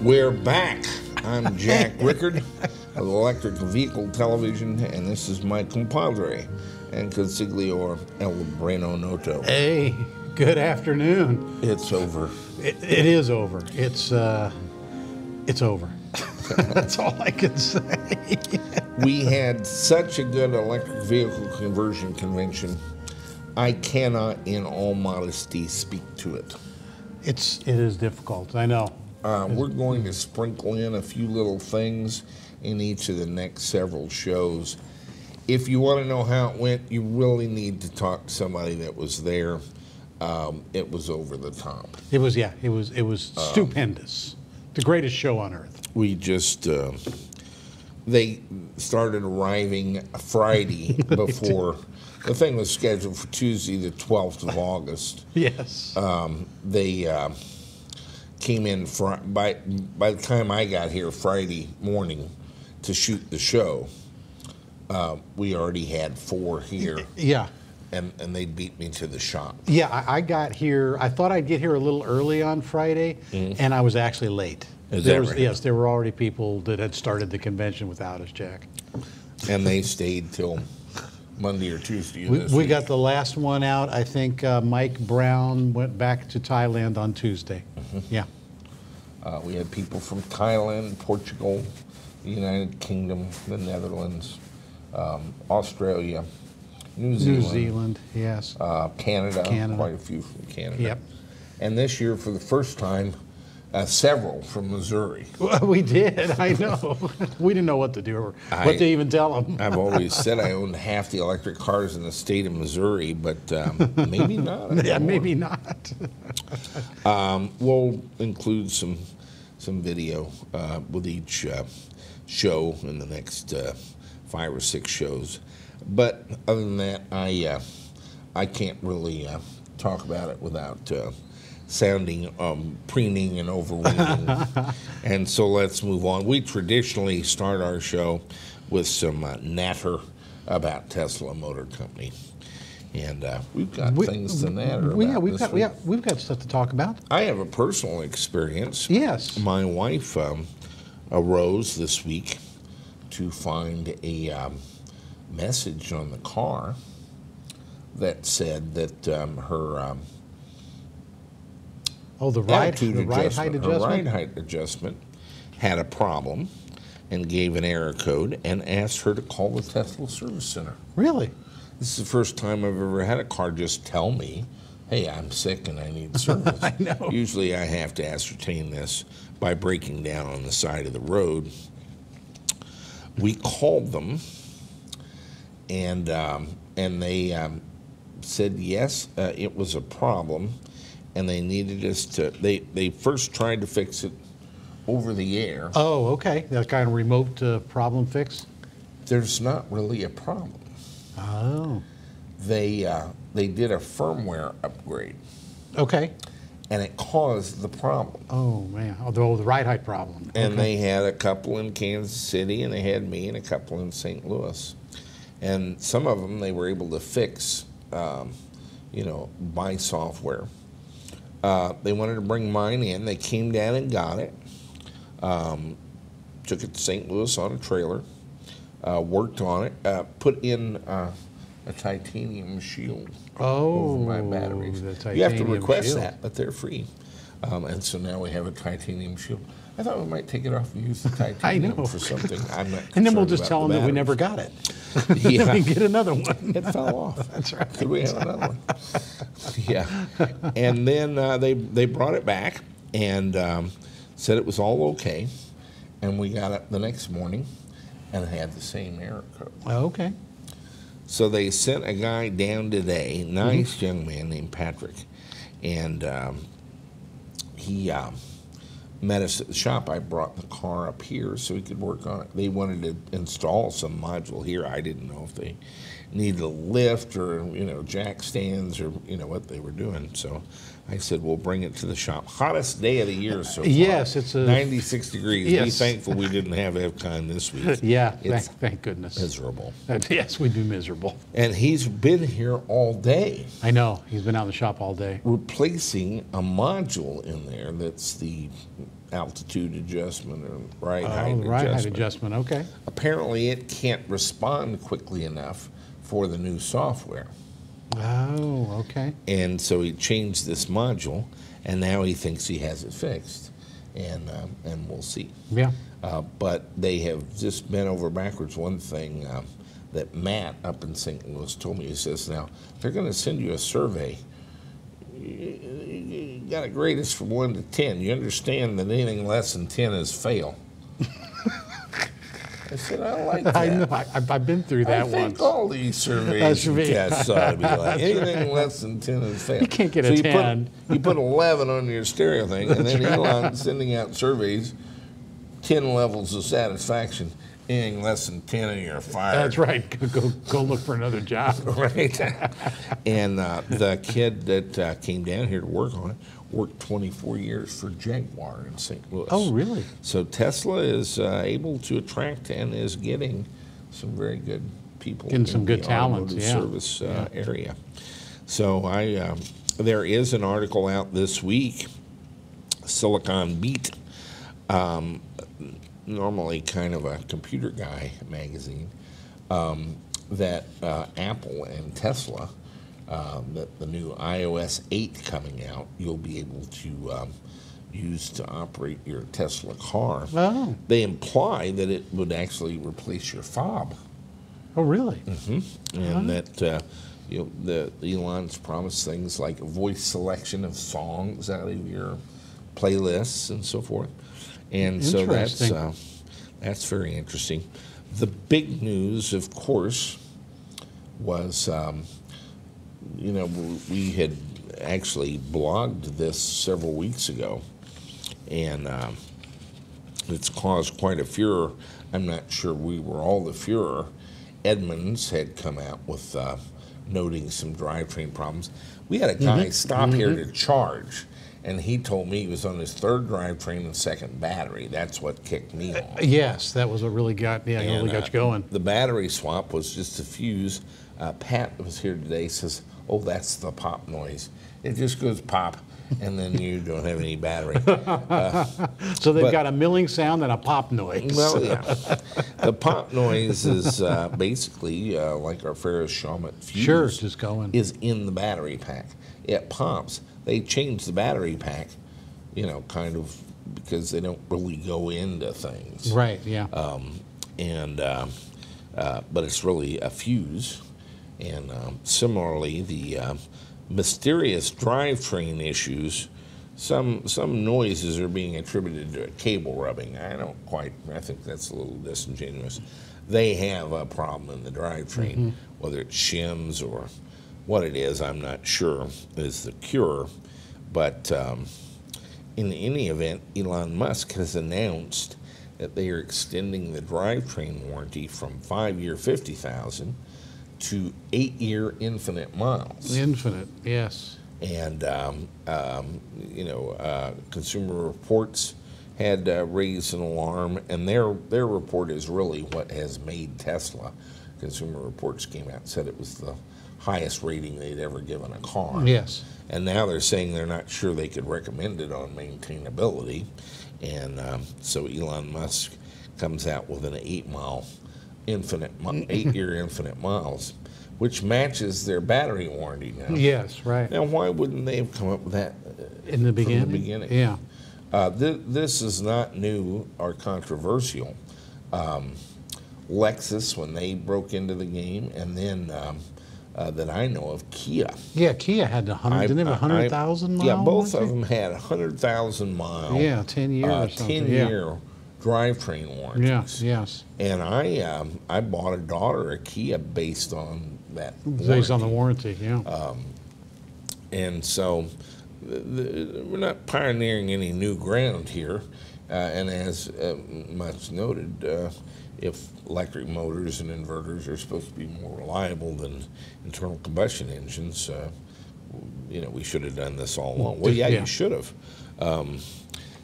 We're back. I'm Jack Rickard of Electric Vehicle Television, and this is my compadre and consigliere El Breno Noto. Hey, good afternoon. It's over. It is over. It's over. That's all I can say. We had such a good electric vehicle conversion convention. I cannot, in all modesty, speak to it. It is difficult, I know. We're going to sprinkle in a few little things in each of the next several shows. If you want to know how it went, you really need to talk to somebody that was there. It was over the top. It was stupendous. The greatest show on earth. We just, they started arriving Friday before, the thing was scheduled for Tuesday the 12th of August. Yes. They came in, by the time I got here Friday morning to shoot the show, we already had 4 here. Yeah. And they beat me to the shop. Yeah, I got here, I thought I'd get here a little early on Friday, and I was actually late. Yes, there were already people that had started the convention without us, Jack. And they stayed till Monday or Tuesday. We got the last one out. I think Mike Brown went back to Thailand on Tuesday. Yeah. We had people from Thailand, Portugal, the United Kingdom, the Netherlands, Australia, New Zealand, yes. Canada, quite a few from Canada. Yep. And this year, for the first time, several from Missouri. Well, we did, I know. We didn't know what to do or what to even tell them. I've always said I owned half the electric cars in the state of Missouri, but maybe not. Yeah, maybe not. We'll include some video with each show in the next 5 or 6 shows. But other than that, I can't really talk about it without sounding preening and overweening. And so let's move on. We traditionally start our show with some natter about Tesla Motor Company. And we've got things to natter about. We've got stuff to talk about. I have a personal experience. Yes. My wife arose this week to find a message on the car that said that her the ride height adjustment? Her ride height adjustment had a problem and gave an error code and asked her to call the Tesla Service Center. Really? This is the first time I've ever had a car just tell me, hey, I'm sick and I need service. I know. Usually I have to ascertain this by breaking down on the side of the road. We called them, and they said yes, it was a problem, and they needed us to. They first tried to fix it over the air. Oh, okay. That kind of remote problem fix. There's not really a problem. Oh. They did a firmware upgrade. Okay. And it caused the problem. Oh, man. Oh, the ride height problem. And they had a couple in Kansas City, and they had me, and a couple in St. Louis. And some of them they were able to fix, by software. They wanted to bring mine in. They came down and got it. Took it to St. Louis on a trailer. Worked on it. Put in a titanium shield over my batteries. You have to request that, but they're free. And so now we have a titanium shield. I thought we might take it off and use the titanium for something. I'm not. And then we'll just tell them that we never got it. Yeah. Then we get another one. It fell off. That's right. Could we have another one? Yeah. And then they brought it back and said it was all okay. And we got it the next morning and it had the same error code. Oh, okay. So they sent a guy down today, nice young man named Patrick, and he met us at the shop. I brought the car up here so he could work on it. They wanted to install some module here. I didn't know if they needed a lift or, jack stands or, what they were doing. So I said, we'll bring it to the shop. Hottest day of the year so far. Yes, it's 96 degrees. Yes. Be thankful we didn't have EVCON this week. Yeah, thank goodness. Miserable. Yes, we do miserable. And he's been here all day. I know. He's been out in the shop all day. Replacing a module in there that's the altitude adjustment or ride Oh, height the ride height adjustment. adjustment, okay. Apparently, it can't respond quickly enough for the new software. Oh, okay. And so he changed this module, and now he thinks he has it fixed, and we'll see. Yeah. But they have just bent over backwards. One thing that Matt up in St. Louis told me, he says, now, they're going to send you a survey. You got to grade us from 1 to 10. You understand that anything less than 10 is fail. I said, I like that. I know. I've been through that I think once. all these surveys and tests ought to be like anything less than 10 is fail. You can't get a 10. You put 11 on your stereo thing, and then Elon's sending out surveys, 10 levels of satisfaction. Anything less than 10 and you're fired. That's right. Go look for another job. Right. And the kid that came down here to work on it worked 24 years for Jaguar in St. Louis. Oh, really? So Tesla is able to attract and is getting some very good people Getting some good talent, automotive yeah. service area. So there is an article out this week, Silicon Beat, normally kind of a computer guy magazine, that Apple and Tesla, that the new iOS 8 coming out, you'll be able to use to operate your Tesla car. Oh. They imply that it would actually replace your fob. Oh, really? Mm-hmm. And that the Elon's promised things like voice selection of songs out of your playlists and so forth. And so that's very interesting. The big news, of course, was we had actually blogged this several weeks ago, and it's caused quite a furor. I'm not sure we were all the furor. Edmunds had come out with noting some drivetrain problems. We had a guy stop here to charge, and he told me he was on his third drivetrain and second battery. That's what kicked me off. Yes, that was what really got you going. The battery swap was just a fuse. Pat was here today, says, oh, that's the pop noise. It just goes pop, and then you don't have any battery. So they've got a milling sound and a pop noise. Well, yeah. The pop noise is basically like our Ferris-Shawmut fuse. Sure, just going. Is in the battery pack. It pops. They changed the battery pack, kind of because they don't really go into things. Right, yeah. But it's really a fuse. And similarly, the mysterious drivetrain issues, some noises are being attributed to a cable rubbing. I think that's a little disingenuous. They have a problem in the drivetrain, whether it's shims or what it is, I'm not sure, is the cure. But in any event, Elon Musk has announced that they are extending the drivetrain warranty from 5-year 50,000 to 8-year infinite miles. Infinite, yes. And Consumer Reports had raised an alarm, and their report is really what has made Tesla. Consumer Reports came out and said it was the highest rating they'd ever given a car. Yes. And now they're saying they're not sure they could recommend it on maintainability. And so Elon Musk comes out with an 8-year infinite miles, which matches their battery warranty now. Yes, right. Now, why wouldn't they have come up with that in the beginning? From the beginning? Yeah. This is not new or controversial. Lexus, when they broke into the game, and then that I know of, Kia. Yeah, Kia had 100,000 miles? Yeah, both of them had 100,000 miles. Yeah, 10 years or something. 10-year drivetrain warranties. Yes, yes. And I bought a daughter a Kia based on that warranty. Based on the warranty, yeah. And so we're not pioneering any new ground here. And as much noted, if electric motors and inverters are supposed to be more reliable than internal combustion engines, we should have done this all along. Well, yeah, you should have.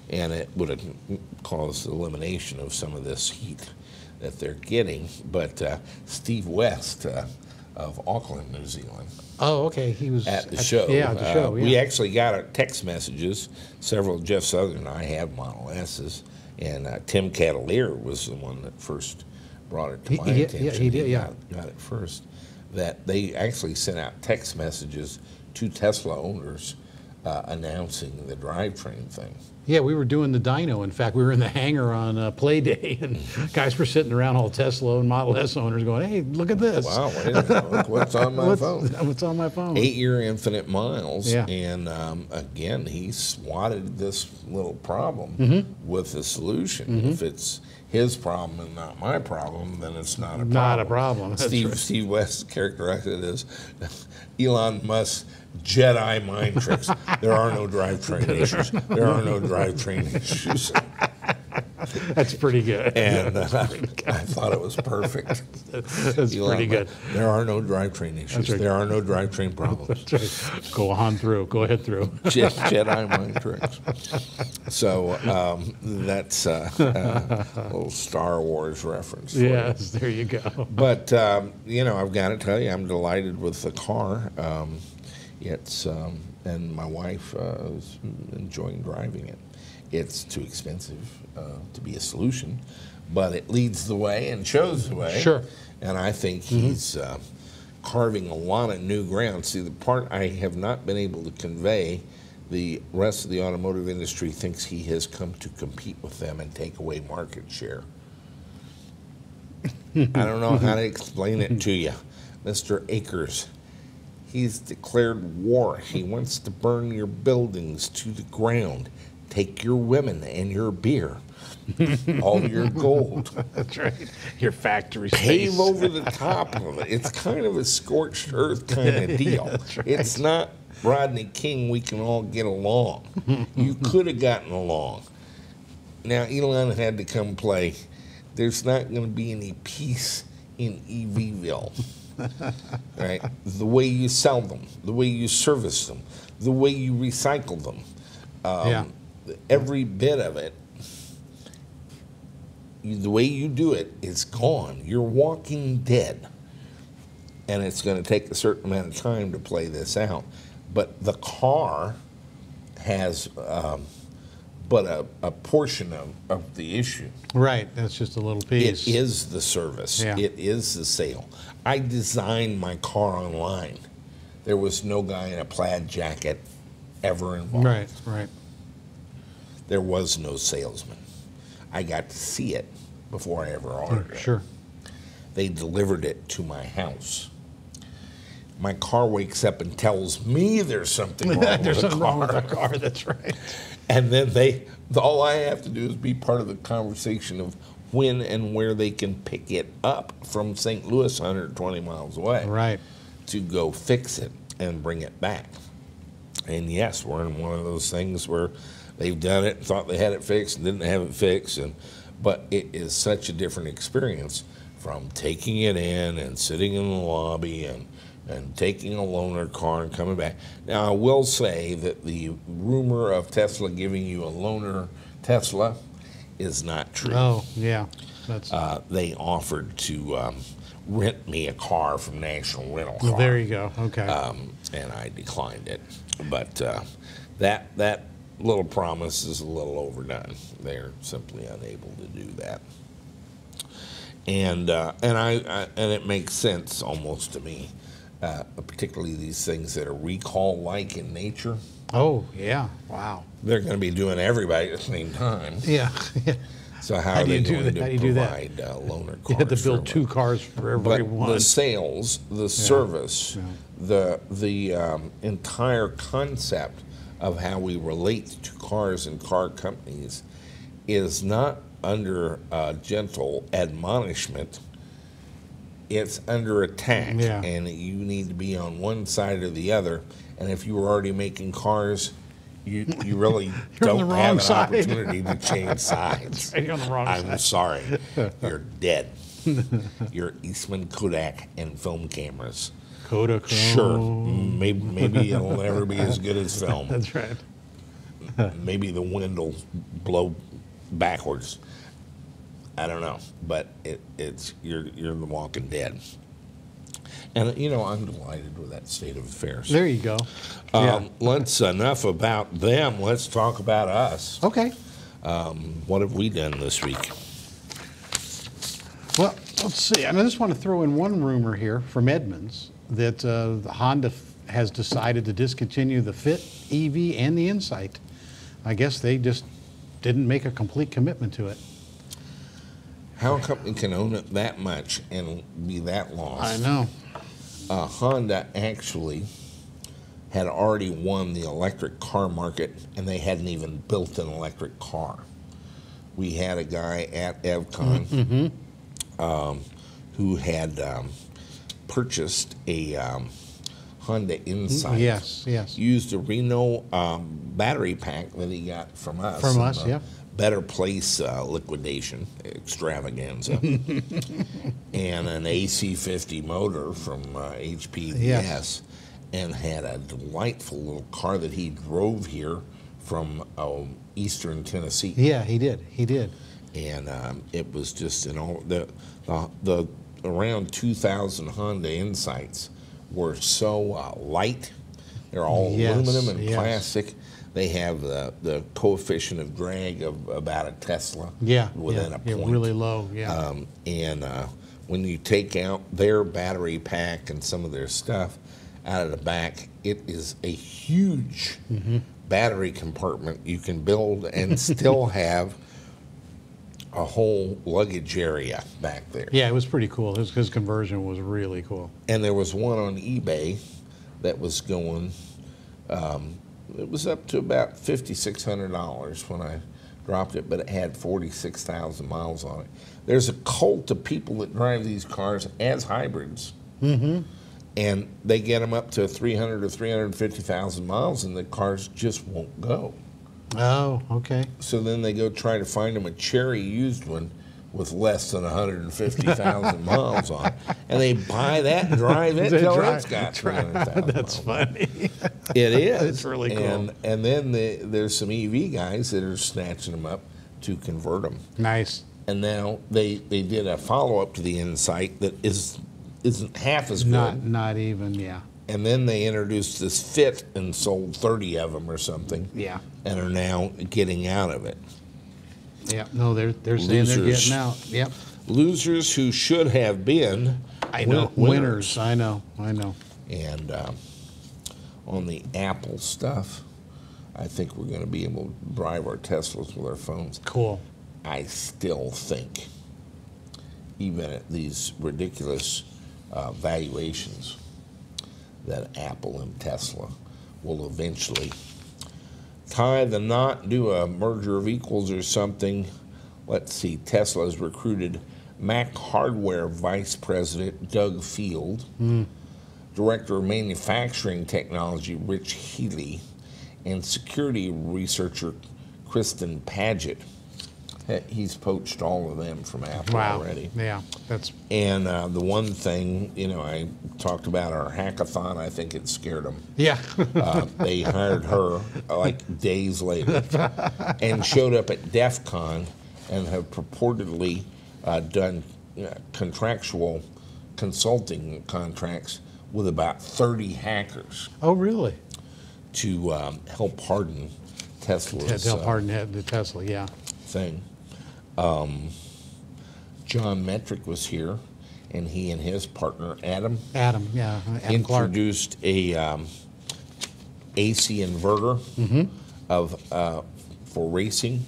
And it would have caused the elimination of some of this heat that they're getting. But Steve West of Auckland, New Zealand. Oh, okay. He was at the show. Yeah, at the show. Yeah. We actually got text messages. Several, Jeff Southern and I have Model S's, and Tim Cavalier was the one that first brought it to my attention. Yeah, he did. Got it first. That they actually sent out text messages to Tesla owners announcing the drivetrain thing. Yeah, we were doing the dyno. In fact, we were in the hangar on Play Day, and guys were sitting around, all Tesla and Model S owners going, hey, look at this. Wow, wait a minute, look what's on my phone. What's on my phone? 8-year infinite miles. Yeah. And again, he swatted this little problem with a solution. If it's his problem and not my problem, then it's not a problem. Not a problem. Steve West characterized it as Elon Musk's Jedi mind tricks. There are no drivetrain issues. There are no drivetrain issues. That's pretty good. And I thought it was perfect. That's pretty good. There are no drivetrain issues. Right. There are no drivetrain problems. That's right. Go on through. Go ahead through. Jedi mind tricks. So that's a little Star Wars reference. Yes, there you go. But, you know, I've got to tell you, I'm delighted with the car. And my wife is enjoying driving it. It's too expensive to be a solution, but it leads the way and shows the way. Sure. And I think he's carving a lot of new ground. See, the part I have not been able to convey, the rest of the automotive industry thinks he has come to compete with them and take away market share. I don't know how to explain it to you. Mr. Akers, he's declared war. He wants to burn your buildings to the ground, take your women and your beer, all your gold. That's right. Your factory Pave space. over the top of it. It's kind of a scorched earth kind of deal. That's right. It's not Rodney King, we can all get along. You could have gotten along. Now, Elon had to come play. There's not going to be any peace in EVville. Right? The way you sell them, the way you service them, the way you recycle them. Every bit of it, the way you do it is gone. You're walking dead. And it's going to take a certain amount of time to play this out. But the car has but a portion of the issue. Right, that's just a little piece. It is the service. Yeah. It is the sale. I designed my car online. There was no guy in a plaid jacket ever involved. Right, right. There was no salesman. I got to see it before I ever ordered it. Sure. They delivered it to my house. My car wakes up and tells me there's something wrong There's with the something car. wrong with the car, that's right. And then all I have to do is be part of the conversation of when and where they can pick it up from St. Louis, 120 miles away. Right. To go fix it and bring it back. And yes, we're in one of those things where they've done it, thought they had it fixed, and didn't have it fixed. But it is such a different experience from taking it in and sitting in the lobby and taking a loaner car and coming back. Now, I will say that the rumor of Tesla giving you a loaner Tesla is not true. Oh, yeah. That's They offered to rent me a car from National Rental Car. well, there you go. Okay. And I declined it. But that little promise is a little overdone. They're simply unable to do that. And it makes sense almost to me. Particularly these things that are recall-like in nature. Oh, yeah. Wow. They're going to be doing everybody at the same time. Yeah. So how are do they you do going that? to How do you do that? provide loaner cars? You had to build for two cars for every But one. the sales, the service, the entire concept of how we relate to cars and car companies is not under gentle admonishment. It's under attack, and you need to be on one side or the other. And if you were already making cars, you really don't have an opportunity to change sides. Right, you're on the wrong side. I'm sorry, you're dead. You're Eastman Kodak and film cameras. Kodak. Sure, maybe it'll never be as good as film. That's right. Maybe the wind will blow backwards. I don't know, but it's you're the walking dead. And, you know, I'm delighted with that state of affairs. There you go. Let's, enough about them. Let's talk about us. Okay. What have we done this week? Well, let's see. I just want to throw in one rumor here from Edmunds that the Honda has decided to discontinue the Fit EV and the Insight. I guess they just didn't make a complete commitment to it. How a company can own it that much and be that lost? I know. Honda actually had already won the electric car market, and they hadn't even built an electric car. We had a guy at EVCON who had purchased a Honda Insight. Yes. Used a Reno battery pack that he got from us. From us, yeah. Better Place liquidation extravaganza. And an AC50 motor from HPVS. Yes. And had a delightful little car that he drove here from eastern Tennessee. Yeah, he did. And it was just the around 2,000 Honda Insights were so light. They're all aluminum and plastic. They have the coefficient of drag of about a Tesla. Within a point. Really low. Yeah. And when you take out their battery pack and some of their stuff out of the back, it is a huge battery compartment you can build and still have a whole luggage area back there. Yeah, it was pretty cool. His conversion was really cool. And there was one on eBay that was going, it was up to about $5,600 when I dropped it, but it had 46,000 miles on it. There's a cult of people that drive these cars as hybrids. And they get them up to 300 or 350,000 miles, and the cars just won't go. Oh, okay. So then they go try to find them a cherry used one with less than 150,000 miles on it. And they buy that and drive it until it's got 300,000 That's funny. It is. It's really cool. And then there's some EV guys that are snatching them up to convert them. Nice. And now they did a follow-up to the Insight that isn't half as good. Not even, yeah. And then they introduced this Fit and sold 30 of them or something. Yeah. And are now getting out of it. Yeah. No, they're saying they're getting out. Yep. Losers who should have been winners. I know. And on the Apple stuff, I think we're going to be able to drive our Teslas with our phones. Cool. I still think, even at these ridiculous valuations, that Apple and Tesla will eventually tie the knot, do a merger of equals or something. Let's see, Tesla's recruited Mac hardware vice president Doug Field, director of manufacturing technology Rich Healy, and security researcher Kristen Paget. He's poached all of them from Apple already. Yeah, that's. And the one thing, I talked about our hackathon. I think it scared them. Yeah. They hired her like days later, and showed up at DEF CON, and have purportedly done contractual consulting contracts with about 30 hackers. Oh, really? To help harden Tesla's. To help harden the Tesla, yeah. Thing. John Metric was here, and he and his partner Adam Adam introduced a AC inverter for racing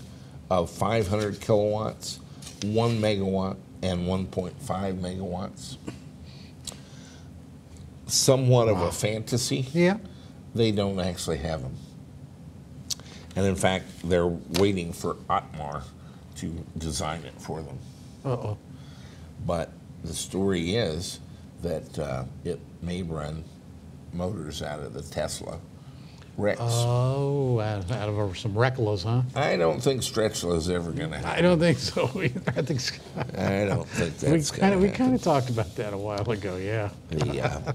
of 500 kilowatts, 1 megawatt, and 1.5 megawatts. Somewhat of a fantasy. Yeah. They don't actually have them. And in fact, they're waiting for Otmar to design it for them. Uh-oh. But the story is that it may run motors out of the Tesla Rex. Oh, out of some Reclas, huh? I don't think Stretchla's ever going to happen. I don't think so either. I don't think that's going to happen. We kind of talked about that a while ago, yeah.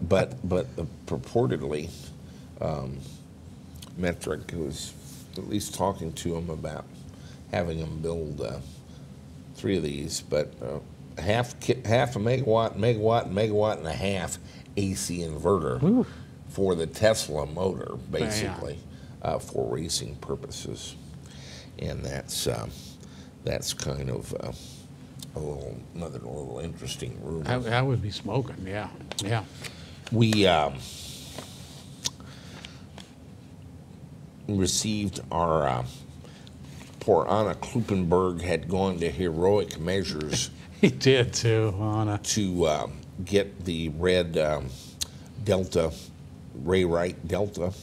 But purportedly, Metric was at least talking to him about having them build 3 of these, but half a megawatt, megawatt and a half AC inverter. Ooh. For the Tesla motor, basically, for racing purposes, and that's kind of another little interesting rumor. I would be smoking, yeah, yeah. We received our poor Anna Kluppenberg had gone to heroic measures. He did too, Anna. To get the red Delta, Ray Wright Delta,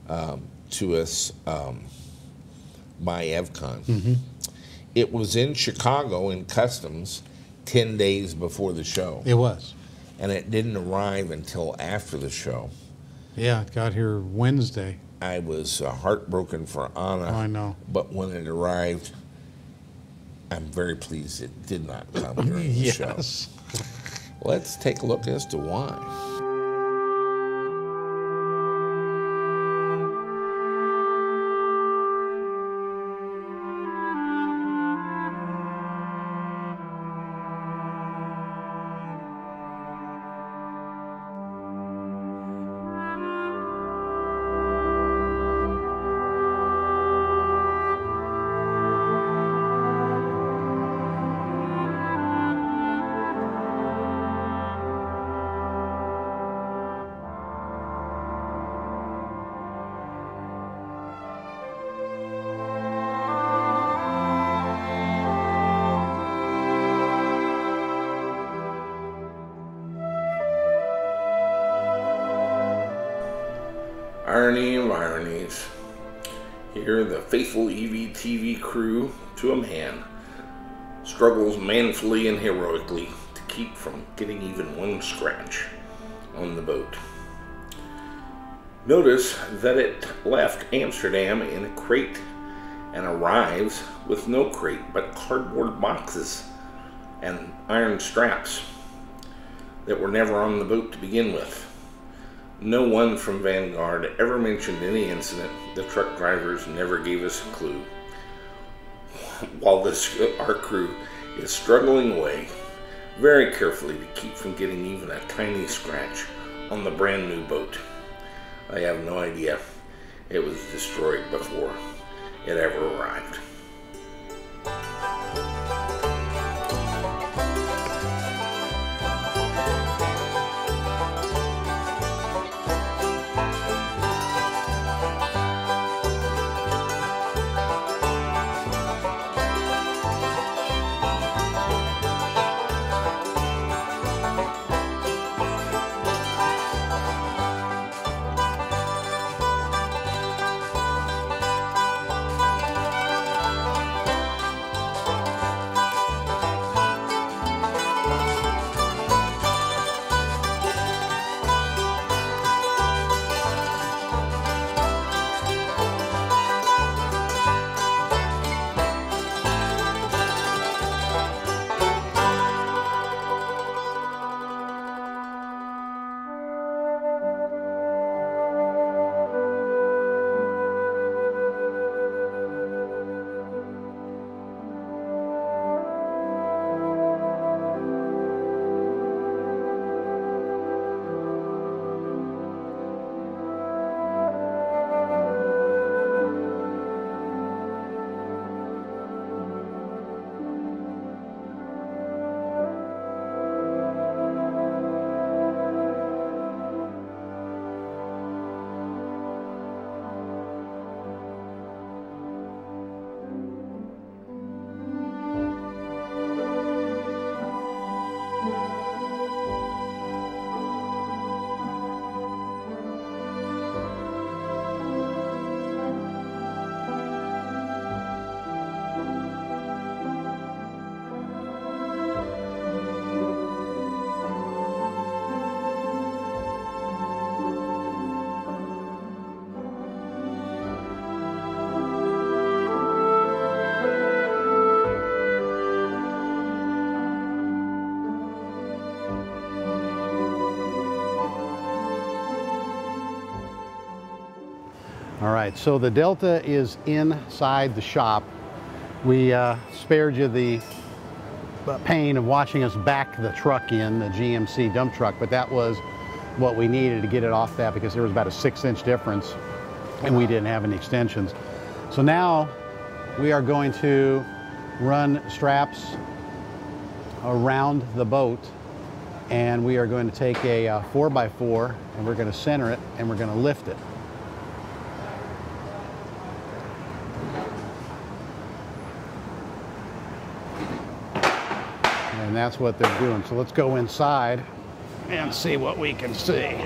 to us by EVCON. Mm-hmm. It was in Chicago in customs 10 days before the show. It was. And it didn't arrive until after the show. Yeah, it got here Wednesday. I was heartbroken for Anna. I know. But when it arrived, I'm very pleased it did not come during the Yes. show. Let's take a look as to why. Irony of ironies. Here, the faithful EVTV crew, to a man, struggles manfully and heroically to keep from getting even one scratch on the boat. Notice that it left Amsterdam in a crate and arrives with no crate but cardboard boxes and iron straps that were never on the boat to begin with. No one from Vanguard ever mentioned any incident. The truck drivers never gave us a clue. While our crew is struggling away very carefully to keep from getting even a tiny scratch on the brand new boat. I have no idea it was destroyed before it ever arrived. All right, so the Delta is inside the shop. We spared you the pain of watching us back the truck in, the GMC dump truck, but that was what we needed to get it off that, because there was about a 6-inch difference and we didn't have any extensions. So now we are going to run straps around the boat, and we are going to take a 4x4 and we're going to center it and we're going to lift it. And that's what they're doing. So let's go inside and see what we can see.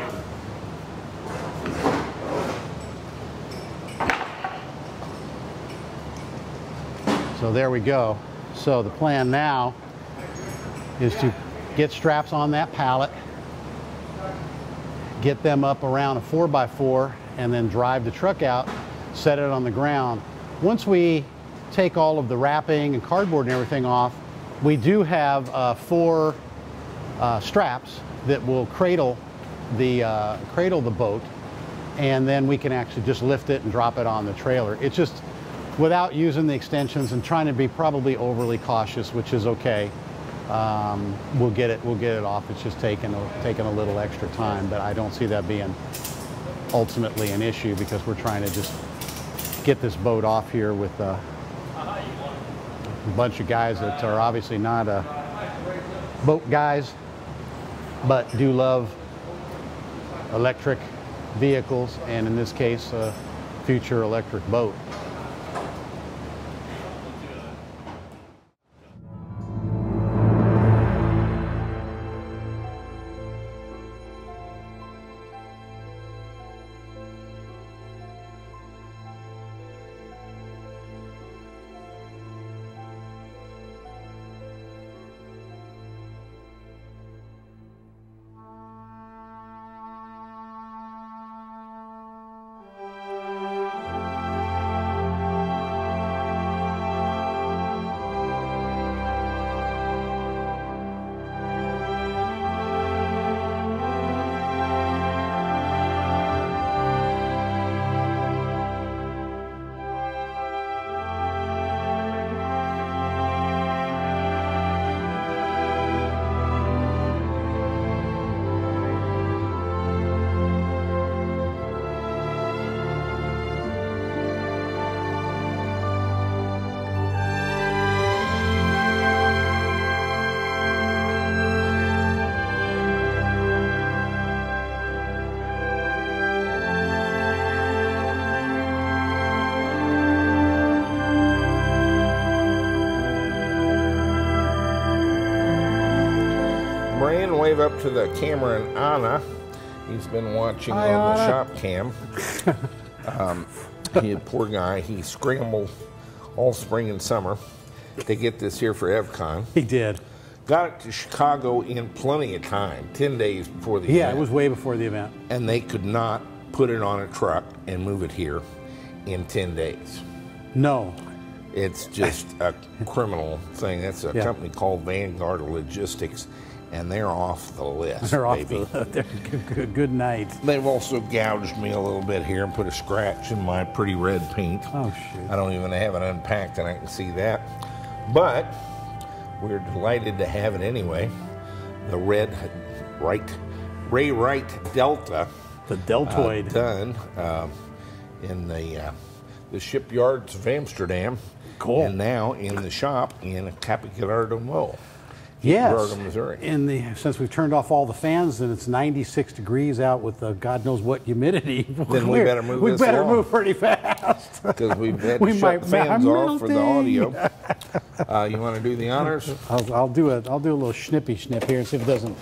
So there we go. So the plan now is to get straps on that pallet, get them up around a 4x4, and then drive the truck out, set it on the ground. Once we take all of the wrapping and cardboard and everything off, we do have 4 straps that will cradle the boat, and then we can actually just lift it and drop it on the trailer. It's just without using the extensions and trying to be probably overly cautious, which is okay. We'll get it off. It's just taking a little extra time, but I don't see that being ultimately an issue, because we're trying to just get this boat off here with a bunch of guys that are obviously not boat guys, but do love electric vehicles, and in this case, a future electric boat. Wave up to the camera and Anna. He's been watching on the shop cam. Poor guy, he scrambled all spring and summer to get this here for EVCON. He did. Got it to Chicago in plenty of time, 10 days before the event. Yeah, it was way before the event. And they could not put it on a truck and move it here in 10 days. No. It's just a criminal thing. That's a company called Vanguard Logistics, and they're off the list. They're baby. off the good night. They've also gouged me a little bit here and put a scratch in my pretty red paint. Oh, shoot. I don't even have it unpacked, and I can see that. But we're delighted to have it anyway. The Ray Wright Delta. The Deltoid. Done in the shipyards of Amsterdam. Cool. And now in the shop in Capiculato, yes, Missouri. Since we've turned off all the fans and it's 96 degrees out with God knows what humidity, then we better move. We better move pretty fast because we've had to shut the fans off for the audio. You want to do the honors? I'll do a little snippy snip here and see if it doesn't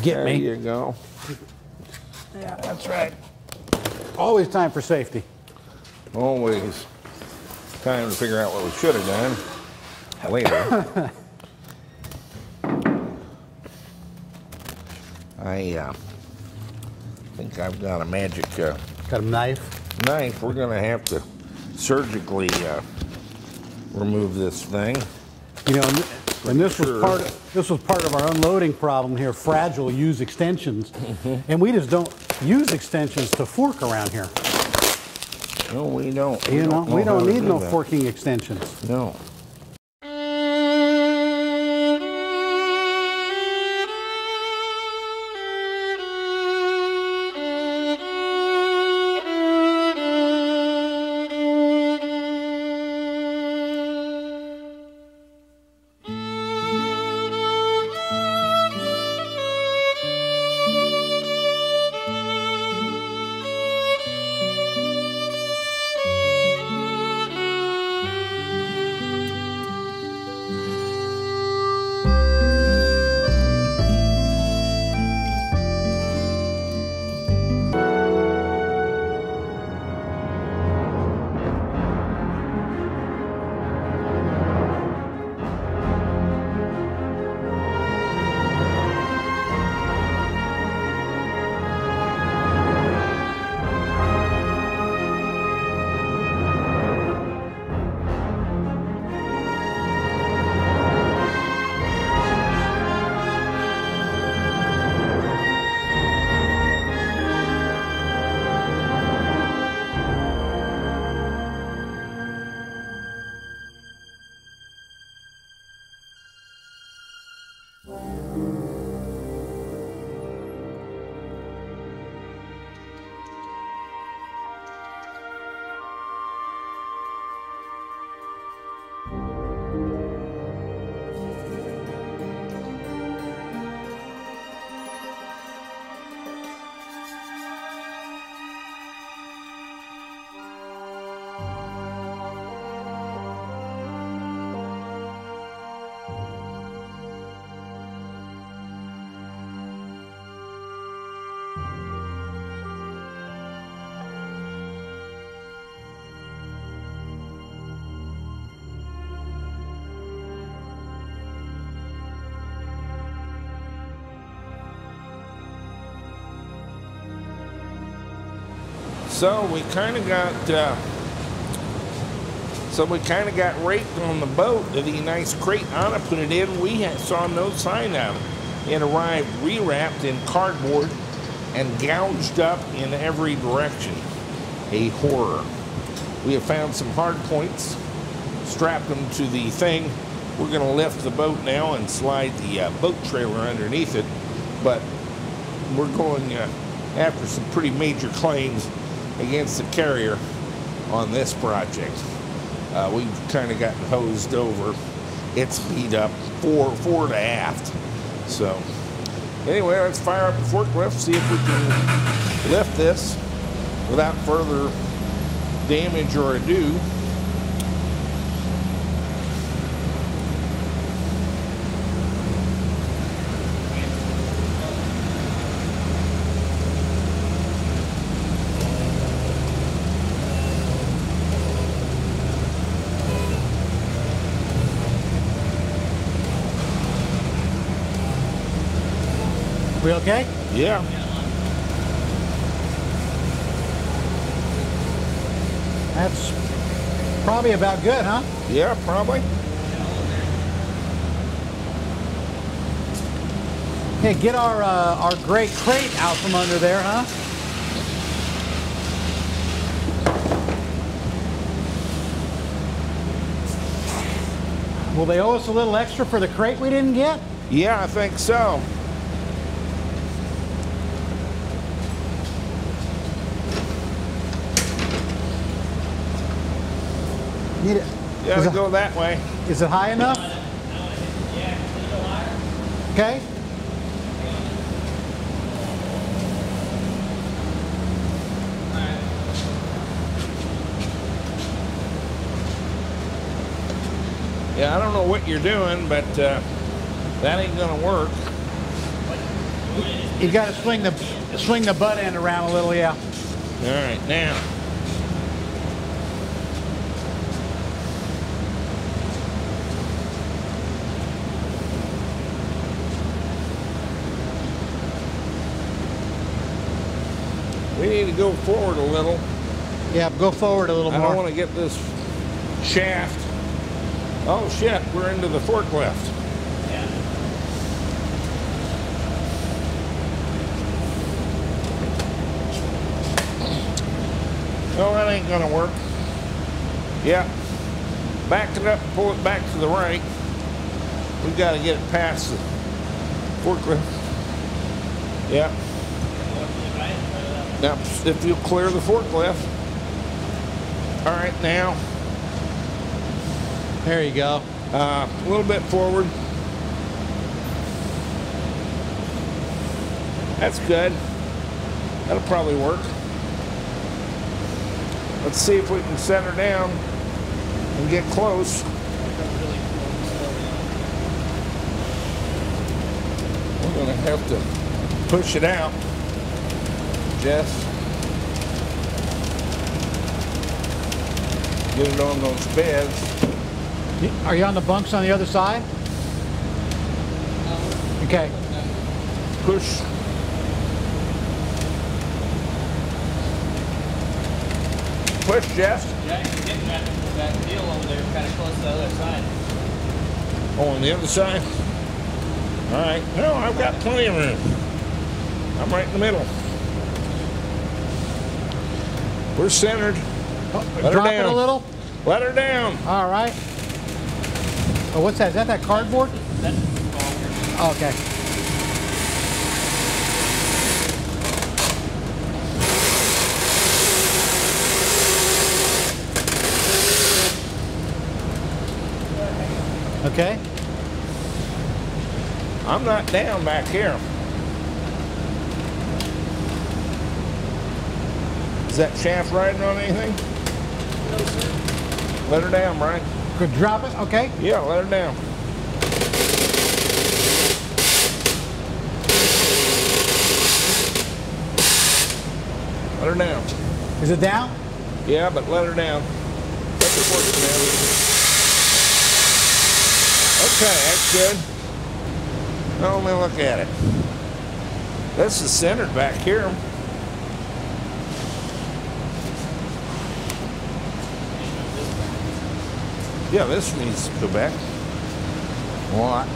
get me. There you go. Yeah, that's right. Always time for safety. Always time to figure out what we should have done later. I think I've got a magic got a knife. We're going to have to surgically remove this thing. You know, and this was part of our unloading problem here. Fragile use extensions, and we just don't use extensions to fork around here. No, we don't. We don't need no forking extensions. No. So we kind of got raked on the boat. The nice crate Anna put it in. We saw no sign of it. It arrived rewrapped in cardboard and gouged up in every direction. A horror. We have found some hard points, strapped them to the thing. We're going to lift the boat now and slide the boat trailer underneath it, but we're going after some pretty major claims against the carrier on this project. We've kind of gotten hosed over. It's beat up fore to aft. So anyway, let's fire up the forklift, see if we can lift this without further damage or ado. We okay? Yeah. That's probably about good, huh? Yeah, probably. Hey, get our great crate out from under there, huh? Will they owe us a little extra for the crate we didn't get? Yeah, I think so. Need it. Yeah, to go that way. Is it high enough? Yeah, a little higher. Okay. Yeah, I don't know what you're doing, but that ain't gonna work. You got to swing the butt end around a little, yeah. All right, now. We need to go forward a little. Yeah, go forward a little I more. don't want to get this shaft. Oh shit, we're into the forklift. Yeah. No, that ain't gonna work. Yeah. Back it up, pull it back to the right. We've got to get it past the forklift. Yeah. Now, if you'll clear the forklift. All right, now. There you go. A little bit forward. That's good. That'll probably work. Let's see if we can set her down and get close. We're gonna have to push it out, Jess. Get it on those beds. Are you on the bunks on the other side? Okay. Push. Push, Jess. Yeah, you're getting that deal over there kind of close to the other side. Oh, on the other side? All right. No, I've got plenty of room. I'm right in the middle. We're centered. Let Drop her it down. a little. Let her down. All right. Oh, what's that? Is that cardboard? That's Oh, okay. Okay. I'm not down back here. Is that shaft riding on anything? No, sir. Let her down, Brian. Good. Drop it. Okay. Yeah, let her down. Let her down. Is it down? Yeah, but let her down. Let her work down. Okay, that's good. Now let me look at it. This is centered back here. Yeah, this needs to go back. A lot.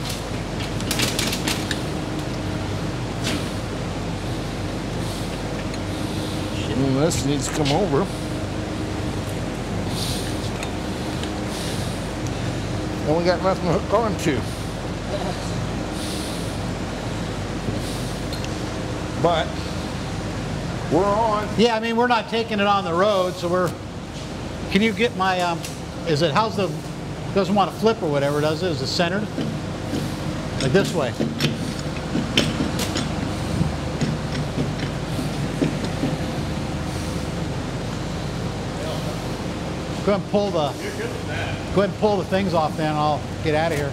And this needs to come over. And we got nothing to hook onto. But we're on. Yeah, I mean, we're not taking it on the road, so we're, can you get my, is it, how's the, doesn't want to flip or whatever, does it? Is it centered? Like this way. Go ahead and pull the, go ahead and pull the things off then, I'll get out of here.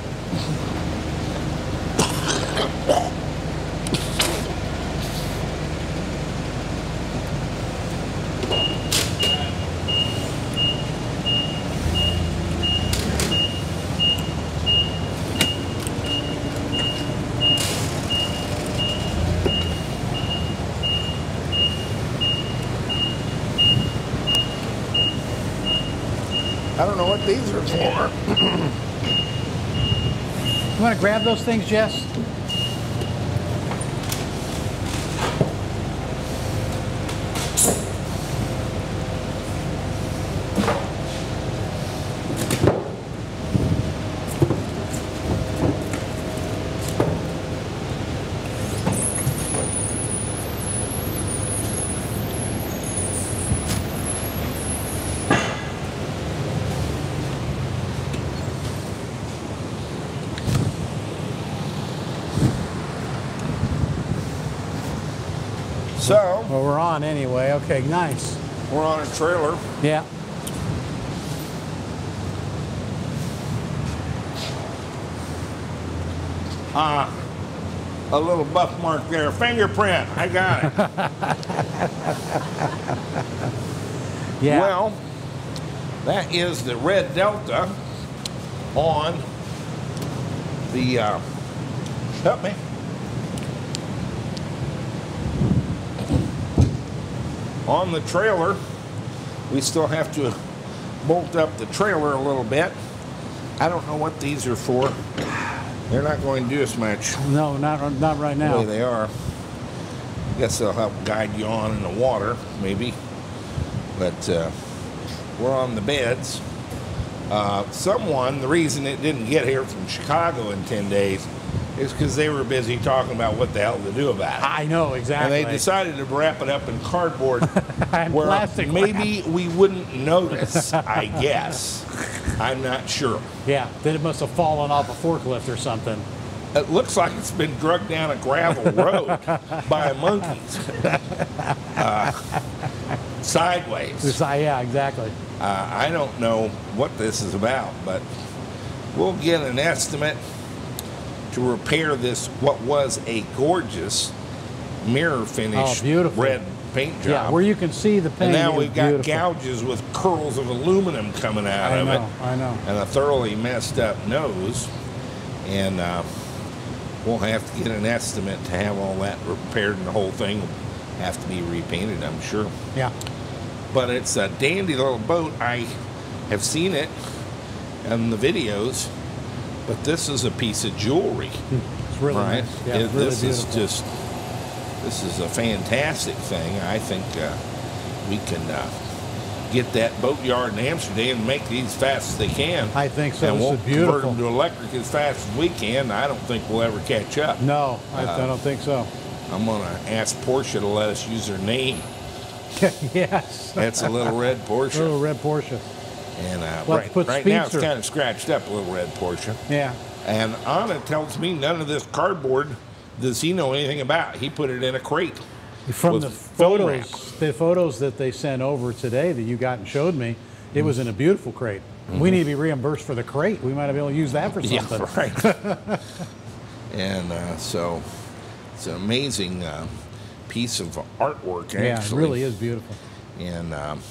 I don't know what these are for. You want to grab those things, Jess? So, Well, we're on anyway. Okay, nice. we're on a trailer. Yeah. A little buff mark there. Fingerprint. I got it. Yeah. Well, that is the red Delta on the, help me. On the trailer. We still have to bolt up the trailer a little bit. I don't know what these are for. They're not going to do us much. No, not right The now. way they are. Guess they'll help guide you on in the water, maybe. But we're on the beds. The reason it didn't get here from Chicago in 10 days is because they were busy talking about what the hell to do about it. I know, exactly. And they decided to wrap it up in cardboard And where plastic maybe we wouldn't notice, I guess. I'm not sure. Yeah, then it must have fallen off a forklift or something. It looks like it's been dragged down a gravel road by monkeys. Sideways. Yeah, exactly. I don't know what this is about, but we'll get an estimate to repair this, what was a gorgeous mirror finish, beautiful. red paint job. Yeah, where you can see the paint. And now is we've got beautiful. gouges with curls of aluminum coming out of it. I know. And a thoroughly messed up nose. And we'll have to get an estimate to have all that repaired, and the whole thing will have to be repainted, I'm sure. Yeah. But it's a dandy little boat. I have seen it in the videos, but this is a piece of jewelry. It's really right? nice. Yeah, it's really this beautiful. this is a fantastic thing. I think we can get that boatyard in Amsterdam and make these fast as they can. I think so. And This we'll is beautiful. convert them to electric as fast as we can. I don't think we'll ever catch up. No, I don't think so. I'm going to ask Porsche to let us use her name. Yes. That's a little red Porsche. Little red Porsche. And Let's put right now it's Speedster. kind of scratched up, a little red Porsche. Yeah. And Anna tells me none of this cardboard does he know anything about. He put it in a crate. From with the film wrap. photos that they sent over today that you got and showed me, it was in a beautiful crate. We need to be reimbursed for the crate. We might be able to use that for something. Yeah, right. And so it's an amazing piece of artwork, actually. Yeah, it really is beautiful. And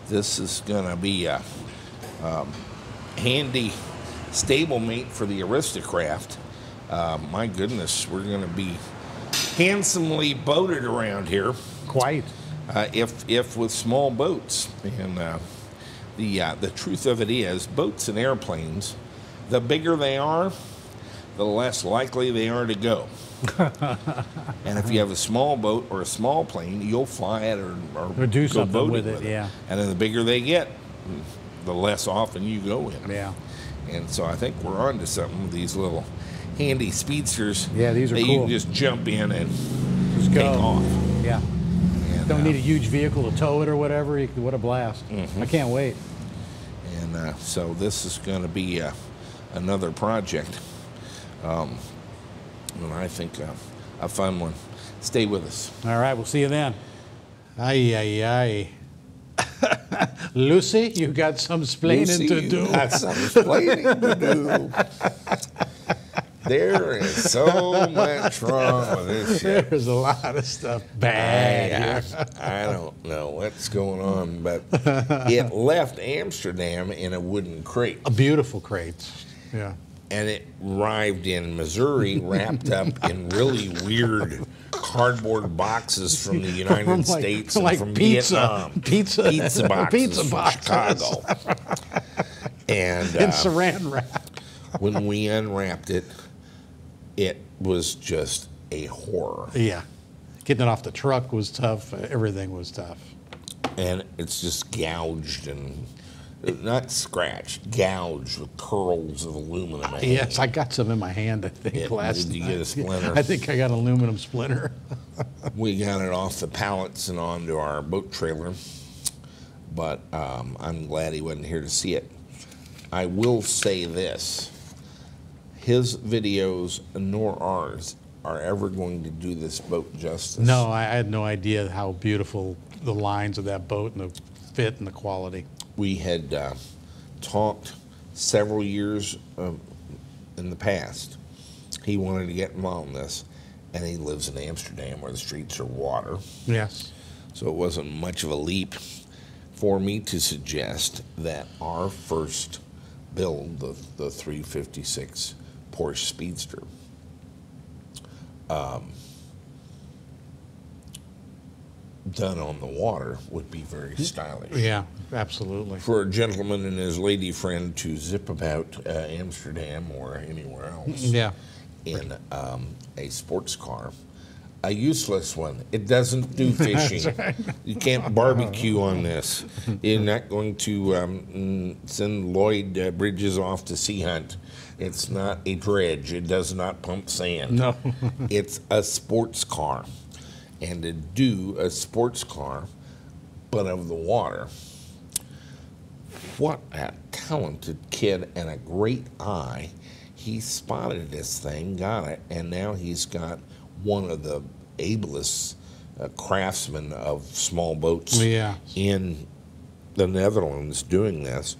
this is going to be a handy stablemate for the Aristocraft. My goodness, we're going to be handsomely boated around here. Quite. If with small boats. And the truth of it is, boats and airplanes, the bigger they are, the less likely they are to go. And if you have a small boat or a small plane, you'll fly it or do go something boating with it, yeah. And then the bigger they get, the less often you go in. Yeah. And so I think we're on to something with these little handy speedsters. Yeah, these are that cool. You can just jump in and Just take go. off. Yeah. And, Don't need a huge vehicle to tow it or whatever. What a blast. I can't wait. And so this is going to be another project. And I think a fun one. Stay with us. All right, we'll see you then. Ay, ay, ay. Lucy, you got some splaining to do. Got some explaining to do. There is so much wrong with this shit. There's a lot of stuff bad here. I don't know what's going on, but it left Amsterdam in a wooden crate. A beautiful crate. Yeah. And it arrived in Missouri wrapped up in really weird cardboard boxes from the United States and like from pizza. Vietnam. Pizza boxes from boxes. Chicago. And In saran wrap. when we unwrapped it, it was just a horror. Yeah. Getting it off the truck was tough. Everything was tough. And it's just gouged and not scratched, gouged with curls of aluminum. Yes, I got some in my hand, I think, last Did you night. get a splinter? I think I got an aluminum splinter. We got it off the pallets and onto our boat trailer, but I'm glad he wasn't here to see it. I will say this. His videos, nor ours, are ever going to do this boat justice. No, I had no idea how beautiful the lines of that boat and the fit and the quality. We had talked several years in the past. He wanted to get involved in this, and he lives in Amsterdam where the streets are water. Yes. So it wasn't much of a leap for me to suggest that our first build, the 356 Porsche Speedster, done on the water would be very stylish. Yeah, absolutely. For a gentleman and his lady friend to zip about Amsterdam or anywhere else Yeah. in a sports car, a useless one. It doesn't do fishing. Right. You can't barbecue on this. You're not going to send Lloyd Bridges off to sea hunt. It's not a dredge. It does not pump sand. No. It's a sports car. And to do a sports car, but of the water, what a talented kid and a great eye. He spotted this thing, got it, and now he's got one of the ablest craftsmen of small boats Yeah. in the Netherlands doing this.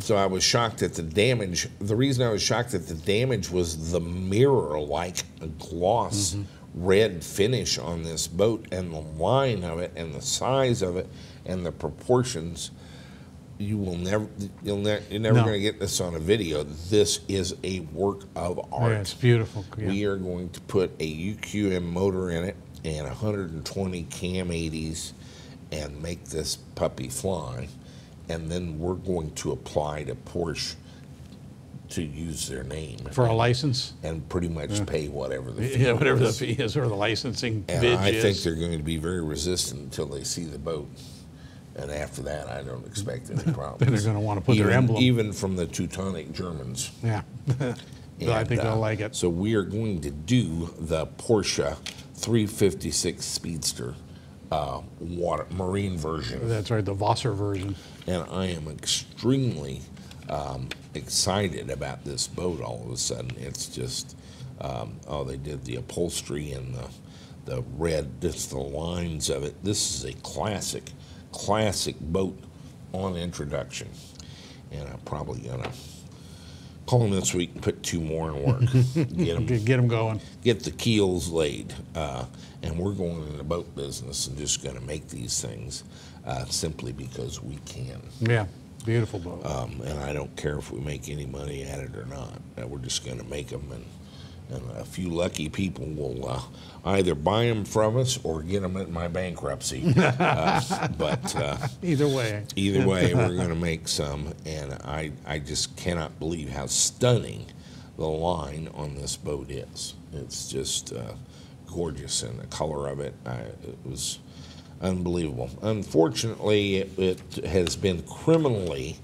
So I was shocked at the damage. The reason I was shocked at the damage was the mirror-like gloss red finish on this boat, and the line of it and the size of it and the proportions. You're never No. going to get this on a video. This is a work of art. Yeah, it's beautiful. Yeah. We are going to put a UQM motor in it and 120 cam 80s and make this puppy fly. And then we're going to apply to Porsche to use their name. For a license? And pretty much pay whatever the fee Yeah, whatever the is. fee is or the licensing And bid I is. think they're going to be very resistant until they see the boat. And after that, I don't expect any problems. Then they're going to want to put their emblem. Even from the Teutonic Germans. Yeah. I think they'll like it. So we are going to do the Porsche 356 Speedster marine version. That's right, the Wasser version. And I am extremely excited about this boat all of a sudden. It's just, they did the upholstery and the red, just the lines of it. This is a classic boat on introduction. And I'm probably going to call him this week and put 2 more in work. Get them going. Get the keels laid. And we're going in the boat business and just going to make these things simply because we can. Yeah, beautiful boat. And I don't care if we make any money at it or not. We're just going to make them And a few lucky people will either buy them from us or get them at my bankruptcy. Either way. Either way, we're going to make some, and I just cannot believe how stunning the line on this boat is. It's just gorgeous, and the color of it, it was unbelievable. Unfortunately, it has been criminally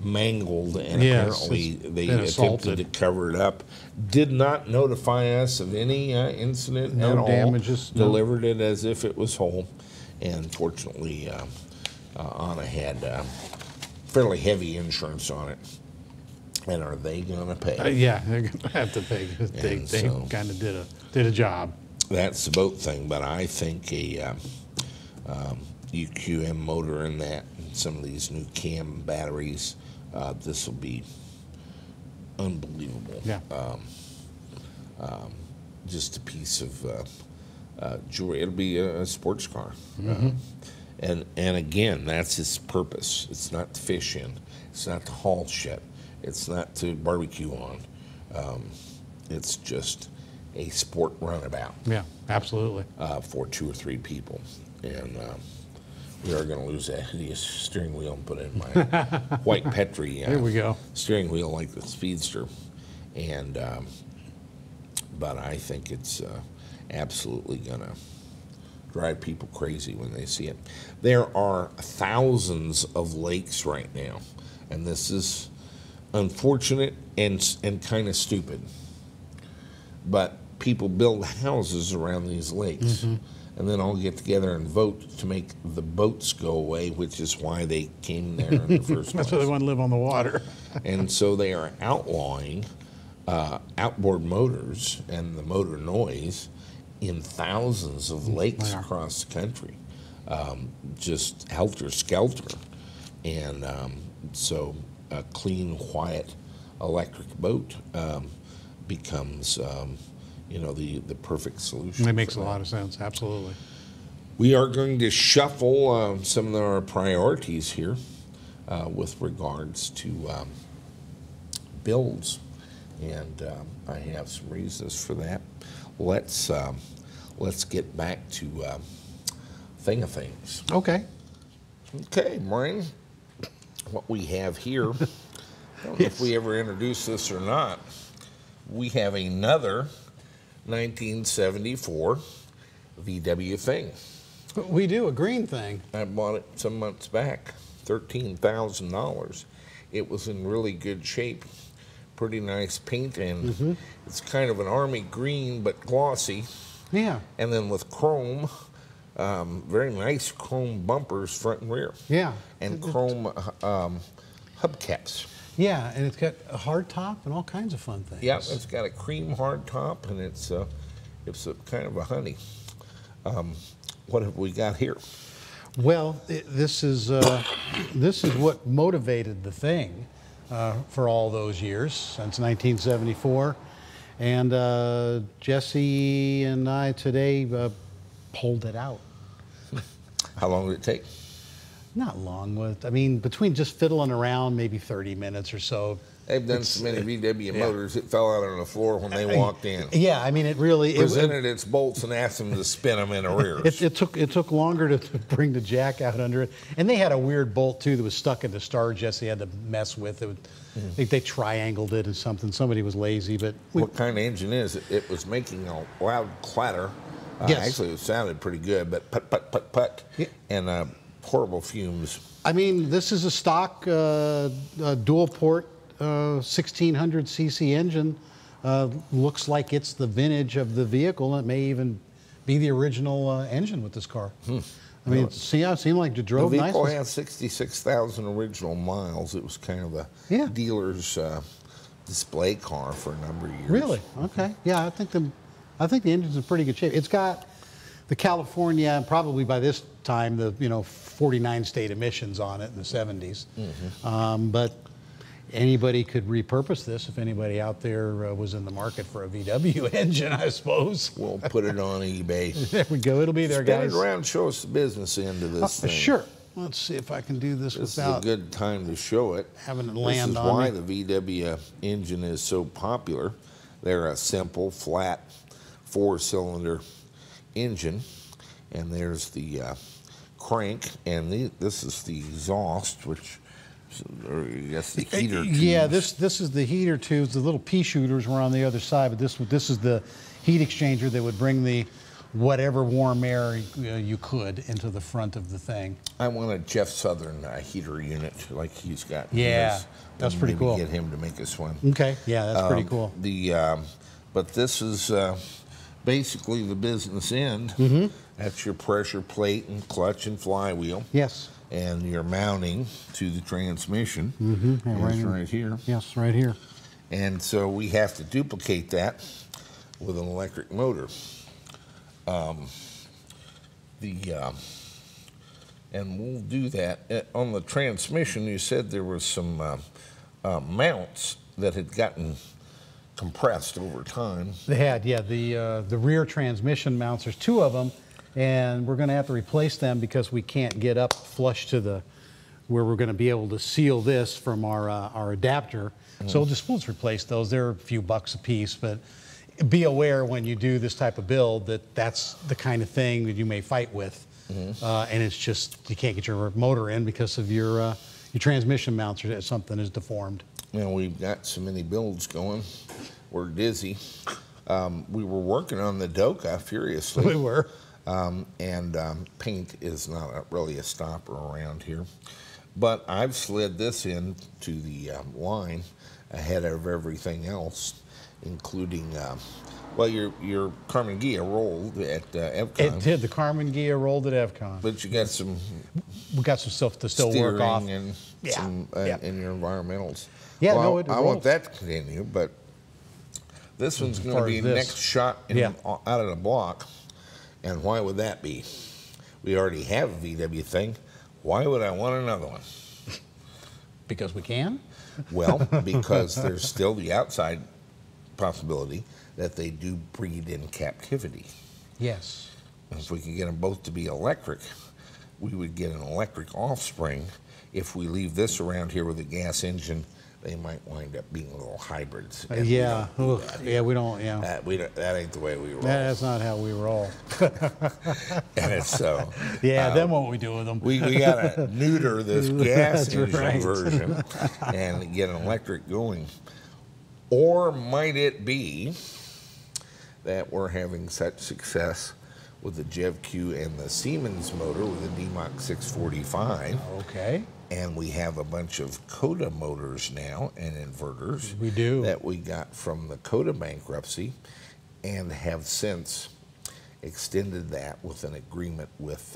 mangled, and apparently they attempted to cover it up. Did not notify us of any incident at all. No damages. Delivered it as if it was whole, and fortunately, Anna had fairly heavy insurance on it. And are they going to pay? Yeah, they're going to have to pay. They kind of did a job. That's the boat thing, but I think a UQM motor in that, and some of these new cam batteries, this will be unbelievable. Yeah. Just a piece of jewelry. It'll be a sports car. And again, that's its purpose. It's not to fish in. It's not to haul shit. It's not to barbecue on. It's just a sport runabout. Yeah, absolutely. For 2 or 3 people. And we are going to lose that hideous steering wheel and put in my white Petri There we go. steering wheel like the Speedster. And but I think it's absolutely going to drive people crazy when they see it. There are thousands of lakes right now, and this is unfortunate and kind of stupid. But people build houses around these lakes, and then all get together and vote to make the boats go away, which is why they came there in the first place. That's why they want to live on the water. And so they are outlawing outboard motors and the motor noise in thousands of lakes across the country, just helter-skelter. And so a clean, quiet electric boat becomes, the perfect solution. It makes a lot of sense, absolutely. We are going to shuffle some of our priorities here with regards to builds, and I have some reasons for that. Let's get back to Thing of Things. Okay. Okay, Brian, what we have here, I don't know if we ever introduced this or not, we have another 1974 VW Thing. We do, a green thing. I bought it some months back, $13,000. It was in really good shape, pretty nice paint, and it's kind of an army green but glossy. Yeah. And then with chrome, very nice chrome bumpers front and rear. Yeah. And chrome hubcaps. Yeah, and it's got a hard top and all kinds of fun things. Yeah, it's got a cream hard top, and it's a kind of a honey. What have we got here? Well, this is what motivated the Thing for all those years, since 1974. And Jesse and I today pulled it out. How long did it take? Not long. I mean, between just fiddling around, maybe 30 minutes or so. They've done so many VW motors, it fell out on the floor when they walked in. Yeah, I mean, it really... Presented its bolts and asked them to spin them in the rears. It took longer to bring the jack out under it. And they had a weird bolt, too, that was stuck in the star Jesse had to mess with. They triangled it or something. Somebody was lazy, but... What kind of engine is it? It was making a loud clatter. Yes. Actually, it sounded pretty good, but put, put, put, put, and horrible fumes. I mean, this is a stock dual-port 1600cc engine. Looks like it's the vintage of the vehicle. It may even be the original engine with this car. I mean, it seemed like it drove nice. The vehicle had 66,000 original miles. It was kind of a dealer's display car for a number of years. Really? Okay. Yeah, I think the engine's in pretty good shape. It's got the California, probably by this time, the 49 state emissions on it in the 70s. But anybody could repurpose this if anybody out there was in the market for a VW engine, I suppose. We'll put it on eBay. There we go. It'll be there, guys. Spin it around, show us the business end of this thing. Sure. Let's see if I can do this without... This is a good time to show it. Having it land on me. This is why the VW engine is so popular. They're a simple, flat, 4-cylinder engine. And there's the crank, and this is the exhaust, which, or I guess the heater tubes. Yeah, this is the heater tubes. The little pea shooters were on the other side, but this is the heat exchanger that would bring the whatever warm air you could into the front of the thing. I want a Jeff Southern heater unit like he's got. Yeah, that's pretty maybe cool. Get him to make us one. Okay, yeah, that's pretty cool. But this is basically the business end. Mm-hmm. That's your pressure plate and clutch and flywheel. Yes. And your mounting to the transmission. Mm-hmm. Right here. Yes, right here. And so we have to duplicate that with an electric motor. And we'll do that. On the transmission, you said there was some mounts that had gotten compressed over time. They had, yeah, the rear transmission mounts. There's 2 of them, and we're going to have to replace them because we can't get up flush to where we're going to be able to seal this from our adapter. So we'll just replace those. They're a few bucks a piece, but be aware when you do this type of build that that's the kind of thing that you may fight with. And it's just, you can't get your motor in because of your transmission mounts or something is deformed. Well, we've got so many builds going. We're dizzy. We were working on the Doka furiously. We were. Paint is not really a stopper around here. But I've slid this into the line ahead of everything else, including, well, your Carmen Gia rolled at EVCON. It did. The Carmen Gia rolled at EVCON. But you got some... We got some stuff to still work off. And some in your environmentals. Yeah, well, no, it I want that to continue, but this one's going to be next shot out of the block. And why would that be? We already have a VW thing. Why would I want another one? Because we can? Well, because there's still the outside possibility that they do breed in captivity. Yes. And if we can get them both to be electric, we would get an electric offspring. If we leave this around here with a gas engine, they might wind up being little hybrids. Yeah. We don't. Yeah. That ain't the way we roll. That's not how we roll. And it's so. Yeah. Then what we do with them? We got to neuter this gas engine right. version and get an electric going. Or might it be that we're having such success with the JevQ and the Siemens motor with the DMAC 645? Okay. And we have a bunch of Coda motors now and inverters. We do. That we got from the Coda bankruptcy and have since extended that with an agreement with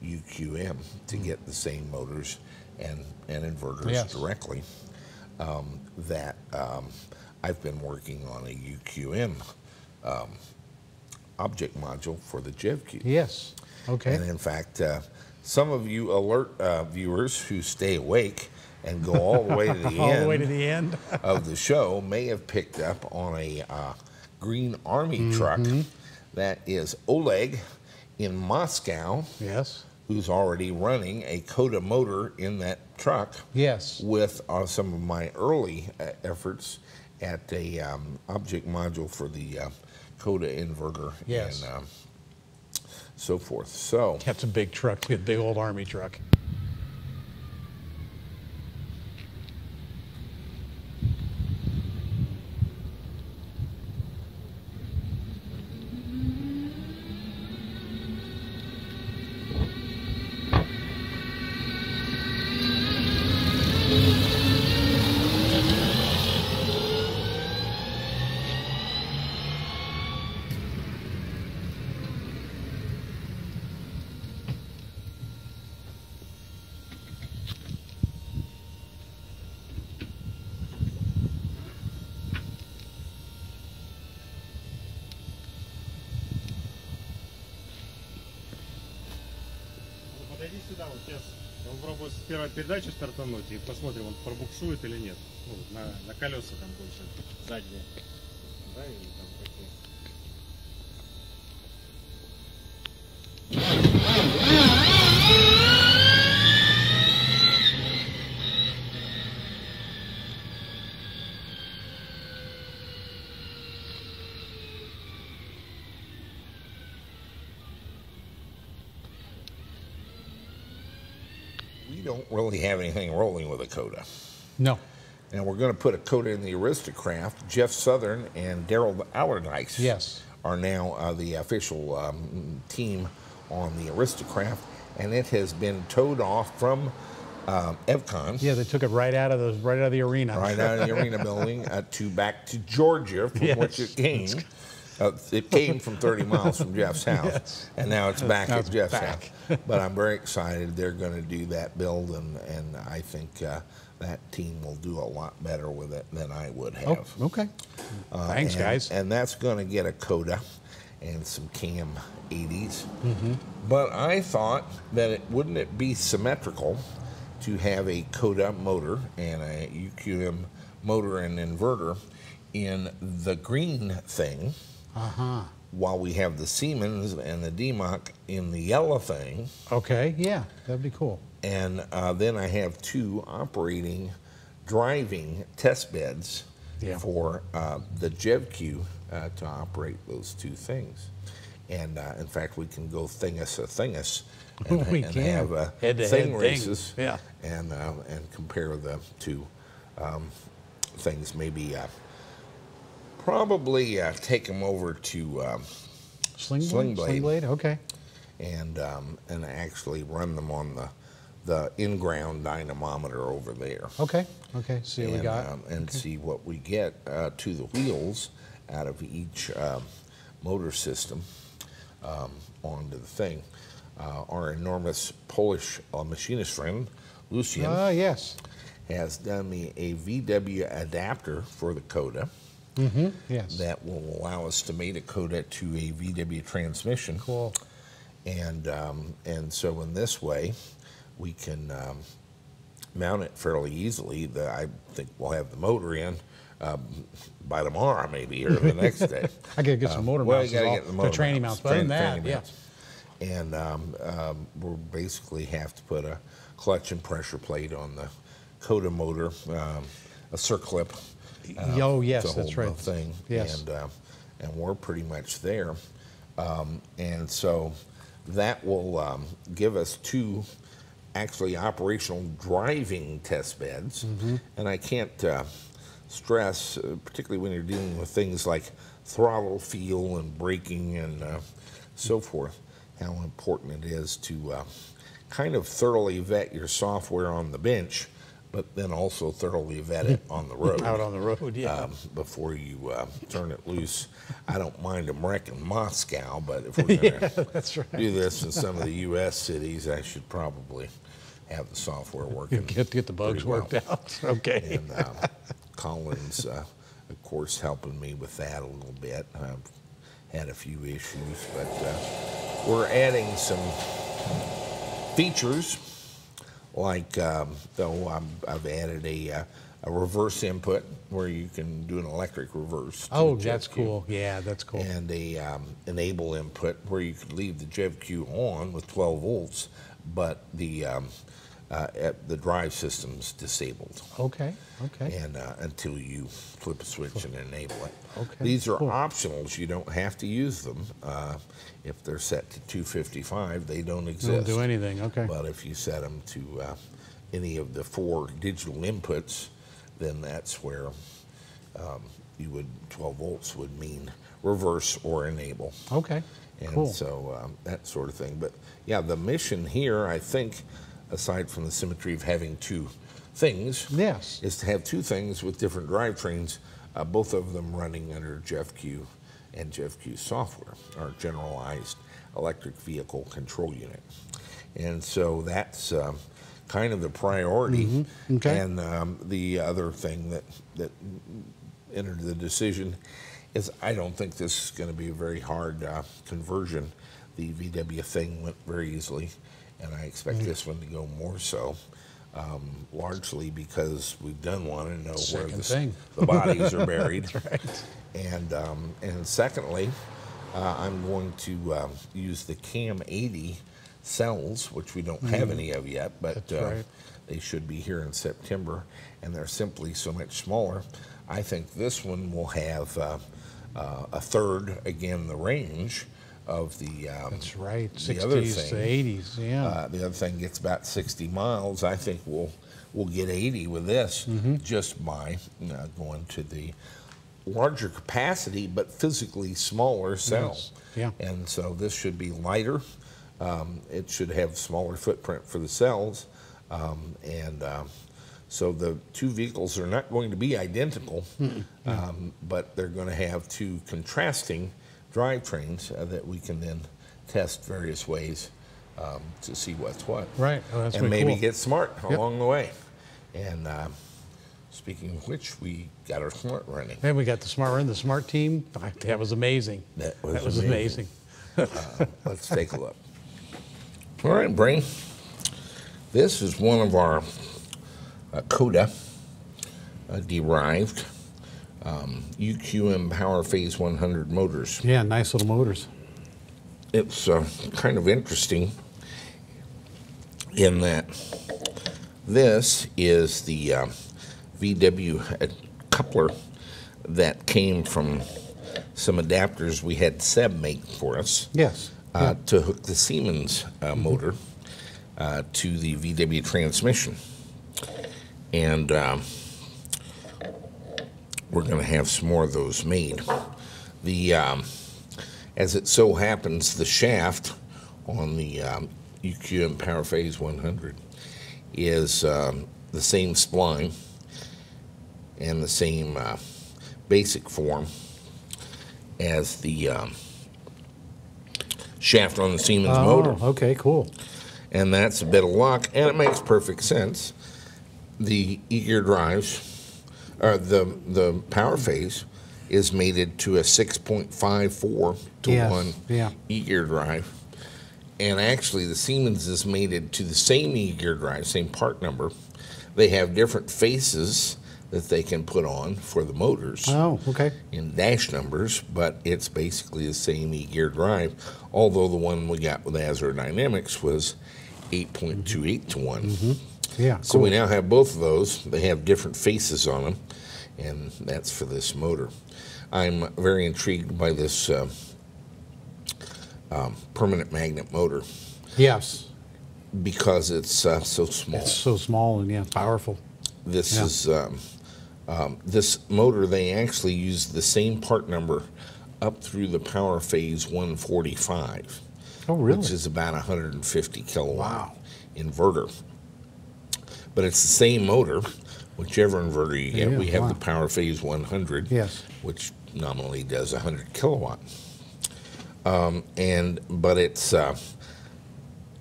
UQM to get the same motors and inverters directly. I've been working on a UQM object module for the JevQ. Yes. Okay. And in fact, some of you alert viewers who stay awake and go all the way to the all the way to the end of the show may have picked up on a Green Army truck that is Oleg in Moscow. Yes. Who's already running a Coda motor in that truck. Yes. With some of my early efforts at a object module for the Coda inverter. Yes. And so forth. So that's a big truck, a big old Army truck. Подойди сюда, вот сейчас попробую с первой передачи стартануть и посмотрим, он пробуксует или нет. Ну, на колеса там больше задние. Да, или там какие. don't really have anything rolling with a Coda. No. And we're going to put a Coda in the Aristocraft. Jeff Southern and Daryl Allardyce Yes. are now the official team on the Aristocraft, and it has been towed off from EVCON. Yeah, they took it right out of the arena. Right out of the arena building back to Georgia, from which it came. It came from 30 miles from Jeff's house, and now it's back at Jeff's house. But I'm very excited. They're going to do that build, and I think that team will do a lot better with it than I would have. Oh, okay. Thanks, guys. And that's going to get a Coda and some Cam 80s. Mm-hmm. But I thought that wouldn't it be symmetrical to have a Coda motor and a UQM motor and inverter in the green thing, while we have the Siemens and the DMOC in the yellow thing. Okay, yeah, that'd be cool. And then I have two operating driving test beds for the JevQ to operate those two things. And in fact, we can go thingus a thingus and have head-to-head thing races and compare the two things. Maybe probably take them over to Sling Blade, okay, and actually run them on the in-ground dynamometer over there. Okay, see what we got. And see what we get to the wheels out of each motor system onto the thing. Our enormous Polish machinist friend, Lucien, yes, has done me a VW adapter for the Coda. Yes, that will allow us to mate a Coda to a VW transmission. Cool. And so in this way, we can mount it fairly easily. I think we'll have the motor in by tomorrow, maybe, or the next day. I gotta get some motor mounts. Well, you gotta get the motor tranny mounts. But other than that, yeah. And we'll basically have to put a clutch and pressure plate on the Coda motor, a circlip. Oh yes, to hold that's right. The thing. Yes. And we're pretty much there. And so that will give us two actually operational driving test beds. And I can't stress, particularly when you're dealing with things like throttle feel and braking and so forth, how important it is to kind of thoroughly vet your software on the bench, but then also thoroughly vet it on the road. Out on the road, yeah. Before you turn it loose. I don't mind them wrecking Moscow, but if we're going to do this in some of the U.S. cities, I should probably have the software working. Get the bugs worked out. Okay. And Colin's, of course, helping me with that a little bit. I've had a few issues, but we're adding some features. Like, I've added a reverse input where you can do an electric reverse. Oh, that's cool. Yeah, that's cool. And a enable input where you could leave the JevQ on with 12 volts, but the drive system's disabled. Okay. And until you flip a switch and enable it. Okay. These are optionals. You don't have to use them. If they're set to 255, they don't exist. Don't do anything. Okay. But if you set them to any of the 4 digital inputs, then that's where 12 volts would mean reverse or enable. Okay. And cool. so that sort of thing. But yeah, the mission here, I think, aside from the symmetry of having two things, is to have two things with different drivetrains, both of them running under JevQ and JevQ software, our generalized electric vehicle control unit. And so that's kind of the priority. Okay. And the other thing that entered the decision is I don't think this is going to be a very hard conversion. The VW thing went very easily, and I expect this one to go more so. Largely because we've done one and know where the bodies are buried. That's right. And secondly, I'm going to use the Cam 80 cells, which we don't have any of yet, but they should be here in September, and they're simply so much smaller. I think this one will have a third, again, the range of the That's right. the other 60s to thing. 80s. Yeah. The other thing gets about 60 miles. I think we'll get 80 with this just by going to the larger capacity but physically smaller cell. Yes. Yeah. And so this should be lighter. It should have smaller footprint for the cells. So the two vehicles are not going to be identical, but they're going to have two contrasting drivetrains that we can then test various ways to see what's what. Right. Oh, that's and really maybe cool. get smart along the way. And speaking of which, we got our smart running. Then we got the smart run, the smart team. That was amazing. That was amazing. Let's take a look. All right, Brain. This is one of our Coda derived UQM Powerphase 100 motors. Yeah, nice little motors. It's kind of interesting in that this is the VW coupler that came from some adapters we had Seb make for us. Yes. To hook the Siemens motor to the VW transmission. And we're going to have some more of those made. As it so happens, the shaft on the UQM Powerphase 100 is the same spline and the same basic form as the shaft on the Siemens motor. Okay, cool. And that's a bit of luck, and it makes perfect sense. The e-gear drives, or the Powerphase, is mated to a 6.54 to 1 e-gear drive. And actually, the Siemens is mated to the same e-gear drive, same part number. They have different faces that they can put on for the motors. Oh, okay. In dash numbers, but it's basically the same e-gear drive, although the one we got with Azure Dynamics was 8.28 to 1. Yeah, So cool. we now have both of those. They have different faces on them, and that's for this motor. I'm very intrigued by this permanent magnet motor Yes. because it's so small. It's so small and powerful. This is this motor. They actually use the same part number up through the Powerphase 145. Oh, really? Which is about 150 kilowatt Wow. inverter. But it's the same motor, whichever inverter you get. Yeah, We have wow. the Powerphase 100, Yes. which nominally does 100 kilowatt. But it's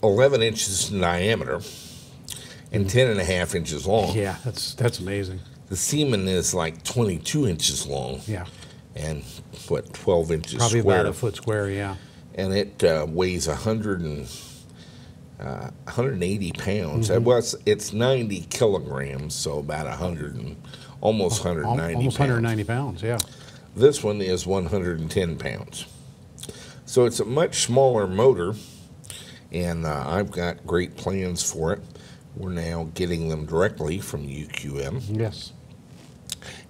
11 inches in diameter and 10.5 inches long. Yeah, that's amazing. The Siemens is like 22 inches long Yeah. and, 12 inches Probably square. about a foot square, yeah. And it weighs 180 pounds. Well, it's 90 kilograms, so about 100 and almost 190 Almost pounds. 190 pounds, yeah. This one is 110 pounds. So it's a much smaller motor, and I've got great plans for it. We're now getting them directly from UQM. Yes.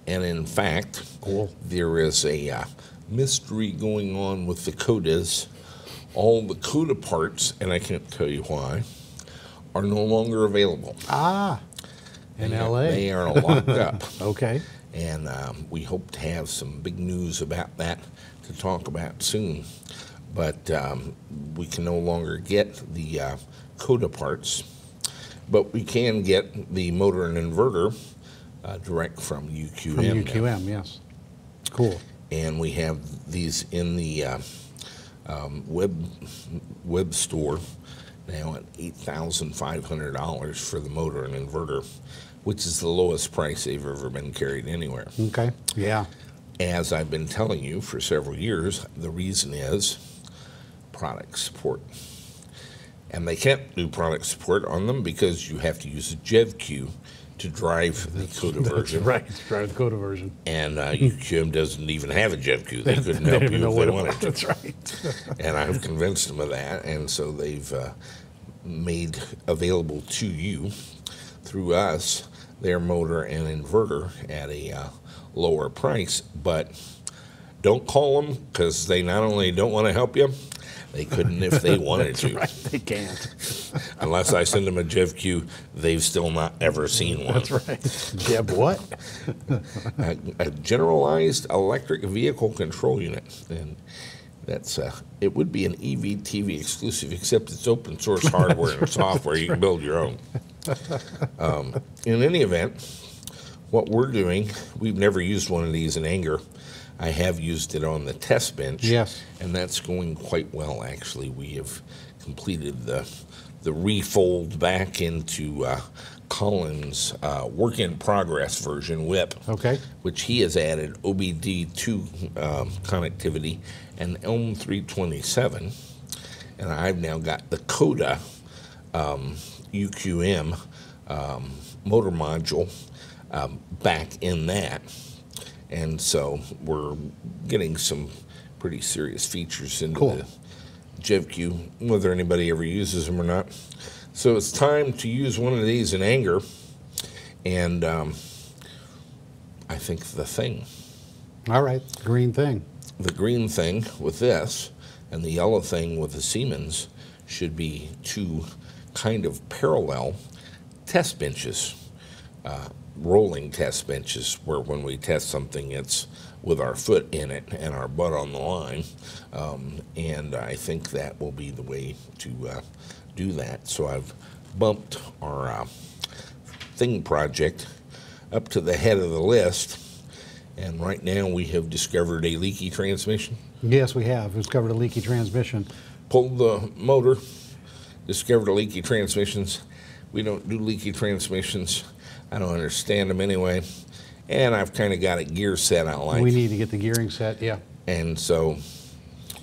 And in fact, Cool. there is a mystery going on with the Codas. All the Coda parts, and I can't tell you why, are no longer available. In They- LA. They are locked up. Okay. And we hope to have some big news about that to talk about soon. But we can no longer get the Coda parts, but we can get the motor and inverter direct from UQM. From now. UQM, yes. Cool. And we have these in the web store now at $8,500 for the motor and inverter, which is the lowest price they've ever been carried anywhere. Okay. Yeah. As I've been telling you for several years, the reason is product support. And they can't do product support on them because you have to use a JevQ to drive the Coda version. Right. Drive the Coda version. And UQM doesn't even have a JevQ. They couldn't They help don't even you know if what they it wanted was. to. That's right. And I've convinced them of that, and so they've made available to you through us their motor and inverter at a lower price. But don't call them because they not only don't want to help you, They couldn't if they wanted to. Right, they can't. Unless I send them a JevQ, they've still not ever seen one. That's right. Jeb what? A generalized electric vehicle control unit. And that's it would be an EVTV exclusive, except it's open source hardware and software. You can build your own. In any event, what we're doing, we've never used one of these in anger. I have used it on the test bench. Yes. And that's going quite well, actually. We have completed the refold back into Colin's work-in-progress version whip, Okay. which he has added OBD2 connectivity and Elm 327. And I've now got the Coda UQM motor module back in that. And so we're getting some pretty serious features into Cool. the JevQ, whether anybody ever uses them or not. So it's time to use one of these in anger. And I think the thing. All right, green thing. The green thing with this and the yellow thing with the Siemens should be two kind of parallel test benches. Rolling test benches where when we test something it's with our foot in it and our butt on the line, and I think that will be the way to do that. So I've bumped our thing project up to the head of the list, and right now we have discovered a leaky transmission. Yes, we have. We've discovered a leaky transmission. Pulled the motor, discovered a leaky transmissions. We don't do leaky transmissions. I don't understand them anyway. And I've kind of got a gear set I like. We need to get the gearing set, yeah. And so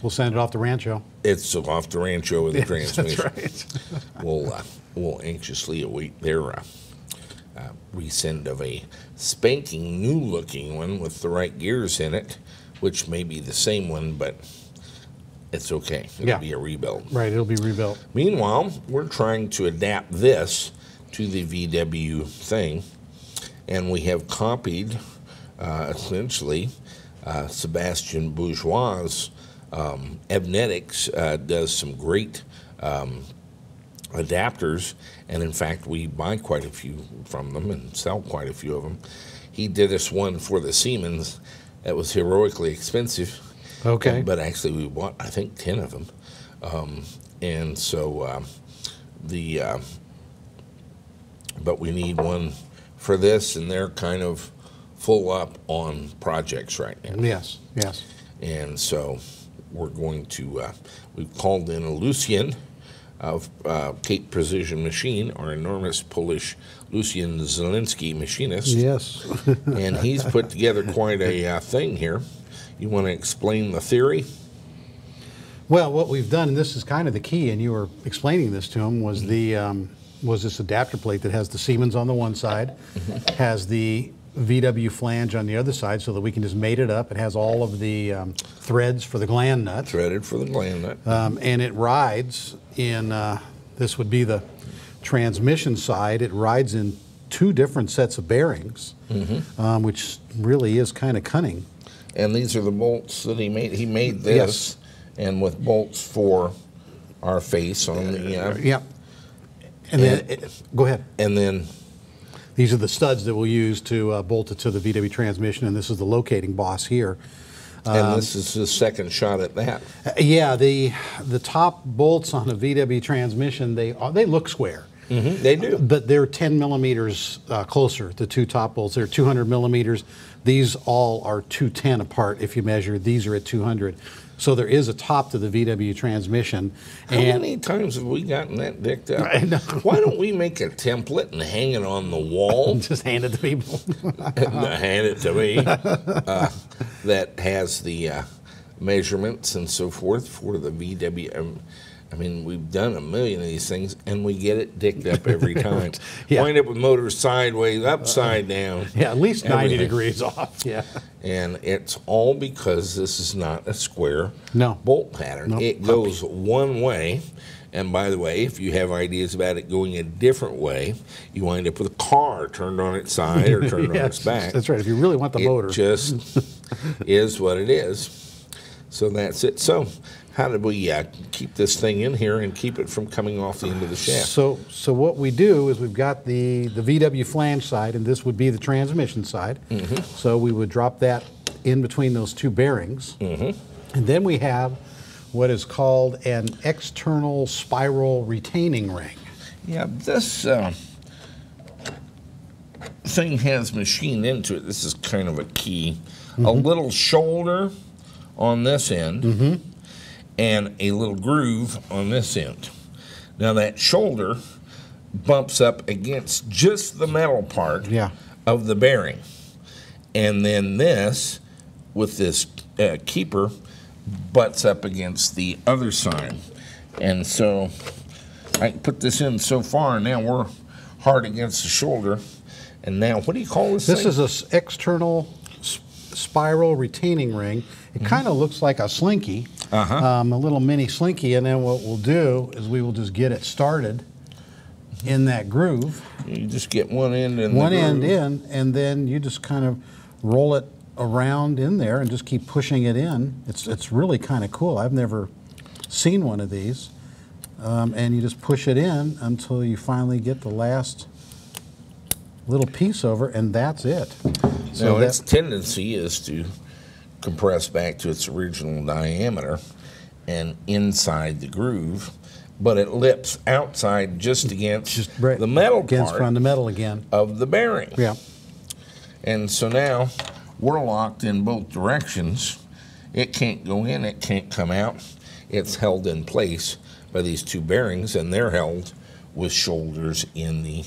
We'll send it off to Rancho. it's off the Rancho with the Yes, transmission. that's right. We'll anxiously await their resend of a spanking new looking one with the right gears in it, which may be the same one, but it's okay. It'll Yeah. be a rebuild. Right, it'll be rebuilt. Meanwhile, we're trying to adapt this to the VW thing, and we have copied essentially Sebastian Bourgeois' Evnetics does some great adapters, and in fact we buy quite a few from them and sell quite a few of them. He did us one for the Siemens that was heroically expensive. Okay. But actually we bought, I think, 10 of them. And so but we need one for this, and they're kind of full up on projects right now. Yes, yes. And so we're going to, we've called in a Lucien of Cape Precision Machine, our enormous Polish Lucien Zielinski machinist. Yes. And he's put together quite a thing here. You want to explain the theory? Well, what we've done, and this is kind of the key, and you were explaining this to him, was was this adapter plate that has the Siemens on the one side, has the VW flange on the other side, so that we can just mate it up. It has all of the threads for the gland nut. Threaded for the gland nut. And it rides in, this would be the transmission side, it rides in two different sets of bearings, which really is kind of cunning. And these are the bolts that he made. He made this, and with bolts for our face on the. Yep. And then, go ahead. And then. These are the studs that we'll use to bolt it to the VW transmission, and this is the locating boss here. And this is the second shot at that. Yeah, the top bolts on a VW transmission, they look square. They do. But they're 10 millimeters closer, the two top bolts. They're 200 millimeters. These all are 210 apart if you measure. These are at 200. So there is a top to the VW transmission. How many times have we gotten that dicked up? I know. Why don't we make a template and hang it on the wall? Just hand it to people. Hand it to me. That has the measurements and so forth for the VW. I mean, we've done a million of these things, and we get it dicked up every time. Yeah. Wind up with motors sideways, upside down. Yeah, at least 90 everything. degrees off. Yeah. And it's all because this is not a square No. bolt pattern. Nope. It goes one way. And by the way, if you have ideas about it going a different way, you wind up with a car turned on its side or turned on its back. That's right. If you really want the motor. It just is what it is. So that's it. So how did we keep this thing in here and keep it from coming off the end of the shaft? So what we do is we've got the VW flange side, and this would be the transmission side. So we would drop that in between those two bearings. And then we have what is called an external spiral retaining ring. Yeah, this thing has machined into it. This is kind of a key. A little shoulder on this end and a little groove on this end. Now that shoulder bumps up against just the metal part of the bearing. And then this, with this keeper, butts up against the other side. And so I can put this in so far, and now we're hard against the shoulder. And now, what do you call this thing? This is an external spiral retaining ring. It kind of looks like a slinky, a little mini slinky, and then what we'll do is we will just get it started in that groove. You just get one end in one the end groove. in, and then you just kind of roll it around in there and just keep pushing it in. It's really kind of cool. I've never seen one of these. And you just push it in until you finally get the last little piece over, and that's it. So its tendency is to compress back to its original diameter and inside the groove, but it lips outside just against the metal against part the metal again of the bearing. Yeah. And so now we're locked in both directions. It can't go in, it can't come out. It's held in place by these two bearings, and they're held with shoulders in the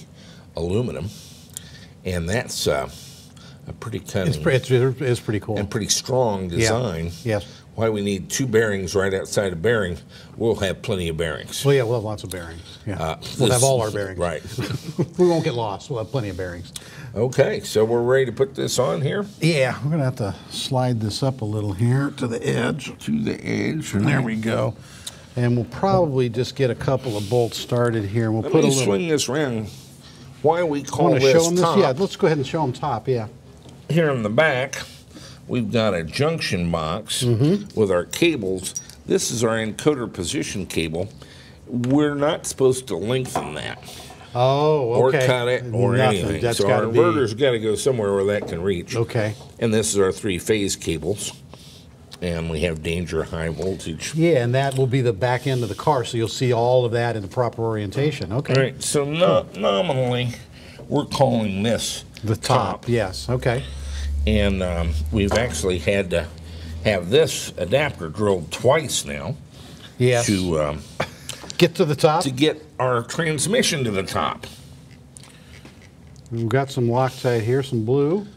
aluminum. And that's a pretty cunning. It's pretty cool. And pretty strong design. Yes. Why we need two bearings right outside a bearing? We'll have plenty of bearings. Well, yeah, we'll have lots of bearings. Yeah. We'll have all our bearings. Right. We won't get lost. We'll have plenty of bearings. Okay, so we're ready to put this on here? Yeah, we're going to have to slide this up a little here to the edge. To the edge. And there we go. And we'll probably just get a couple of bolts started here. We'll Let me swing this around. Why we call this show them top? Yeah, let's go ahead and show them top, yeah. Here in the back, we've got a junction box with our cables. This is our encoder position cable. We're not supposed to lengthen that. Oh, okay. Or cut it or anything. That's so our inverter's got to go somewhere where that can reach. Okay. And this is our three-phase cables. And we have danger high voltage. Yeah, and that will be the back end of the car, so you'll see all of that in the proper orientation. Okay. All right, so nominally, we're calling this the top. Yes, okay. And we've actually had to have this adapter drilled twice now. Yes. To get to the top? To get our transmission to the top. We've got some Loctite here, some blue.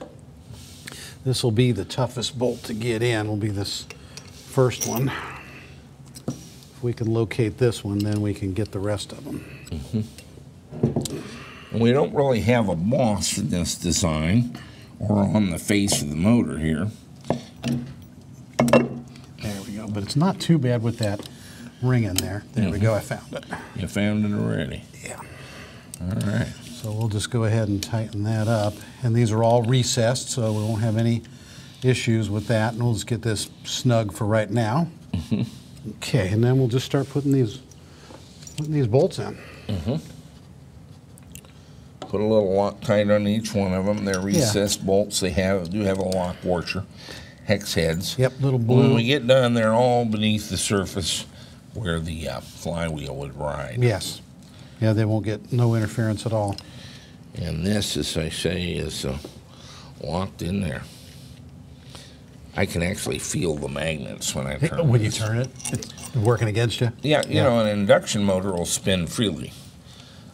This will be the toughest bolt to get in, will be this first one. If we can locate this one, then we can get the rest of them. And we don't really have a boss in this design or on the face of the motor here. There we go, but it's not too bad with that ring in there. There we go, I found it. You found it already? Yeah. All right. So we'll just go ahead and tighten that up. And these are all recessed, so we won't have any issues with that. And we'll just get this snug for right now. Okay, and then we'll just start putting these bolts in. Put a little Loctite on each one of them. They're recessed bolts. They do have a lock washer, hex heads. Yep, little blue. When we get done, they're all beneath the surface where the flywheel would ride. Yes. Yeah, they won't get no interference at all. And this, as I say, is locked in there. I can actually feel the magnets when I turn When you turn it, it's working against you? Yeah, you know, an induction motor will spin freely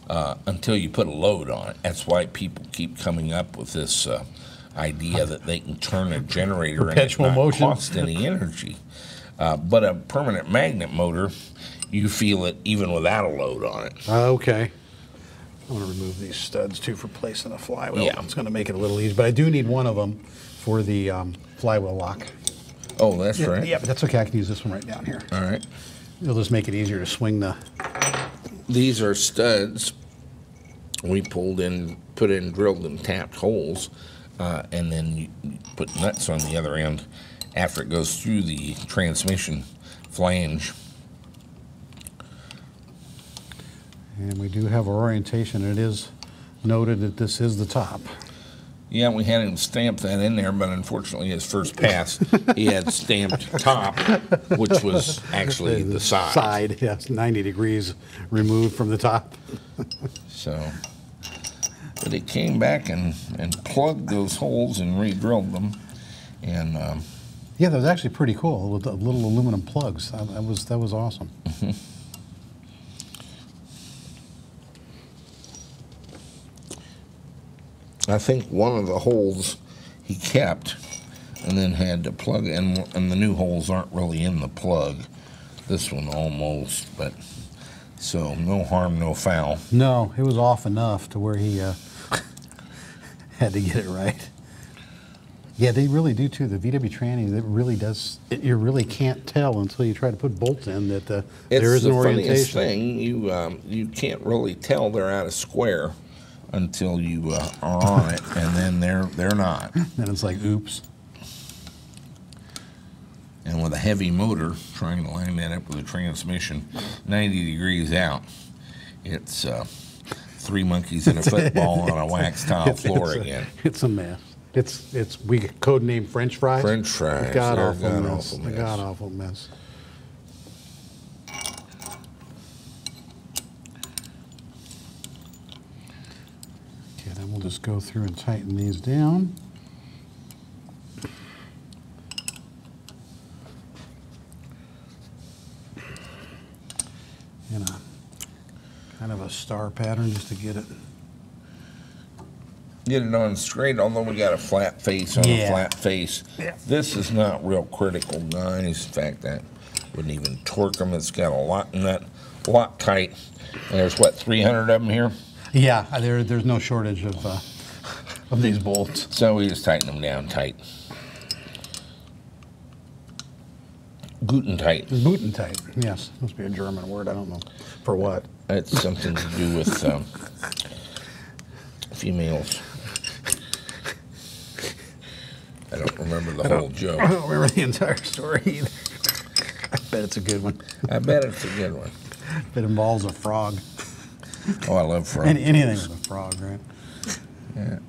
until you put a load on it. That's why people keep coming up with this idea that they can turn a generator and it not cost any energy. But a permanent magnet motor, you feel it even without a load on it. Okay. I want to remove these studs too for placing a flywheel. Yeah. It's going to make it a little easier, but I do need one of them for the flywheel lock. Oh, that's right. Yeah, but that's okay. I can use this one right down here. All right. It'll just make it easier to swing the... These are studs we pulled in, put in, drilled and tapped holes, and then you put nuts on the other end after it goes through the transmission flange. And we do have our orientation. It is noted that this is the top. Yeah, we had him stamp that in there, but unfortunately his first pass, he had stamped top, which was actually the side. Side, yes, 90 degrees removed from the top. So, but he came back and plugged those holes and re-drilled them. And yeah, that was actually pretty cool with the little aluminum plugs. That was awesome. I think one of the holes he kept and then had to plug in, and the new holes aren't really in the plug. This one almost, but so no harm, no foul. No, it was off enough to where he had to get it right. Yeah, they really do too. The VW tranny, it really does. You really can't tell until you try to put bolts in that there is an orientation. It's the funniest thing. You can't really tell they're out of square until you are on it, and then they're not. Then it's like, oops. And with a heavy motor, trying to line that up with a transmission 90 degrees out, it's 3 monkeys in a football on a wax tile floor again. It's a mess. We code name French fries. French fries. God awful mess. A god awful mess. Okay, then we'll just go through and tighten these down. In a kind of a star pattern just to get it. Get it on straight, although we got a flat face on a flat face. Yeah. This is not real critical, guys. In fact, I wouldn't even torque them. It's got a lock nut, Loctite. And there's, what, 300 of them here? Yeah, there's no shortage of these bolts. So we just tighten them down tight. Guten tight. Guten tight, yes. Must be a German word, I don't know. For what? It's something to do with females. I don't remember the whole joke. I don't remember the entire story either. I bet it's a good one. I bet it's a good one. It involves a frog. Oh, I love frogs. Anything with a frog, right? Yeah.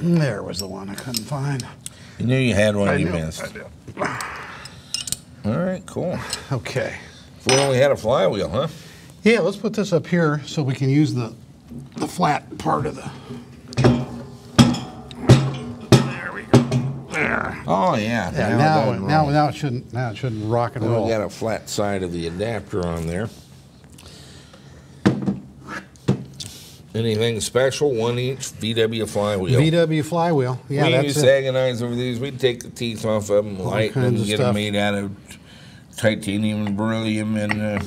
There was the one I couldn't find. You knew you had one you knew, missed. I did. All right, cool. Okay. If we only had a flywheel, huh? Yeah, let's put this up here so we can use the flat part of the... There we go. There. Oh yeah. Yeah, now it shouldn't rock and roll. We got a flat side of the adapter on there. Anything special? One each VW flywheel. VW flywheel. Yeah, we that's used to agonize over these. We'd take the teeth off of them, lighten them, get them made out of titanium and beryllium, and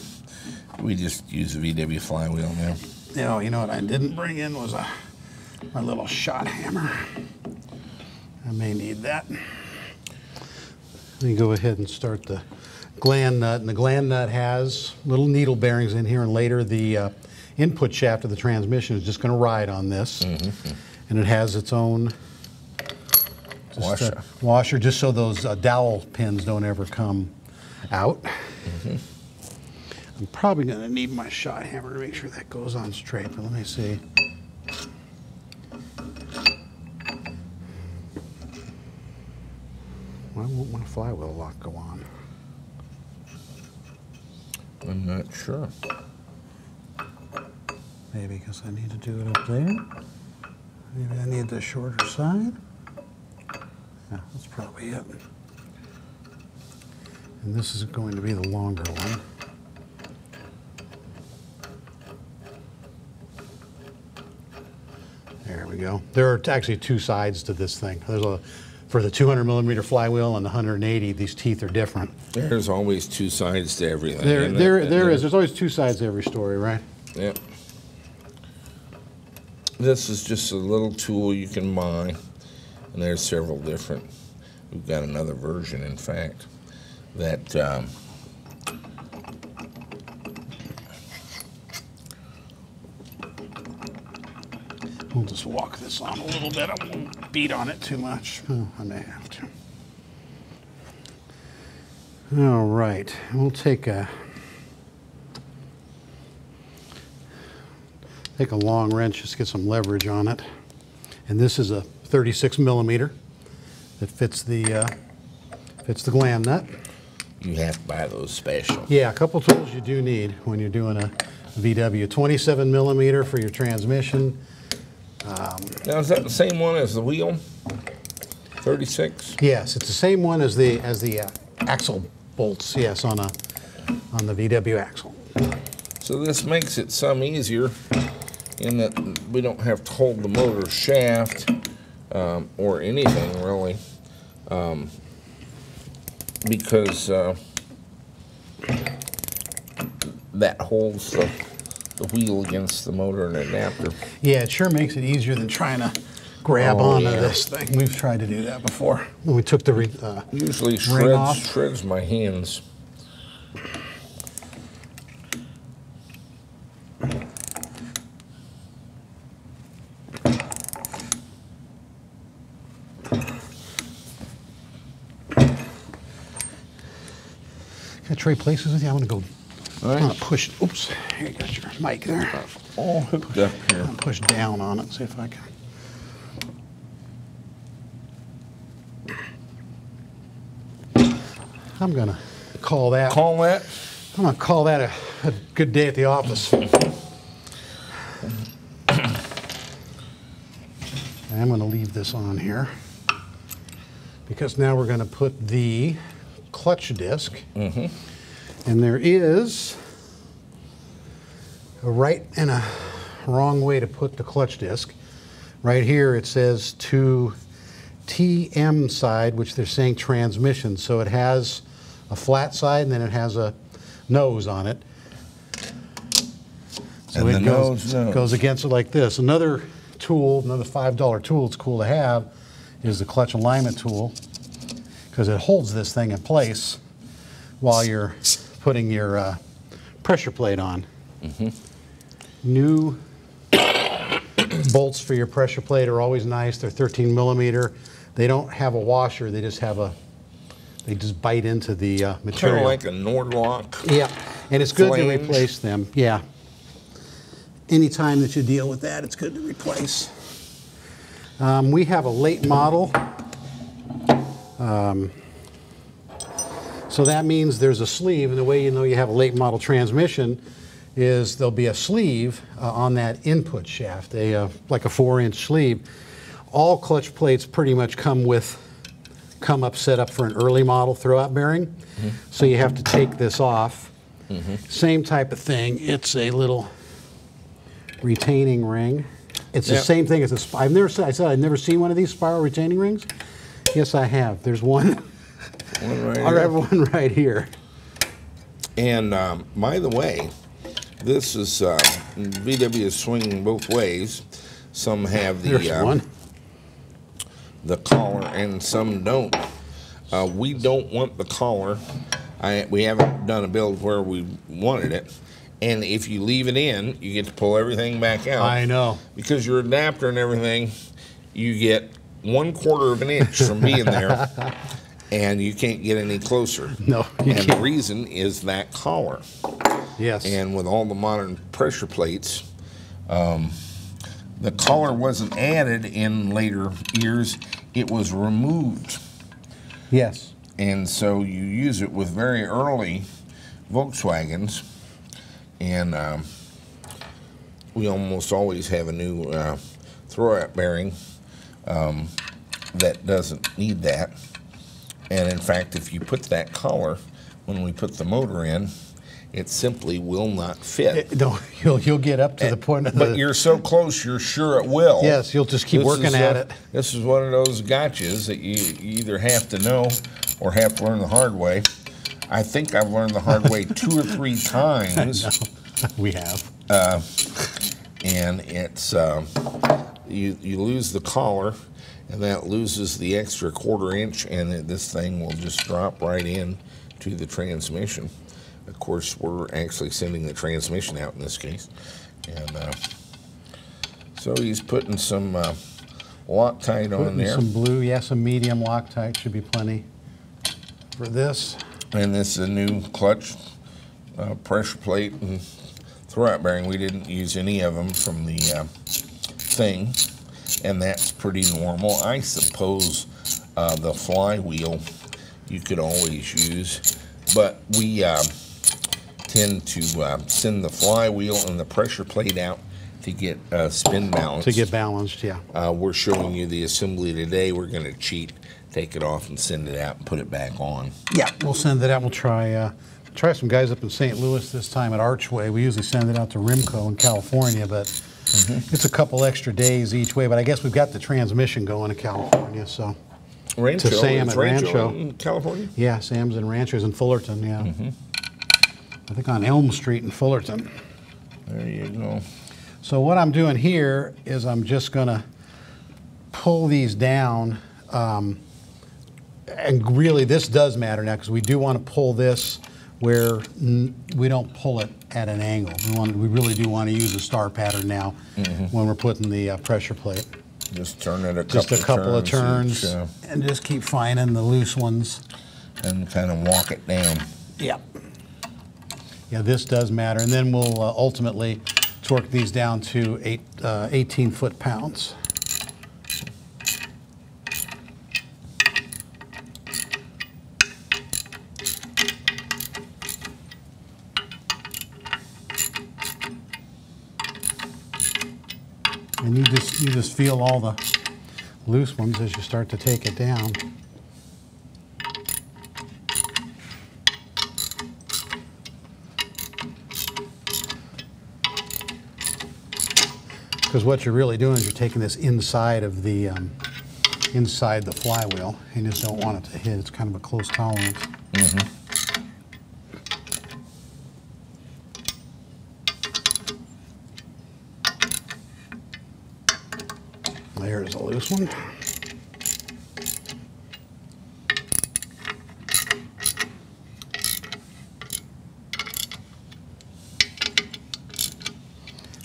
we just use the VW flywheel now. You know what I didn't bring in was my little shot hammer. I may need that. Let me go ahead and start the gland nut. And the gland nut has little needle bearings in here, and later the input shaft of the transmission is just going to ride on this. Mm-hmm. And it has its own washer, just so those dowel pins don't ever come out. Mm-hmm. I'm probably going to need my shot hammer to make sure that goes on straight, but let me see. Why won't my flywheel lock go on? I'm not sure. Maybe because I need to do it up there. Maybe I need the shorter side. Yeah, that's probably it. And this is going to be the longer one. There we go. There are actually two sides to this thing. For the 200 millimeter flywheel and the 180, these teeth are different. There's always two sides to everything. There is. There's always two sides to every story, right? Yep. This is just a little tool you can buy, and there's several different. We've got another version, in fact, that We'll just walk this on a little bit. I won't beat on it too much. Oh, I may have to. All right, we'll take a long wrench, just get some leverage on it. And this is a 36 millimeter that fits the gland nut. You have to buy those special. Yeah, a couple tools you do need when you're doing a VW. 27 millimeter for your transmission. Now, is that the same one as the wheel? 36? Yes, it's the same one as the axle bolts. Yes, on the VW axle. So this makes it some easier in that we don't have to hold the motor shaft or anything really, because that holds the wheel against the motor and adapter. Yeah, it sure makes it easier than trying to grab onto this thing. We've tried to do that before. When we took the Usually ring off. shreds my hands. Can I trade places with you? I want to go. All I right. want to push. Oops, here you got your mic there. All hooked up here. I'll push down on it. See if I can. I'm gonna call that. Call that? I'm gonna call that a good day at the office. I'm gonna leave this on here because now we're gonna put the clutch disc. And there is a right and a wrong way to put the clutch disc. Right here it says to TM side, which they're saying transmission. So it has a flat side and then it has a nose on it. So And it goes against it like this. Another tool, another $5 tool it's cool to have is the clutch alignment tool, because it holds this thing in place while you're putting your pressure plate on. New bolts for your pressure plate are always nice. They're 13 millimeter. They don't have a washer. They just have they just bite into the Kind material. of like a Nordlock. Yeah, and it's good to Flange. replace them. Yeah. Anytime that you deal with that, it's good to replace. We have a late model. So that means there's a sleeve, and the way you know you have a late model transmission is there'll be a sleeve on that input shaft, like a 4-inch sleeve. All clutch plates pretty much come up set up for an early model throwout bearing. So you have to take this off. Same type of thing. It's a little retaining ring. It's the same thing as a. I said I've never seen one of these spiral retaining rings. Yes, I have. There's one. One right I here. have one right here. And by the way, this is VW is swinging both ways. Some have There's one. the collar and some don't. We don't want the collar. We haven't done a build where we wanted it. And if you leave it in, you get to pull everything back out. I know. Because your adapter and everything, you get 1/4 of an inch from being there, and you can't get any closer. No, you And can't. the reason is that collar. Yes. And with all the modern pressure plates, the collar wasn't added in later years, it was removed. Yes. And so you use it with very early Volkswagens, and we almost always have a new throwout bearing that doesn't need that. And in fact, if you put that collar, when we put the motor in, it simply will not fit. No, you'll get up to the point of But you're so close, you're sure it will. Yes, you'll just keep This working is at it. This is one of those gotchas that you either have to know or have to learn the hard way. I think I've learned the hard way 2 or 3 times. We have. And it's you lose the collar, and that loses the extra 1/4 inch, and this thing will just drop right in to the transmission. Of course, we're actually sending the transmission out in this case, and So he's putting some Loctite on there. Some blue, yeah, some medium Loctite should be plenty for this. And this is a new clutch, pressure plate, and throwout bearing. We didn't use any of them from the thing, and that's pretty normal. I suppose the flywheel you could always use, but we tend to send the flywheel and the pressure plate out to get spin balance. To get balanced, yeah. We're showing you the assembly today. We're going to cheat, take it off and send it out and put it back on. Yeah, we'll send it out. We'll try some guys up in St. Louis this time at Archway. We usually send it out to Rimco in California, but it's a couple extra days each way. But I guess we've got the transmission going to California, so. Rancho, to Sam at Rancho in California? Yeah, Sam's and Rancho's in Fullerton, yeah. I think on Elm Street in Fullerton. There you go. So what I'm doing here is I'm just going to pull these down. And really, this does matter now because we do want to pull this where we don't pull it at an angle. We really do want to use a star pattern now when we're putting the pressure plate. Just turn it Just a couple of turns and just keep finding the loose ones. And kind of walk it down. Yeah. Yeah, this does matter. And then we'll ultimately torque these down to 18 foot-pounds. And you just feel all the loose ones as you start to take it down. Because what you're really doing is you're taking this inside of the inside the flywheel, and you just don't want it to hit. It's kind of a close tolerance. There's a loose one.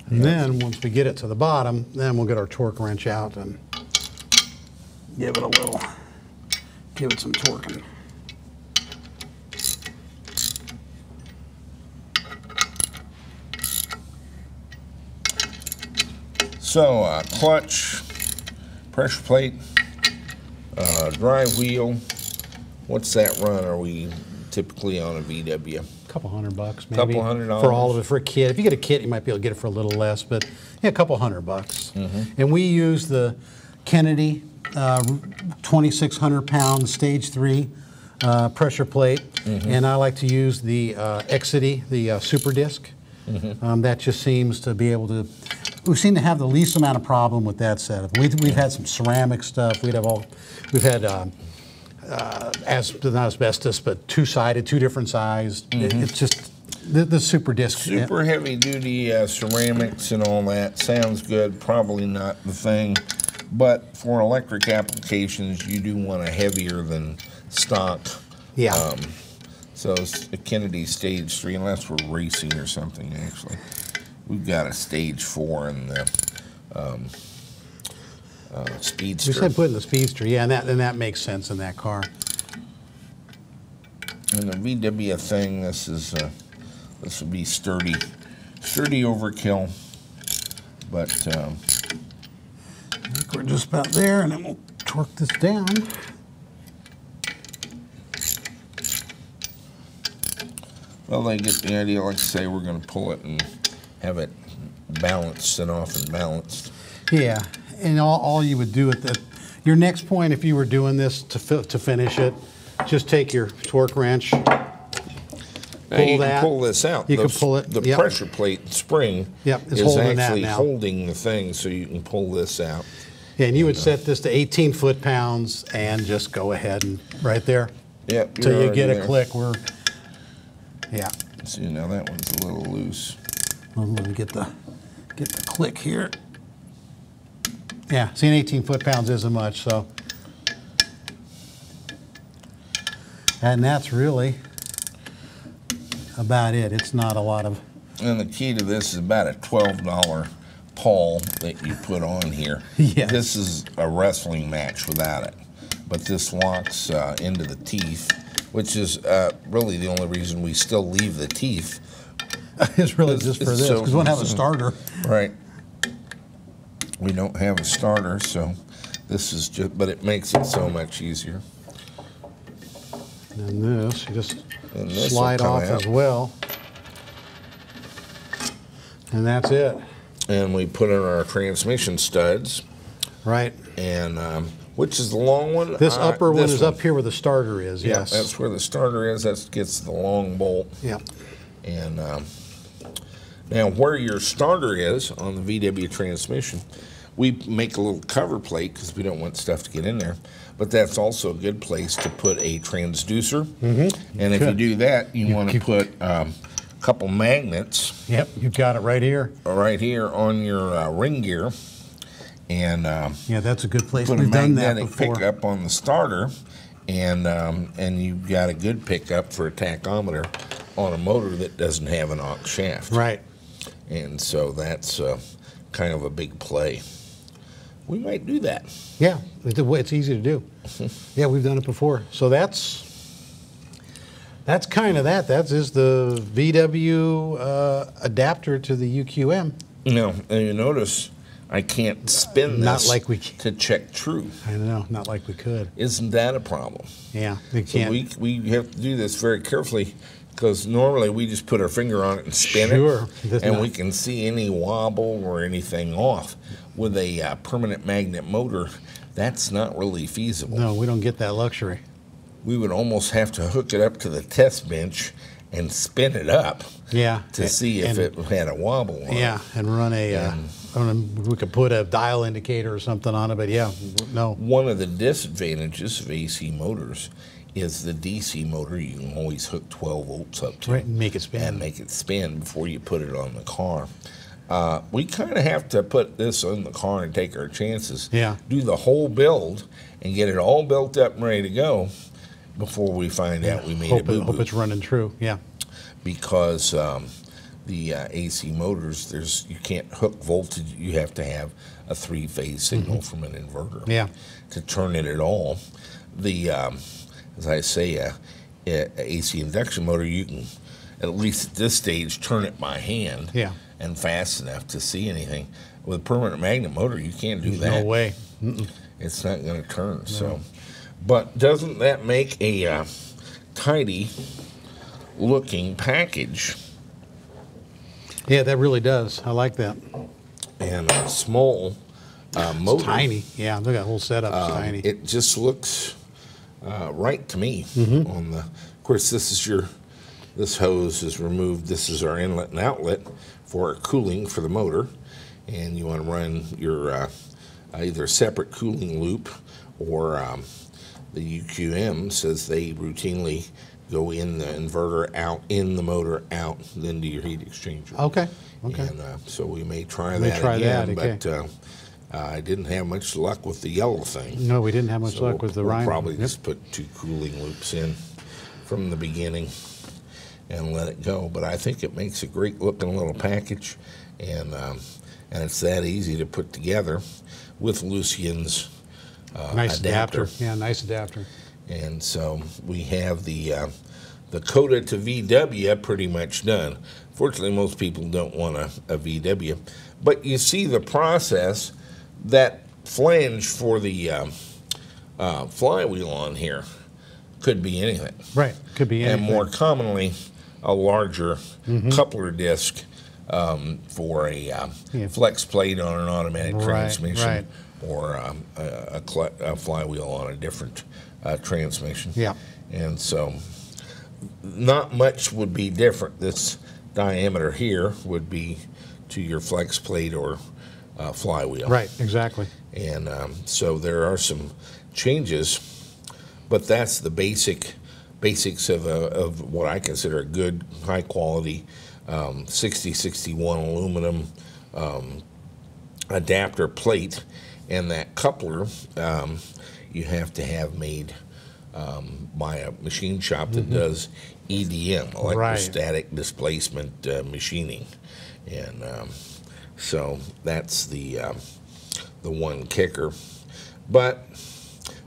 And then once we get it to the bottom, then we'll get our torque wrench out and give it some torquing. So clutch, pressure plate, drive wheel. What's that run? Are we typically on a VW? Couple $100 maybe. Couple $100 for all of it. For a kit, if you get a kit, you might be able to get it for a little less, but yeah, a couple $100. And we use the Kennedy 2,600 pound stage 3 pressure plate, and I like to use the Exidy, the Super Disc. That just seems to be able to. We seem to have the least amount of problem with that setup. We've had some ceramic stuff. We've had not asbestos, but two-sided, two different sized. It's just the Super Disc. Super heavy-duty ceramics and all that sounds good. Probably not the thing, but for electric applications, you do want a heavier than stock. Yeah. So it's a Kennedy Stage 3, unless we're racing or something. Actually, we've got a Stage 4 in the Speedster. We said put in the Speedster, yeah, and that makes sense in that car. And the VW thing, this would be sturdy overkill, but I think we're just about there, and then we'll torque this down. well, they get the idea. Like I say, we're going to pull it and have it balanced, sent off and balanced. Yeah, and all you would do at your next point, if you were doing this to finish it, just take your torque wrench, Now you can pull this out. You can pull it. The pressure plate spring is is holding that actually now. holding the thing, so you can pull this out. Yeah, and you would set this to 18 foot-pounds and just go ahead and right there. Yep. Till you get a click. Yeah. See, now that one's a little loose. Let me get the click here. Yeah, see, 18 foot-pounds isn't much, so. And that's really about it. It's not a lot of. And the key to this is about a $12 pawl that you put on here. Yes. This is a wrestling match without it. But this locks into the teeth, which is really the only reason we still leave the teeth. It's really just for this, because we don't have a starter. Right. We don't have a starter, so this is just, but it makes it so much easier. And this, you just And this slide will come off out. as well. And that's it. And we put in our transmission studs, Right. and which is the long one? This upper one this is up here where the starter is, Yeah, yes. that's where the starter is. That gets the long bolt. Yeah. And now where your starter is on the VW transmission, we make a little cover plate because we don't want stuff to get in there. But that's also a good place to put a transducer. Mm-hmm. And if you do that, you want to put a couple magnets. Yep, you've got it right here. Right here on your ring gear. And Yeah, that's a good place. put We've a done that magnetic before. pickup on the starter, and you've got a good pickup for a tachometer on a motor that doesn't have an aux shaft. Right. And so that's kind of a big play. We might do that. Yeah, it's easy to do. Yeah, we've done it before. So that's kind of that. That is the VW adapter to the UQM. Now, and you notice I can't spin Not this like we to check true. I don't know, not like we could. Isn't that a problem? Yeah, we So can't. we have to do this very carefully, because normally we just put our finger on it and spin Sure. it, That's and not- we can see any wobble or anything off. With a permanent magnet motor, that's not really feasible. No, we don't get that luxury. We would almost have to hook it up to the test bench and spin it up Yeah. to see if it had a wobble on Yeah, it. and run a. I don't know, we could put a dial indicator or something on it, but yeah, no. One of the disadvantages of AC motors is the DC motor you can always hook 12 volts up to. Right, and make it spin. And make it spin before you put it on the car. We kind of have to put this on the car and take our chances. Yeah. Do the whole build and get it all built up and ready to go before we find out we made a Hope boo-boo. it's running true. Yeah. Because the AC motors, you can't hook voltage. You have to have a three-phase signal from an inverter. Yeah. To turn it at all. The as I say, a AC induction motor, you can at least at this stage turn it by hand. Yeah. And fast enough to see anything. With a permanent magnet motor, you can't do There's that. no way. It's not going to turn. No. So, but doesn't that make a tidy looking package? Yeah, that really does. I like that. And a small motor. It's tiny. Yeah, look at that whole setup. It's tiny. It just looks right to me. On the, of course, this hose is removed. This is our inlet and outlet for cooling for the motor, and you want to run your either separate cooling loop or the UQM says they routinely go in the inverter, out, in the motor, out, then to your heat exchanger. Okay. Okay. And so we may try May that try again, that, okay. but I didn't have much luck with the yellow thing. No, we didn't have much So luck with the we'll Rhino. probably Yep. just put 2 cooling loops in from the beginning and let it go. But I think it makes a great looking little package, and it's that easy to put together with Lucian's Nice adapter. Yeah, nice adapter. And so we have the Coda to VW pretty much done. Fortunately, most people don't want a VW. But you see the process, that flange for the flywheel on here could be anything. Right. Could be anything. And more commonly, a larger coupler disc for a flex plate on an automatic Right, transmission, right. or a flywheel on a different transmission. Yeah. And so not much would be different. This diameter here would be to your flex plate or flywheel. Right, exactly. And so there are some changes, but that's the basics of what I consider a good, high quality 6061 aluminum adapter plate. And that coupler you have to have made by a machine shop that does EDM, electrostatic displacement machining. And So that's the one kicker. But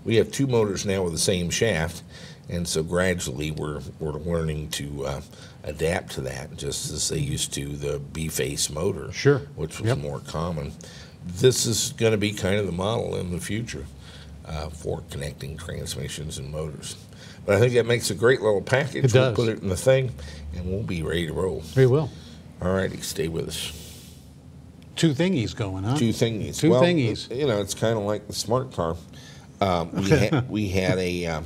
we have two motors now with the same shaft, and so gradually we're learning to adapt to that, just as they used to the B-face motor, Sure. which was Yep. more common. This is going to be kind of the model in the future for connecting transmissions and motors. But I think that makes a great little package. It does. We'll put it in the thing, and we'll be ready to roll. We will. All righty, stay with us. Two thingies going, huh? Two thingies. Two Well, thingies. You know, it's kind of like the smart car. We had an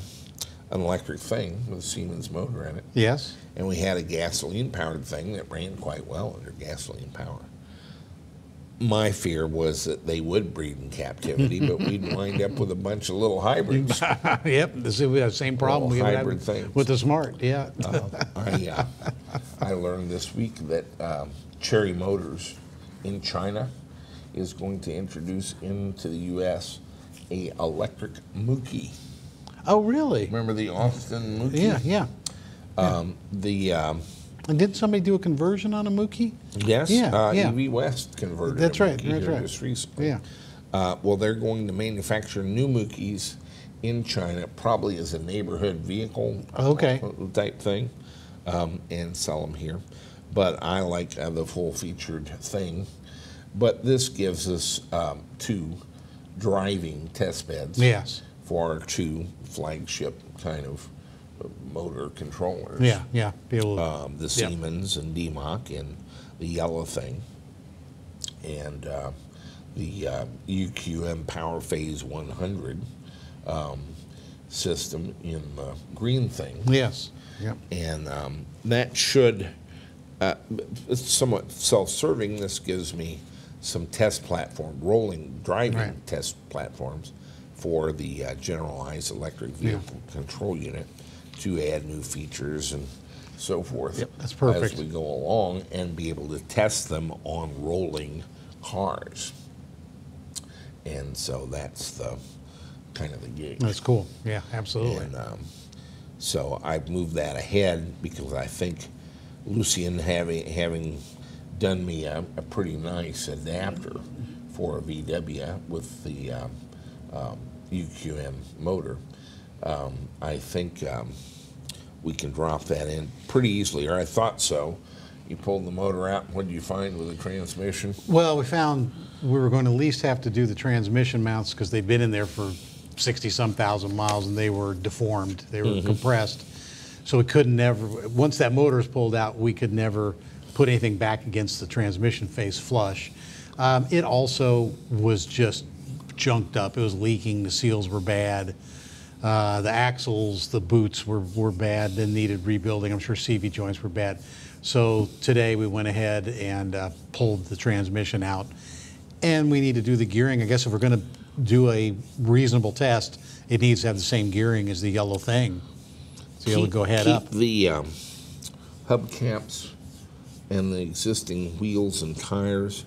electric thing with a Siemens motor in it, Yes. and we had a gasoline-powered thing that ran quite well under gasoline power. My fear was that they would breed in captivity, but we'd wind up with a bunch of little hybrids. Yep. This is the same problem we have hybrid things. with the Smart. Yeah. I learned this week that Chery Motors in China is going to introduce into the U.S. a electric Mookie. Oh, really? Remember the Austin Mookie? Yeah. And didn't somebody do a conversion on a Mookie? Yes, Yeah. EV West converted. That's a right, Mookie that's here right. Just recently. Yeah. Well, they're going to manufacture new Mookies in China, probably as a neighborhood vehicle Okay. type thing, and sell them here. But I like the full-featured thing. But this gives us two driving test beds. Yes. For our two flagship kind of motor controllers. Yeah. Be able to, The Siemens and DMOC and the yellow thing, and the UQM Powerphase 100 system in the green thing. yes. Yep. And that should, it's somewhat self-serving. This gives me some test platform, driving Right. test platforms for the generalized electric vehicle control unit to add new features and so forth. Yep, that's perfect. As we go along and be able to test them on rolling cars. And so that's the kind of the gig. That's cool. Yeah, absolutely. And so I've moved that ahead because I think Lucian, having done me a pretty nice adapter for a VW with the UQM motor, I think we can drop that in pretty easily, or I thought so. You pulled the motor out, what did you find with the transmission? Well, we found we were going to at least have to do the transmission mounts because they've been in there for 60-some thousand miles and they were deformed. They were compressed. So we couldn't never, once that motor is pulled out, we could never put anything back against the transmission face flush. It also was just junked up. It was leaking. The seals were bad. The axles, the boots were bad, then needed rebuilding. I'm sure CV joints were bad. So today we went ahead and pulled the transmission out. And we need to do the gearing. I guess if we're going to do a reasonable test, it needs to have the same gearing as the yellow thing. So you'll go head up. Keep the hubcaps and the existing wheels and tires,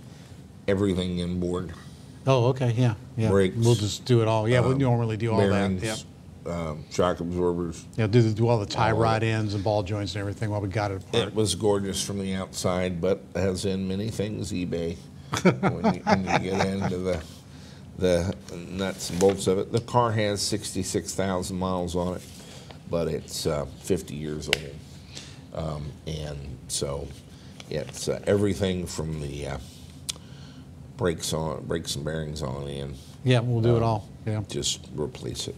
everything inboard. Oh, okay, yeah. Brakes, we'll just do it all. Yeah, we normally do all bearings, that. Yeah. Shock absorbers. Yeah, do all the tie All rod that. ends and ball joints and everything while we got it apart. It was gorgeous from the outside, but as in many things, eBay, when you get into the nuts and bolts of it. The car has 66,000 miles on it, but it's 50 years old. And so it's everything from the brakes and bearings on in. Yeah, we'll do it all. Yeah. Just replace it.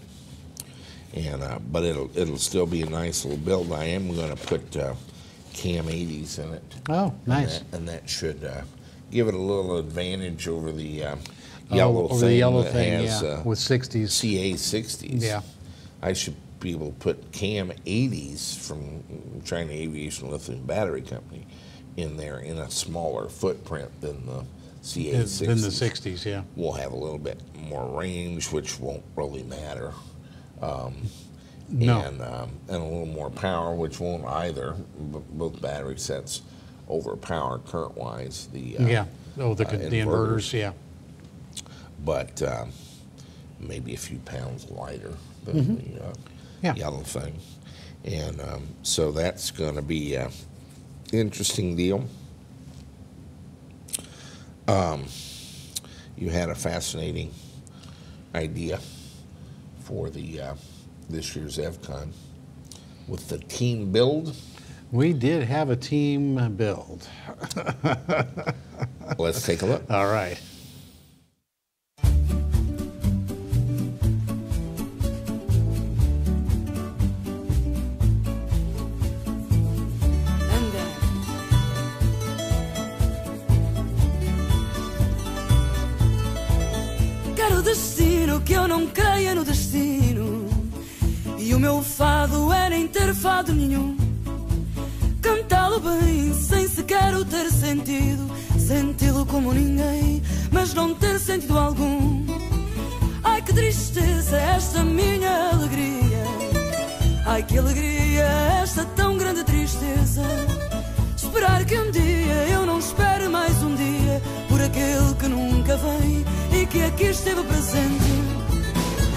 And but it'll still be a nice little build. I am going to put cam 80s in it. Oh, nice. And that should give it a little advantage over the yellow over thing the yellow that thing, has yeah, with 60s. CA 60s. Yeah. I should be able to put cam 80s from China Aviation Lithium Battery Company in there in a smaller footprint than the CA 60s. Than the 60s, yeah. We'll have a little bit more range, which won't really matter. No. And a little more power, which won't either. Both battery sets overpower current-wise the Yeah. Oh, the inverters, yeah. But maybe a few pounds lighter than the Yeah. yellow thing. And so that's going to be an interesting deal. You had a fascinating idea for the this year's EVCON with the team build. We did have a team build. Let's take a look. All right. Quero destino, que eu não creia no destino. E o meu fado é nem ter fado nenhum. Cantá-lo bem, sem sequer o ter sentido. Senti-lo como ninguém, mas não ter sentido algum. Ai que tristeza esta minha alegria. Ai que alegria esta tão grande tristeza. Esperar que um dia eu não espere mais um dia por aquele que nunca vem e que aqui esteve presente.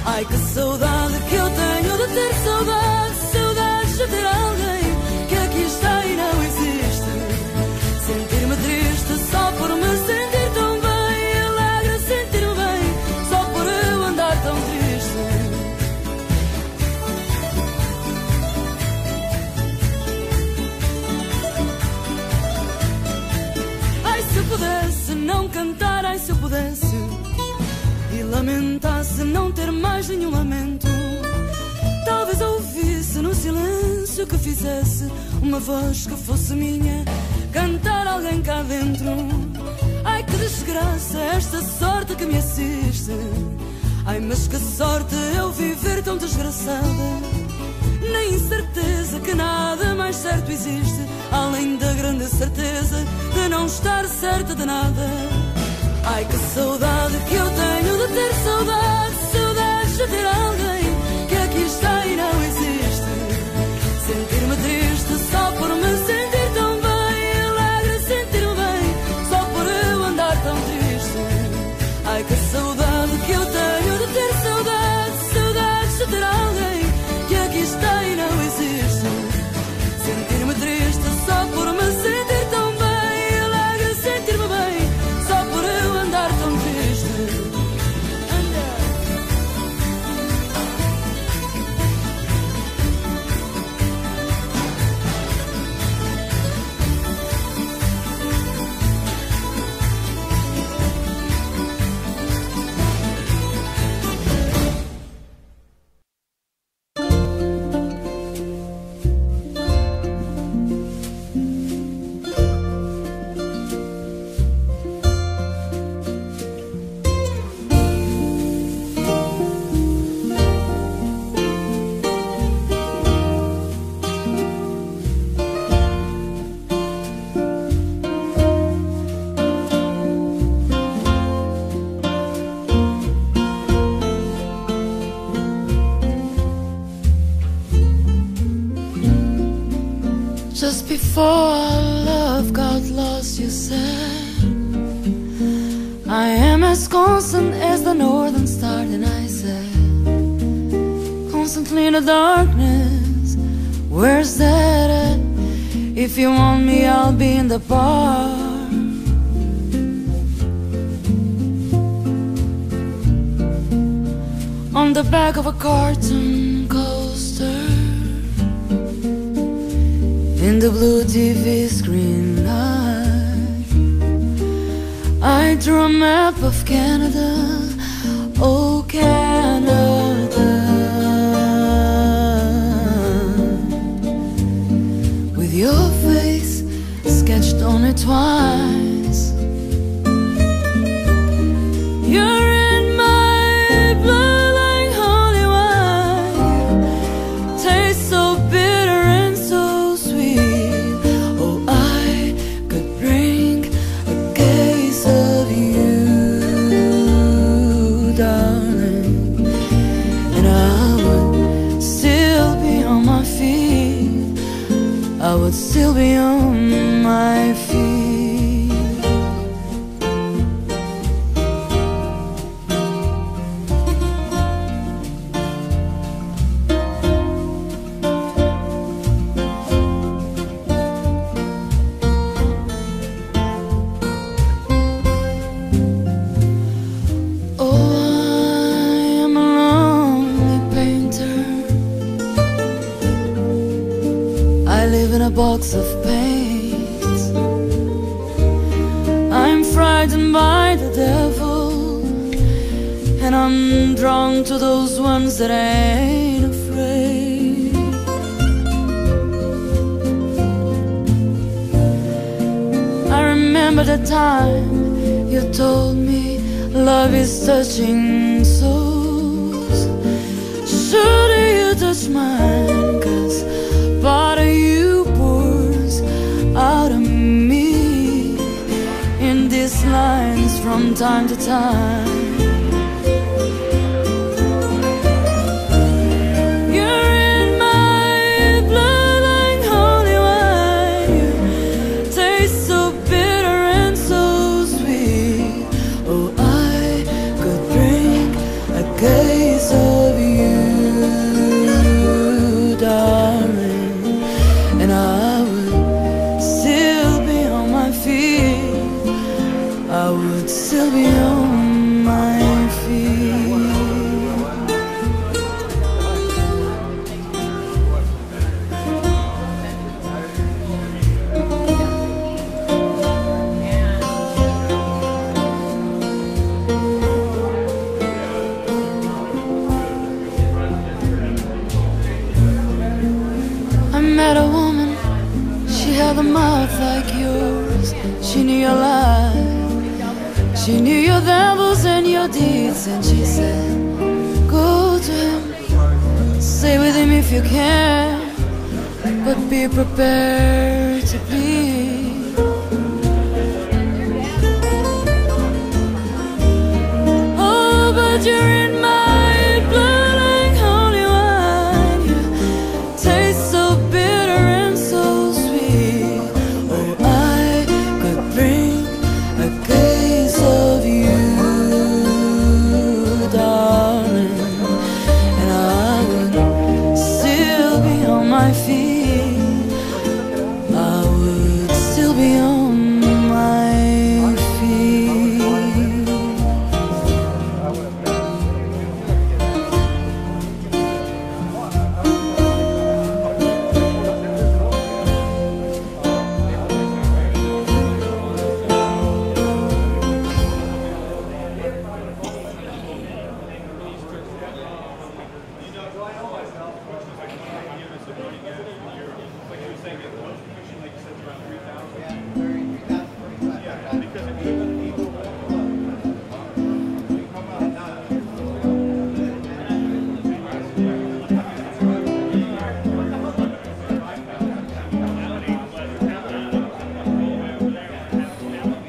Ai que saudade que eu tenho de ter saudade. Saudades de ter alguém que aqui está e não existe. Sentir-me triste só por me sentir tão bem. Alegre sentir-me bem só por eu andar tão triste. Ai se eu pudesse não cantar, ai se eu pudesse e lamentasse não ter mais nenhum lamento. Talvez ouvisse no silêncio que fizesse uma voz que fosse minha, cantar alguém cá dentro. Ai que desgraça esta sorte que me assiste. Ai mas que sorte eu viver tão desgraçada. Nem certeza que nada mais certo existe, além da grande certeza de não estar certa de nada. Ai que saudade que eu tenho de ter saudade. Saudades de ter alguém que aqui está e não existe. Sentir-me triste só por me sentir tão bem. Alegre sentir-me bem só por eu andar tão triste. Ai que saudade que eu tenho de ter saudade. Saudades de ter alguém que aqui está e não existe. Sentir-me triste só por me sentir tão bem. Alegre sentir-me bem só por eu andar tão triste. Just before our love got lost, you said I am as constant as the northern star. Then I said, constantly in the darkness, where's that at? If you want me, I'll be in the bar. On the back of a cartoon coaster, in the blue TV screen light, I drew a map of Canada, oh Canada, with your face sketched on it twice. You're in my blood like holy wine, tastes so bitter and so sweet. Oh, I could bring a case of you, darling, and I would still be on my feet. I would still be on my feet. box of paints. I'm frightened by the devil, and I'm drawn to those ones that ain't afraid. I remember the time you told me love is touching souls. Should you touch mine? 'Cause part of you pours out of me in these lines from time to time. You're in my blood like holy wine. You taste so bitter and so sweet. Oh, I could drink a case of you, darling, and I would still be on my feet. I would still be on my feet. I met a woman, she had a mouth like yours. She knew your life, she knew your devils and your deeds. And she said, go to him, stay with him if you can, but be prepared to bleed. Oh, but you're in my blood like holy wine. You taste so bitter and so sweet. Oh, I could bring a case of you, darling, and I would still be on my feet. I would still be on my feet.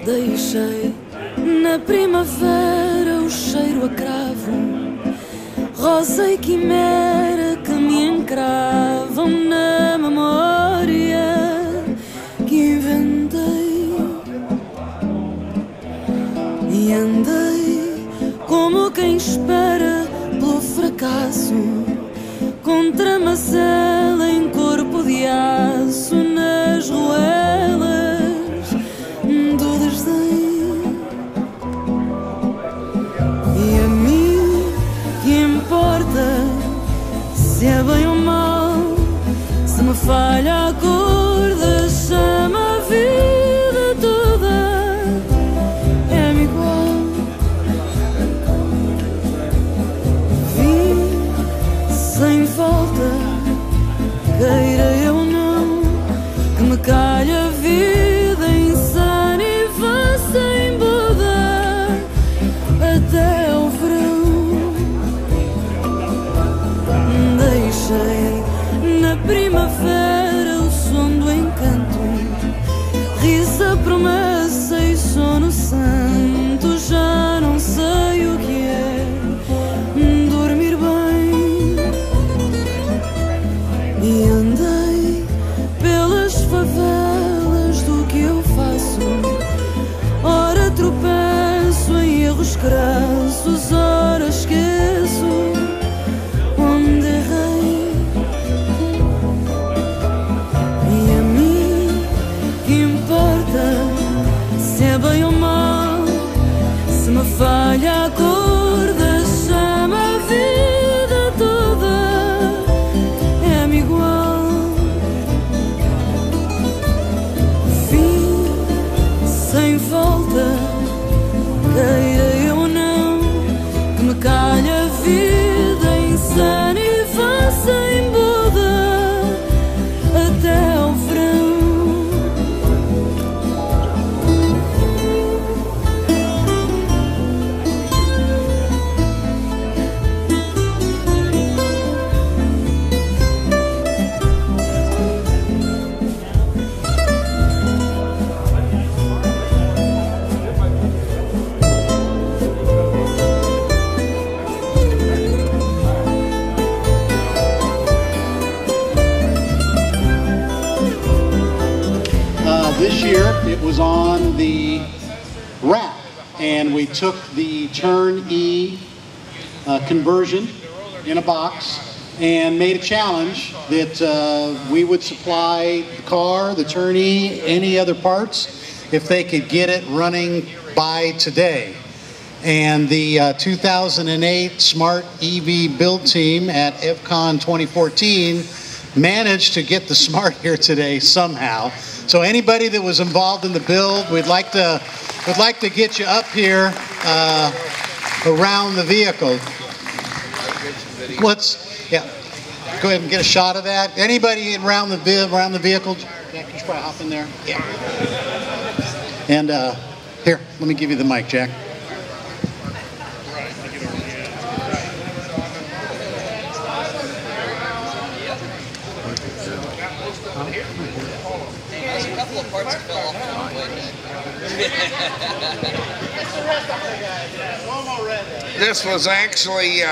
Deixei na primavera o cheiro a cravo, rosa e quimera que me encravam na memória que inventei. E andei como quem espera pelo fracasso, contra macela em corpo de aço, nas ruelas do desdém. E a mim que importa se é bem ou mal, se me falha a cor da chama, a vida toda é-me igual. Vim sem falta, queira eu ou não, que me calha a vida insana e vá sem Buda até ao verão. Deixei na primavera o som do encanto, risa, promessa e sono santo. Já não sei o que é dormir bem. E andei pelas favelas do que eu faço, ora tropeço em erros crassos, ora esqueço onde errei. there, it was on the rack. And we took the Turn E conversion in a box and made a challenge that we would supply the car, the Turn E, any other parts, if they could get it running by today. And the 2008 Smart EV Build Team at EVCCON 2014 managed to get the Smart here today somehow. So anybody that was involved in the build, we'd like to get you up here around the vehicle. Yeah, go ahead and get a shot of that. Anybody around the vehicle? Jack, could you probably hop in there? Yeah. And here, let me give you the mic, Jack. There's a couple of parts that fell off on the way back. This was actually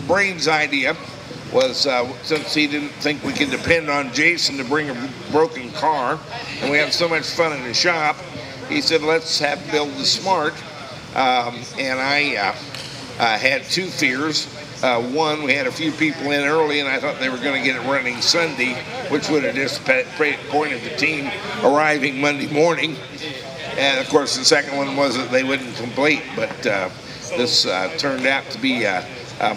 Brain's idea. Was since he didn't think we could depend on Jason to bring a broken car, and we have so much fun in the shop, he said, let's build the Smart. And I had two fears. One, we had a few people in early, and I thought they were going to get it running Sunday, which would have disappointed the team arriving Monday morning. And of course, the second one was that they wouldn't complete. But this turned out to be a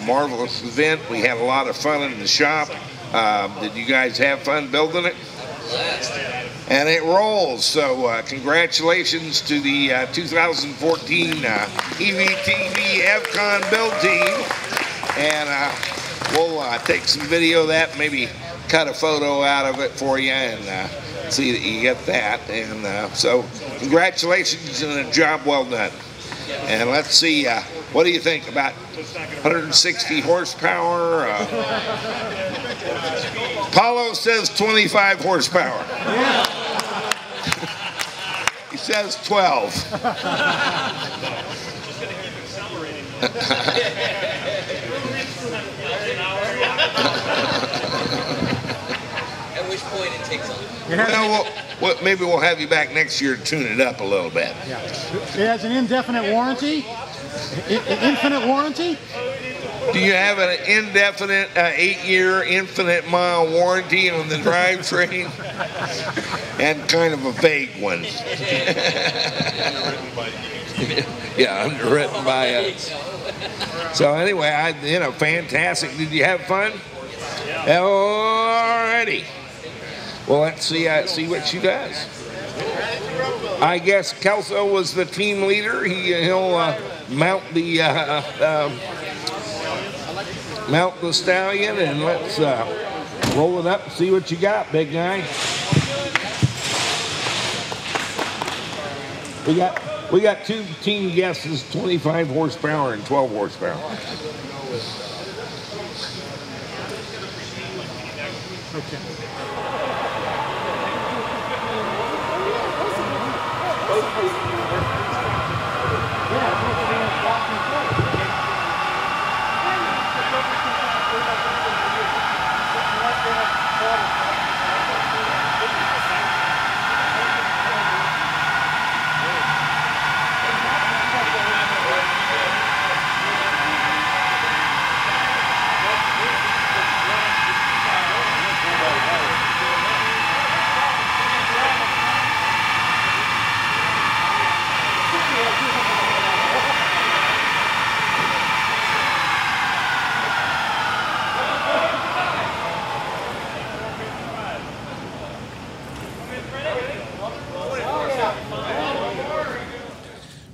marvelous event. We had a lot of fun in the shop. Did you guys have fun building it? And it rolls. So congratulations to the 2014 EVTV EVCCON Build Team. And we'll take some video of that, maybe cut a photo out of it for you and see that you get that. And so congratulations and a job well done. And let's see, what do you think about 160 horsepower? Paulo says 25 horsepower. He says 12. At which point it takes off. Well, maybe we'll have you back next year to tune it up a little bit. Yeah. It has an indefinite warranty, infinite warranty. Do you have an indefinite 8-year infinite mile warranty on the drivetrain? And kind of a vague one. Yeah, underwritten by us. So anyway, fantastic. Did you have fun? Alrighty. Well, let's see what she does. I guess Kelso was the team leader. He'll mount the stallion, and let's roll it up and see what you got, big guy. We got two team guesses, 25 horsepower and 12 horsepower. Okay.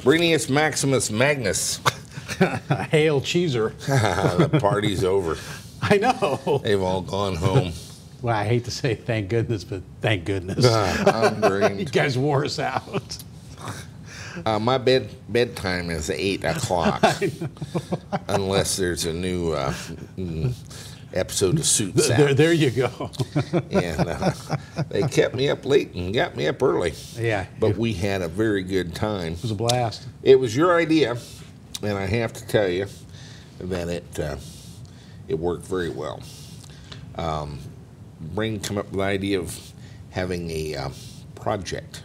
Brinius Maximus Magnus. Hail Cheeser. The party's over. I know. They've all gone home. Well, I hate to say thank goodness, but thank goodness. I'm drained. You guys wore us out. My bedtime is 8 o'clock. Unless there's a new episode of Suits out. There you go. And they kept me up late and got me up early. Yeah. But we had a very good time. It was a blast. It was your idea, and I have to tell you that it worked very well. Brain come up with the idea of having a project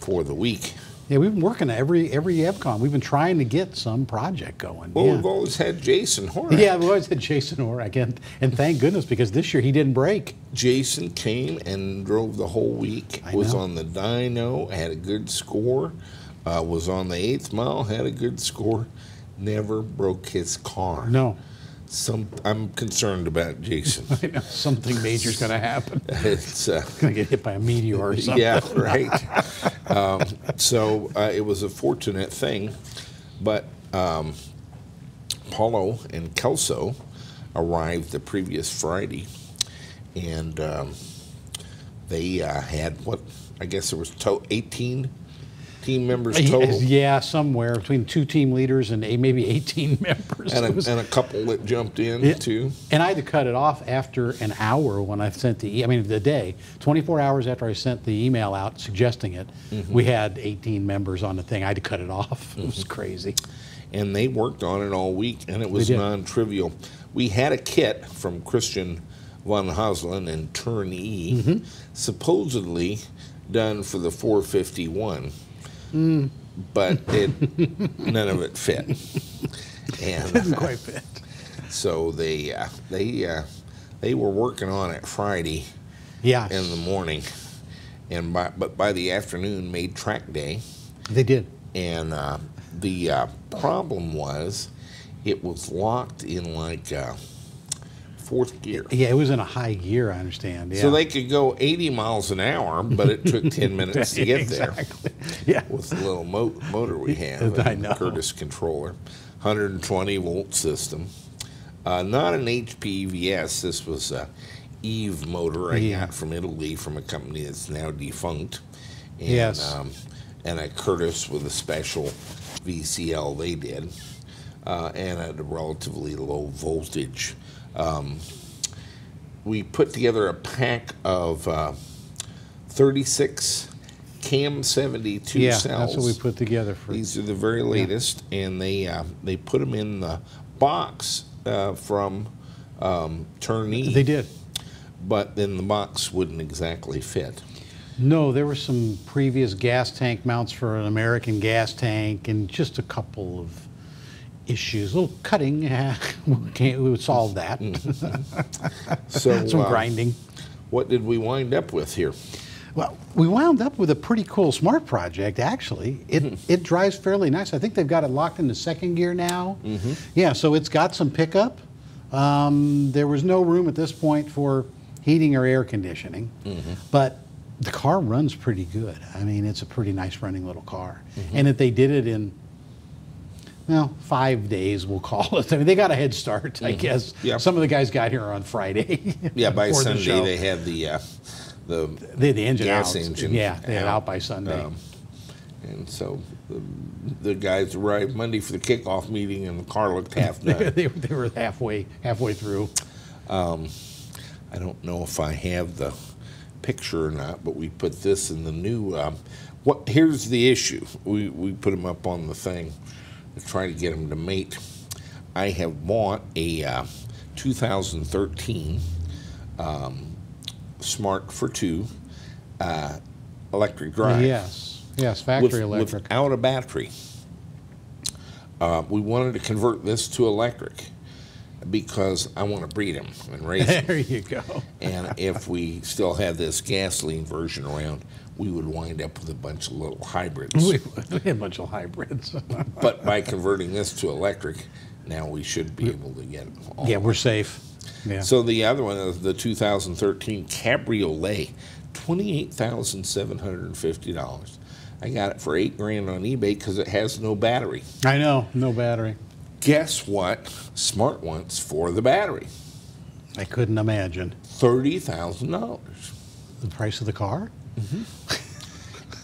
for the week. Yeah, we've been working every EVCON. We've been trying to get some project going. Well, yeah. we've always had Jason Horak. Yeah, we've always had Jason Horak, and thank goodness, because this year he didn't break. Jason came and drove the whole week. Was know. on the dyno, had a good score. Was on the 8th mile, had a good score. Never broke his car. No. I'm concerned about Jason. I know, something major's going to happen. It's Going to get hit by a meteor or something. yeah, right. So it was a fortunate thing, but Paulo and Kelso arrived the previous Friday, and they had what I guess there was 18 team members total. Yeah, somewhere between 2 team leaders and maybe 18 members. And a couple that jumped in too. And I had to cut it off after an hour when I sent the day, 24 hours after I sent the email out suggesting it, we had 18 members on the thing. I had to cut it off. It was crazy. And they worked on it all week, and it was non-trivial. We had a kit from Christian von Hoslen in Turn E, supposedly done for the 451. But none of it fit, and Didn't quite fit. So they were working on it Friday, in the morning, and by the afternoon made track day. They did, and the problem was it was locked in like 4th gear. Yeah, it was in a high gear, I understand. Yeah. So they could go 80 miles an hour, but it took 10 minutes to get there. Exactly. Yeah. With the little motor we have, I know. Curtis controller, 120 volt system. Not an HP EVS. This was a Eve motor I got from Italy from a company that's now defunct. And, Yes. And a Curtis with a special VCL they did, and at a relatively low voltage. We put together a pack of 36 CAM 72 cells. That's what we put together for. These are the very latest, and they put them in the box from Turn E. They did. But then the box wouldn't exactly fit. No, there were some previous gas tank mounts for an American gas tank, and just a couple of issues, a little cutting. We would solve that. So Some grinding. What did we wind up with here? Well, we wound up with a pretty cool smart project, actually. It drives fairly nice. I think they've got it locked into 2nd gear now. Yeah, so it's got some pickup. There was no room at this point for heating or air conditioning, but the car runs pretty good. I mean, it's a pretty nice running little car. And if they did it in, well, 5 days, we'll call it. I mean, they got a head start, I guess. Yep. Some of the guys got here on Friday. Yeah, by before the Sunday show. they had the They had the engine gas out. engine Yeah, they had it out by Sunday. and so the guys arrived Monday for the kickoff meeting, and the car looked half done. they were halfway through. I don't know if I have the picture or not, but we put this in the new. Here's the issue. We put them up on the thing to try to get them to mate. I have bought a 2013 Smart ForTwo electric drive. Yes, factory electric. Without a battery. We wanted to convert this to electric because I want to breed them and raise them. There you go. And if we still had this gasoline version around, we would wind up with a bunch of little hybrids. We had a bunch of hybrids. But by converting this to electric, now we should be able to get all. Yeah, we're safe. Yeah. So the other one is the 2013 Cabriolet, $28,750. I got it for $8,000 on eBay because it has no battery. I know, no battery. Guess what Smart wants for the battery? I couldn't imagine. $30,000. The price of the car?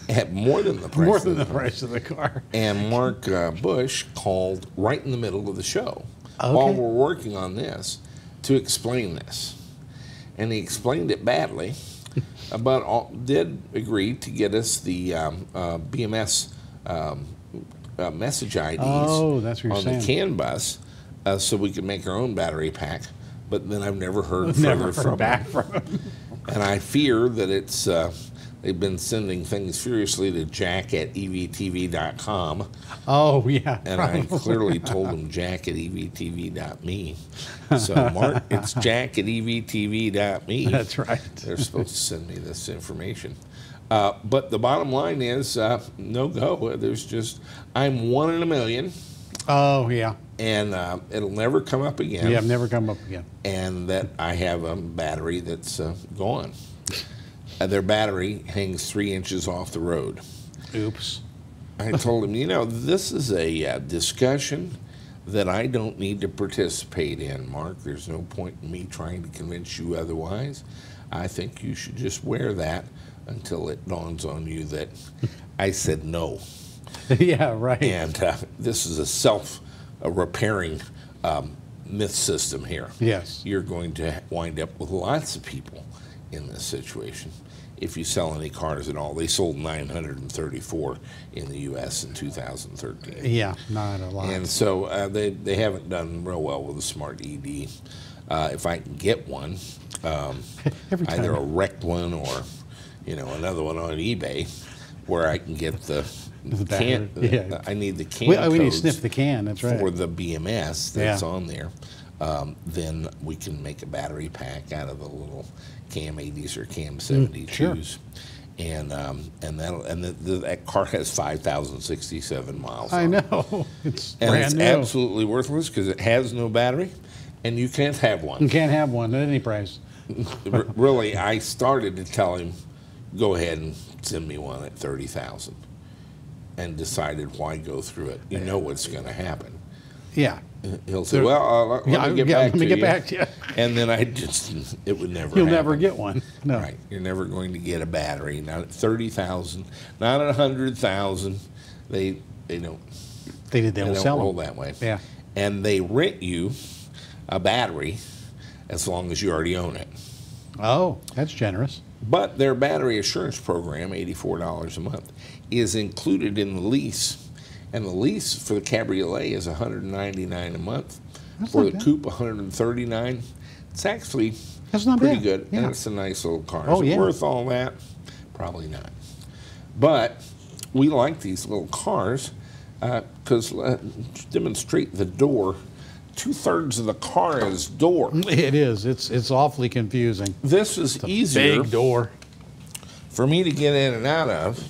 At more than the price. More than the price of the car. And Mark Bush called right in the middle of the show while we're working on this to explain this. And he explained it badly, but did agree to get us the BMS message IDs Oh, that's what you're on saying. the CAN bus so we could make our own battery pack. But then I've never heard Never further heard back him. from him. And I fear that it's they've been sending things furiously to Jack at EVTV.com. Oh, yeah. And I clearly told them Jack at EVTV.me. So, Mark, it's Jack at EVTV.me. That's right. They're supposed to send me this information. But the bottom line is no go. There's just, I'm 1 in a million. Oh, yeah. And it'll never come up again. Yeah, never come up again. And that I have a battery that's gone. Their battery hangs 3 inches off the road. Oops. I told him, you know, this is a discussion that I don't need to participate in, Mark. There's no point in me trying to convince you otherwise. I think you should just wear that until it dawns on you that I said no. Yeah, right. And this is a self-repairing myth system here. Yes. You're going to wind up with lots of people in this situation if you sell any cars at all. They sold 934 in the U.S. in 2013. Yeah, not a lot. And so they haven't done real well with the Smart ED. If I can get one, either a wrecked one or, you know, another one on eBay, where I can get the can. Yeah. I need the can. We need to codes sniff the can. That's right. for the BMS that's on there. Then we can make a battery pack out of the little Cam 80s or Cam 72s. Sure. And that car has 5,067 miles. I on it. know. It's And brand it's new. absolutely worthless because it has no battery, and you can't have one. You can't have one at any price. Really, I started to tell him, go ahead and send me one at 30,000, and decided why go through it. You know what's going to happen. Yeah. He'll say, well, let me get back to you. And then it would never You'll happen. never get one. No. Right. You're never going to get a battery. Not at 30,000, not at 100,000. They don't. They don't sell roll them that way. Yeah. And they rent you a battery as long as you already own it. Oh, that's generous. But their battery assurance program, $84 a month, is included in the lease. And the lease for the Cabriolet is $199 a month. That's For not the bad. coupe, $139. It's actually That's not pretty bad. good. Yeah. And it's a nice little car. Oh, Is it yeah. worth all that? Probably not. But we like these little cars because to demonstrate the door, 2/3 of the car is door. It is. It's awfully confusing. This is easier Big door. for me to get in and out of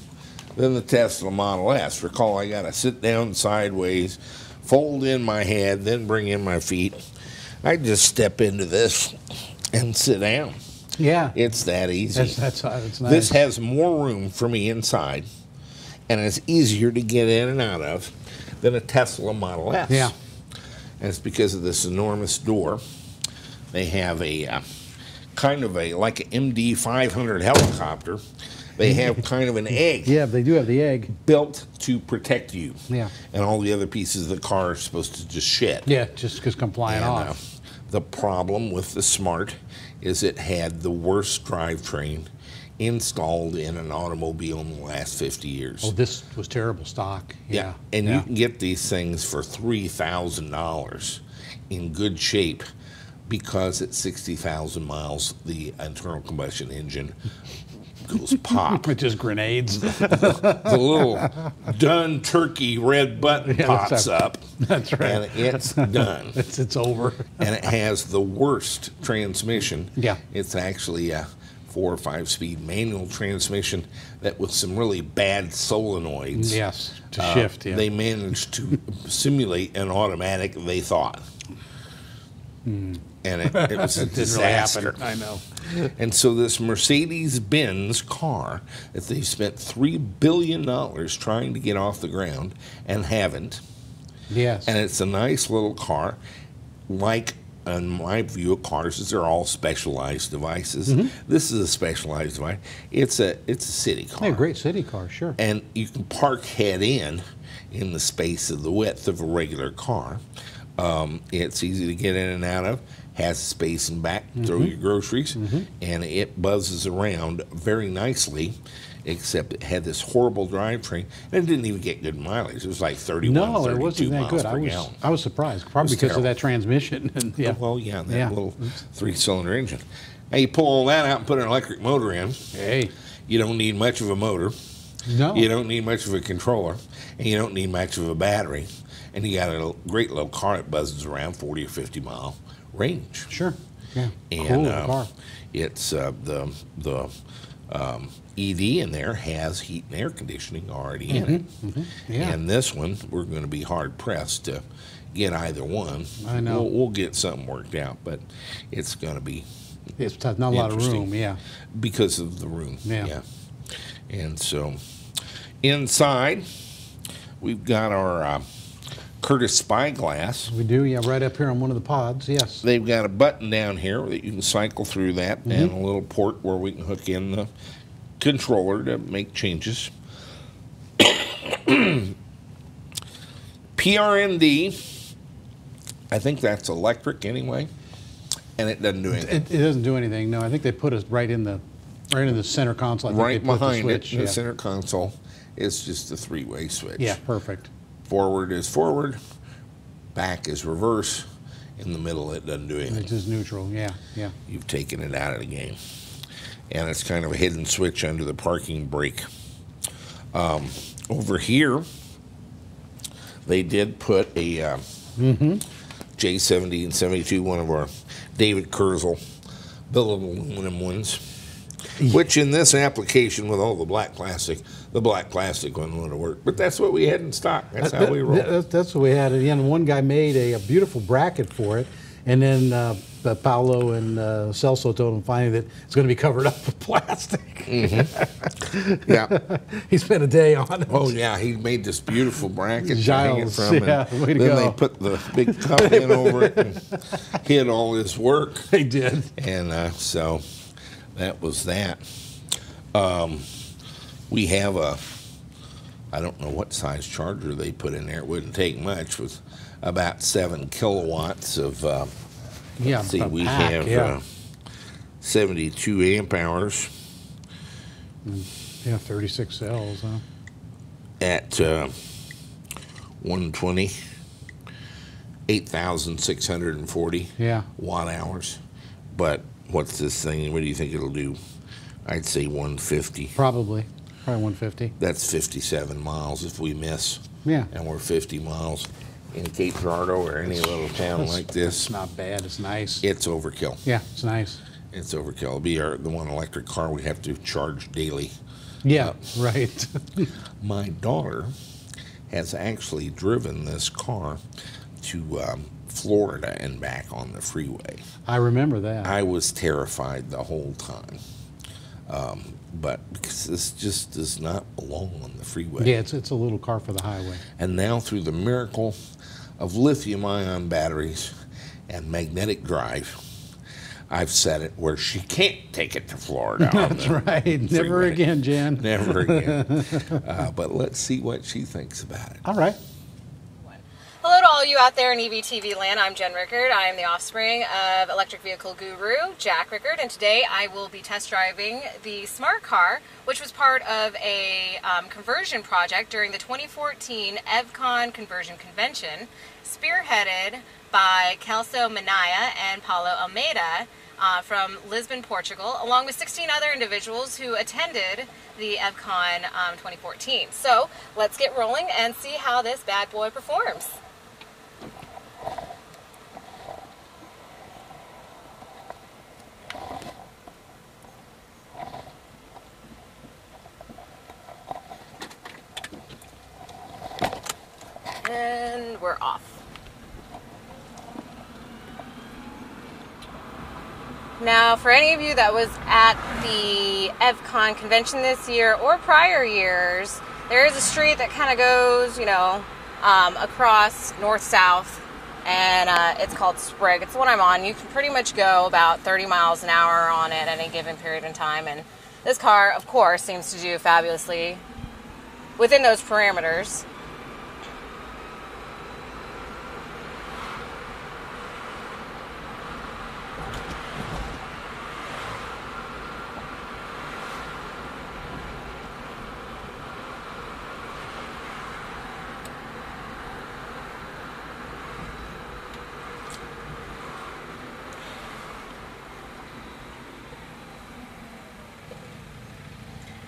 than the Tesla Model S. Recall, I got to sit down sideways, fold in my head, then bring in my feet. I just step into this and sit down. Yeah. It's that easy. That's nice. This has more room for me inside, and it's easier to get in and out of than a Tesla Model S. Yeah. And it's because of this enormous door. They have a kind of like an MD-500 helicopter. They have kind of an egg Yeah, they do have the egg. built to protect you. Yeah. And all the other pieces of the car are supposed to just shed. Yeah, just because come flying And, off. the problem with the Smart is it had the worst drivetrain installed in an automobile in the last 50 years. Oh, this was terrible stock. Yeah. And yeah. you can get these things for $3,000 in good shape because at 60,000 miles, the internal combustion engine goes pop. With just grenades. The little done turkey red button Yeah, pops up. That's right. And it's done. It's over. And it has the worst transmission. Yeah. It's actually a 4 or 5 speed manual transmission that with some really bad solenoids. Yes, to shift. Yeah. They managed to simulate an automatic, they thought. And it was a Didn't really happen. disaster. I know. And so this Mercedes-Benz car that they've spent $3 billion trying to get off the ground and haven't. Yes. And it's a nice little car. Like, in my view of cars, is they're all specialized devices. Mm-hmm. This is a specialized device. It's a city car. Yeah, great city car, sure. And you can park head in the space of the width of a regular car. It's easy to get in and out of. has space in back to throw your groceries, and it buzzes around very nicely, except it had this horrible drivetrain, and it didn't even get good mileage. It was like 31, No, it 32 wasn't that miles good. per gallon. I was surprised, probably because of that transmission. And, yeah. Well, yeah, that Yeah. little 3-cylinder engine. Now you pull all that out and put an electric motor in. Hey, You don't need much of a motor. no. You don't need much of a controller, and you don't need much of a battery. And you got a great little car that buzzes around 40 or 50 mile range. Sure. Yeah. And Cool car. it's the EV in there has heat and air conditioning already in it. Yeah. And this one, we're going to be hard pressed to get either one. I know. We'll get something worked out, but it's going to be It's not a lot of interesting. room. Yeah. because of the room. Yeah. And so inside, we've got our Curtis Spyglass. We do. Yeah. Right up here on one of the pods. Yes. They've got a button down here that you can cycle through that, and a little port where we can hook in the controller to make changes. PRND, I think that's electric anyway, and it doesn't do anything. It doesn't do anything. No, I think they put us right in the center console. I think Right they put the behind it, switch. the Yeah. center console, is just a 3-way switch. Yeah. Perfect. Forward is forward, back is reverse, in the middle it doesn't do anything. It's just neutral. Yeah. Yeah. You've taken it out of the game. And it's kind of a hidden switch under the parking brake. Over here, they did put a J70 and 72, one of our David Kurzel billet aluminum ones, which in this application with all the black plastic one would have worked. But that's what we had in stock. That's how we roll. That's what we had. And one guy made a beautiful bracket for it, and then Paolo and Celso told him finally that it's going to be covered up with plastic. Yeah. He spent a day on it. Oh yeah, he made this beautiful bracket to hang it Giles, from, and yeah, way to then go. they put the big cup in over it and hid all his work. They did. And so that was that. We have I don't know what size charger they put in there. It wouldn't take much. With about 7 kilowatts of. Yeah. Let's see, a we pack, have yeah. 72 amp hours Yeah, 36 cells. Huh? at 120, 8,640 Yeah. watt hours. But what's this thing? What do you think it'll do? I'd say 150. Probably 150. That's 57 miles if we miss. Yeah. And we're 50 miles in Cape Girardeau or any little town like this. It's not bad. It's nice. It's overkill. Yeah, it's nice. It's overkill. It'll be the one electric car we have to charge daily. Yeah, right. My daughter has actually driven this car to Florida and back on the freeway. I remember that. I was terrified the whole time. But because this just does not belong on the freeway. Yeah, it's a little car for the highway. And now through the miracle of lithium-ion batteries and magnetic drive, I've set it where she can't take it to Florida. That's right. Never freeway. again, Jan. Never again. But let's see what she thinks about it. All right. Hello to all you out there in EVTV land. I'm Jen Rickard. I am the offspring of electric vehicle guru Jack Rickard, and today I will be test driving the Smart car, which was part of a conversion project during the 2014 EVCON Conversion Convention, spearheaded by Kelso Minaya and Paulo Almeida from Lisbon, Portugal, along with 16 other individuals who attended the EVCON 2014. So let's get rolling and see how this bad boy performs. And we're off. Now, for any of you that was at the EVCON convention this year or prior years, there is a street that kind of goes, you know, across north-south, and it's called Sprigg. It's the one I'm on. You can pretty much go about 30 miles an hour on it at any given period in time, and this car, of course, seems to do fabulously within those parameters.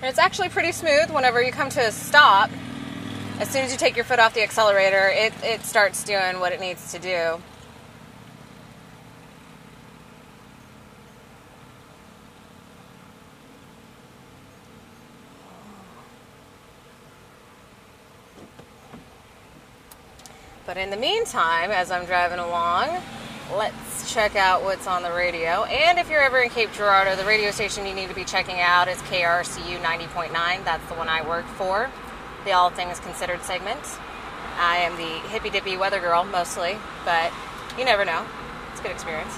And it's actually pretty smooth. Whenever you come to a stop, as soon as you take your foot off the accelerator, it starts doing what it needs to do. But in the meantime, as I'm driving along, let's check out what's on the radio. And if you're ever in Cape Girardeau, the radio station you need to be checking out is KRCU 90.9. That's the one I work for, the All Things Considered segment. I am the hippy-dippy weather girl, mostly, but you never know. It's a good experience.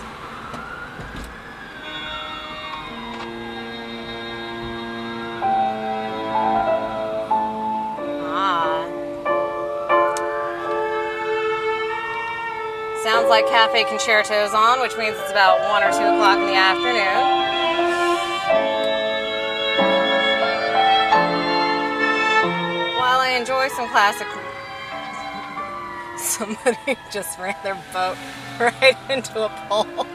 Sounds like Cafe Concerto's on, which means it's about 1 or 2 o'clock in the afternoon. While I enjoy some classic... Somebody just ran their boat right into a pole.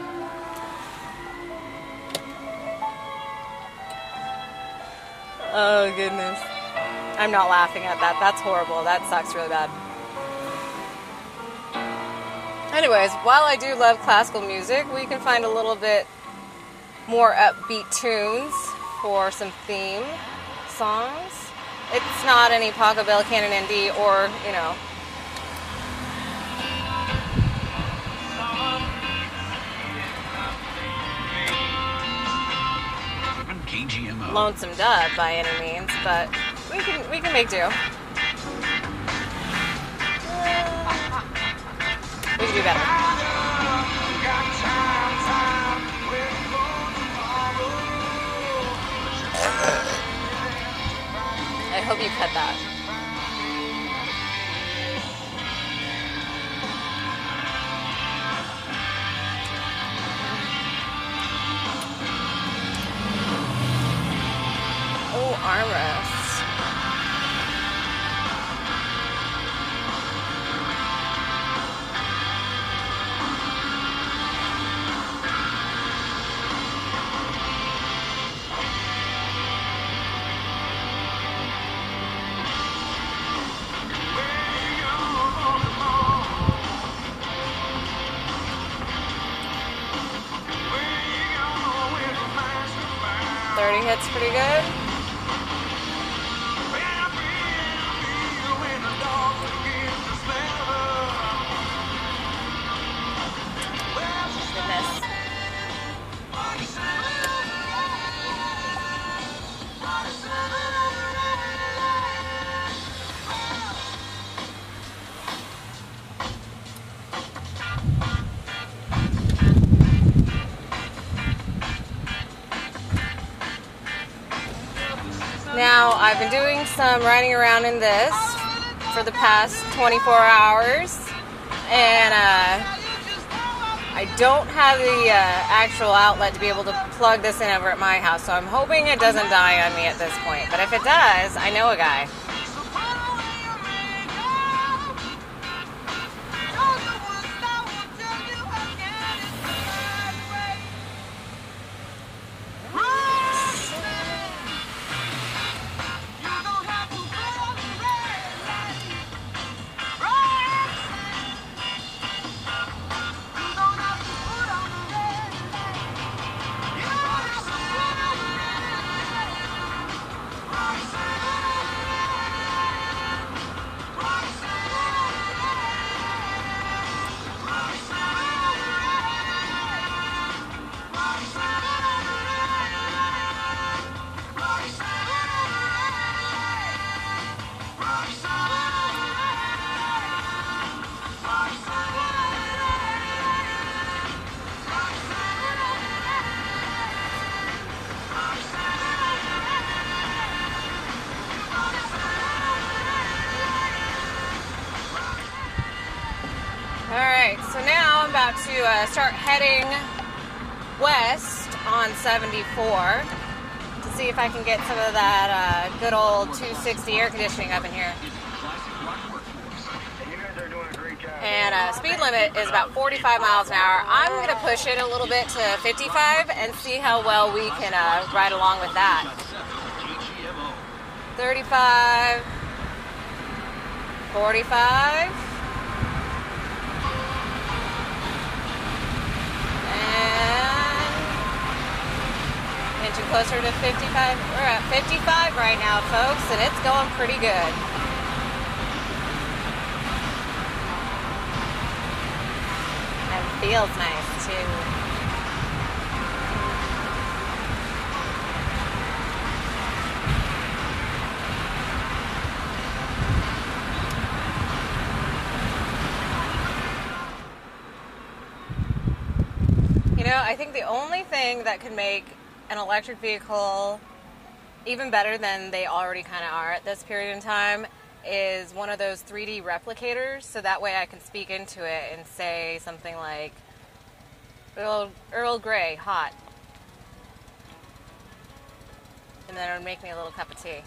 Oh, goodness. I'm not laughing at that. That's horrible. That sucks really bad. Anyways, while I do love classical music, we can find a little bit more upbeat tunes for some theme songs. It's not any Paco Bell Canon ND or, you know, Lonesome Dove by any means, but we can make do. We can do better. I hope you cut that. Oh, armrest. Hits pretty good. Goodness. Now, I've been doing some riding around in this for the past 24 hours, and I don't have the actual outlet to be able to plug this in over at my house, so I'm hoping it doesn't die on me at this point. But if it does, I know a guy. Alright, so now I'm about to start heading west on 74 to see if I can get some of that good old 260 air conditioning up in here. And speed limit is about 45 miles an hour. I'm going to push it a little bit to 55 and see how well we can ride along with that. 35, 45, and inching closer to 55. We're at 55 right now, folks, and it's going pretty good. And feels nice too. You know, I think the only thing that could make an electric vehicle even better than they already kind of are at this period in time is one of those 3D replicators, so that way I can speak into it and say something like Earl Grey, hot. And then it would make me a little cup of tea.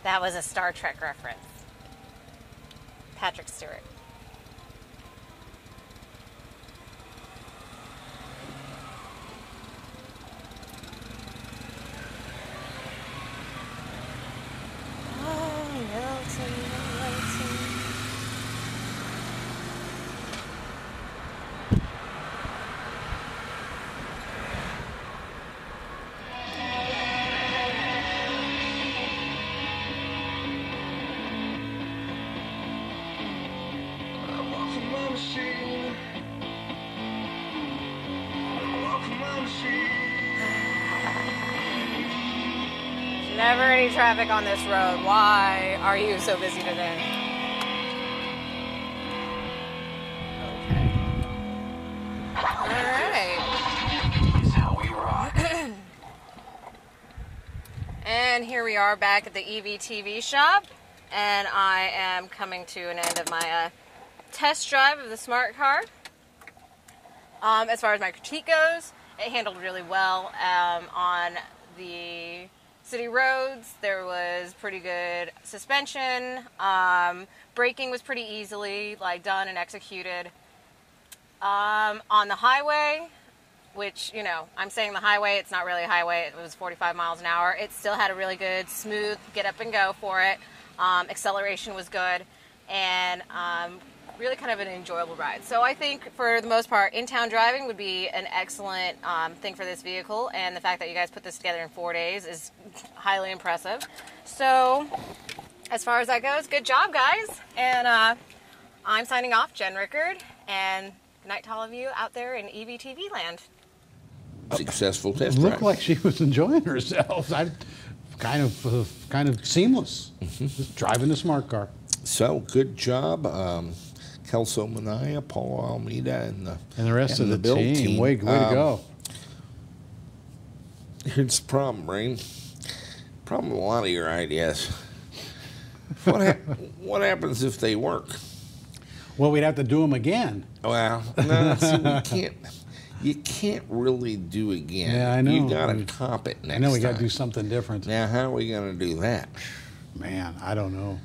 That was a Star Trek reference. Patrick Stewart. Oh, Milton, Milton. Never any traffic on this road. Why are you so busy today? Okay. All right. Is how we rock. And here we are back at the EVTV shop, and I am coming to an end of my test drive of the smart car. As far as my critique goes, it handled really well on the city roads. There was pretty good suspension. Braking was pretty easily done and executed. On the highway, which, you know, I'm saying the highway, it's not really a highway, it was 45 miles an hour. It still had a really good, smooth get up and go for it. Acceleration was good, and really kind of an enjoyable ride. So I think for the most part, in-town driving would be an excellent thing for this vehicle, and the fact that you guys put this together in 4 days is highly impressive. So as far as that goes, good job, guys. And I'm signing off, Jen Rickard, and good night to all of you out there in EVTV land. Successful test It drive. looked like she was enjoying herself. Kind of seamless. Just driving the smart car. So good job, Kelso Manaya, Paul Almeida, and the rest of the build team. Way to go. Here's the problem, Rain. Problem with a lot of your ideas. What happens if they work? Well, we'd have to do them again. Well, no, see, you can't really do again. Yeah, I know. You got to cop it next time. I know we got to do something different. Now, how are we going to do that? Man, I don't know.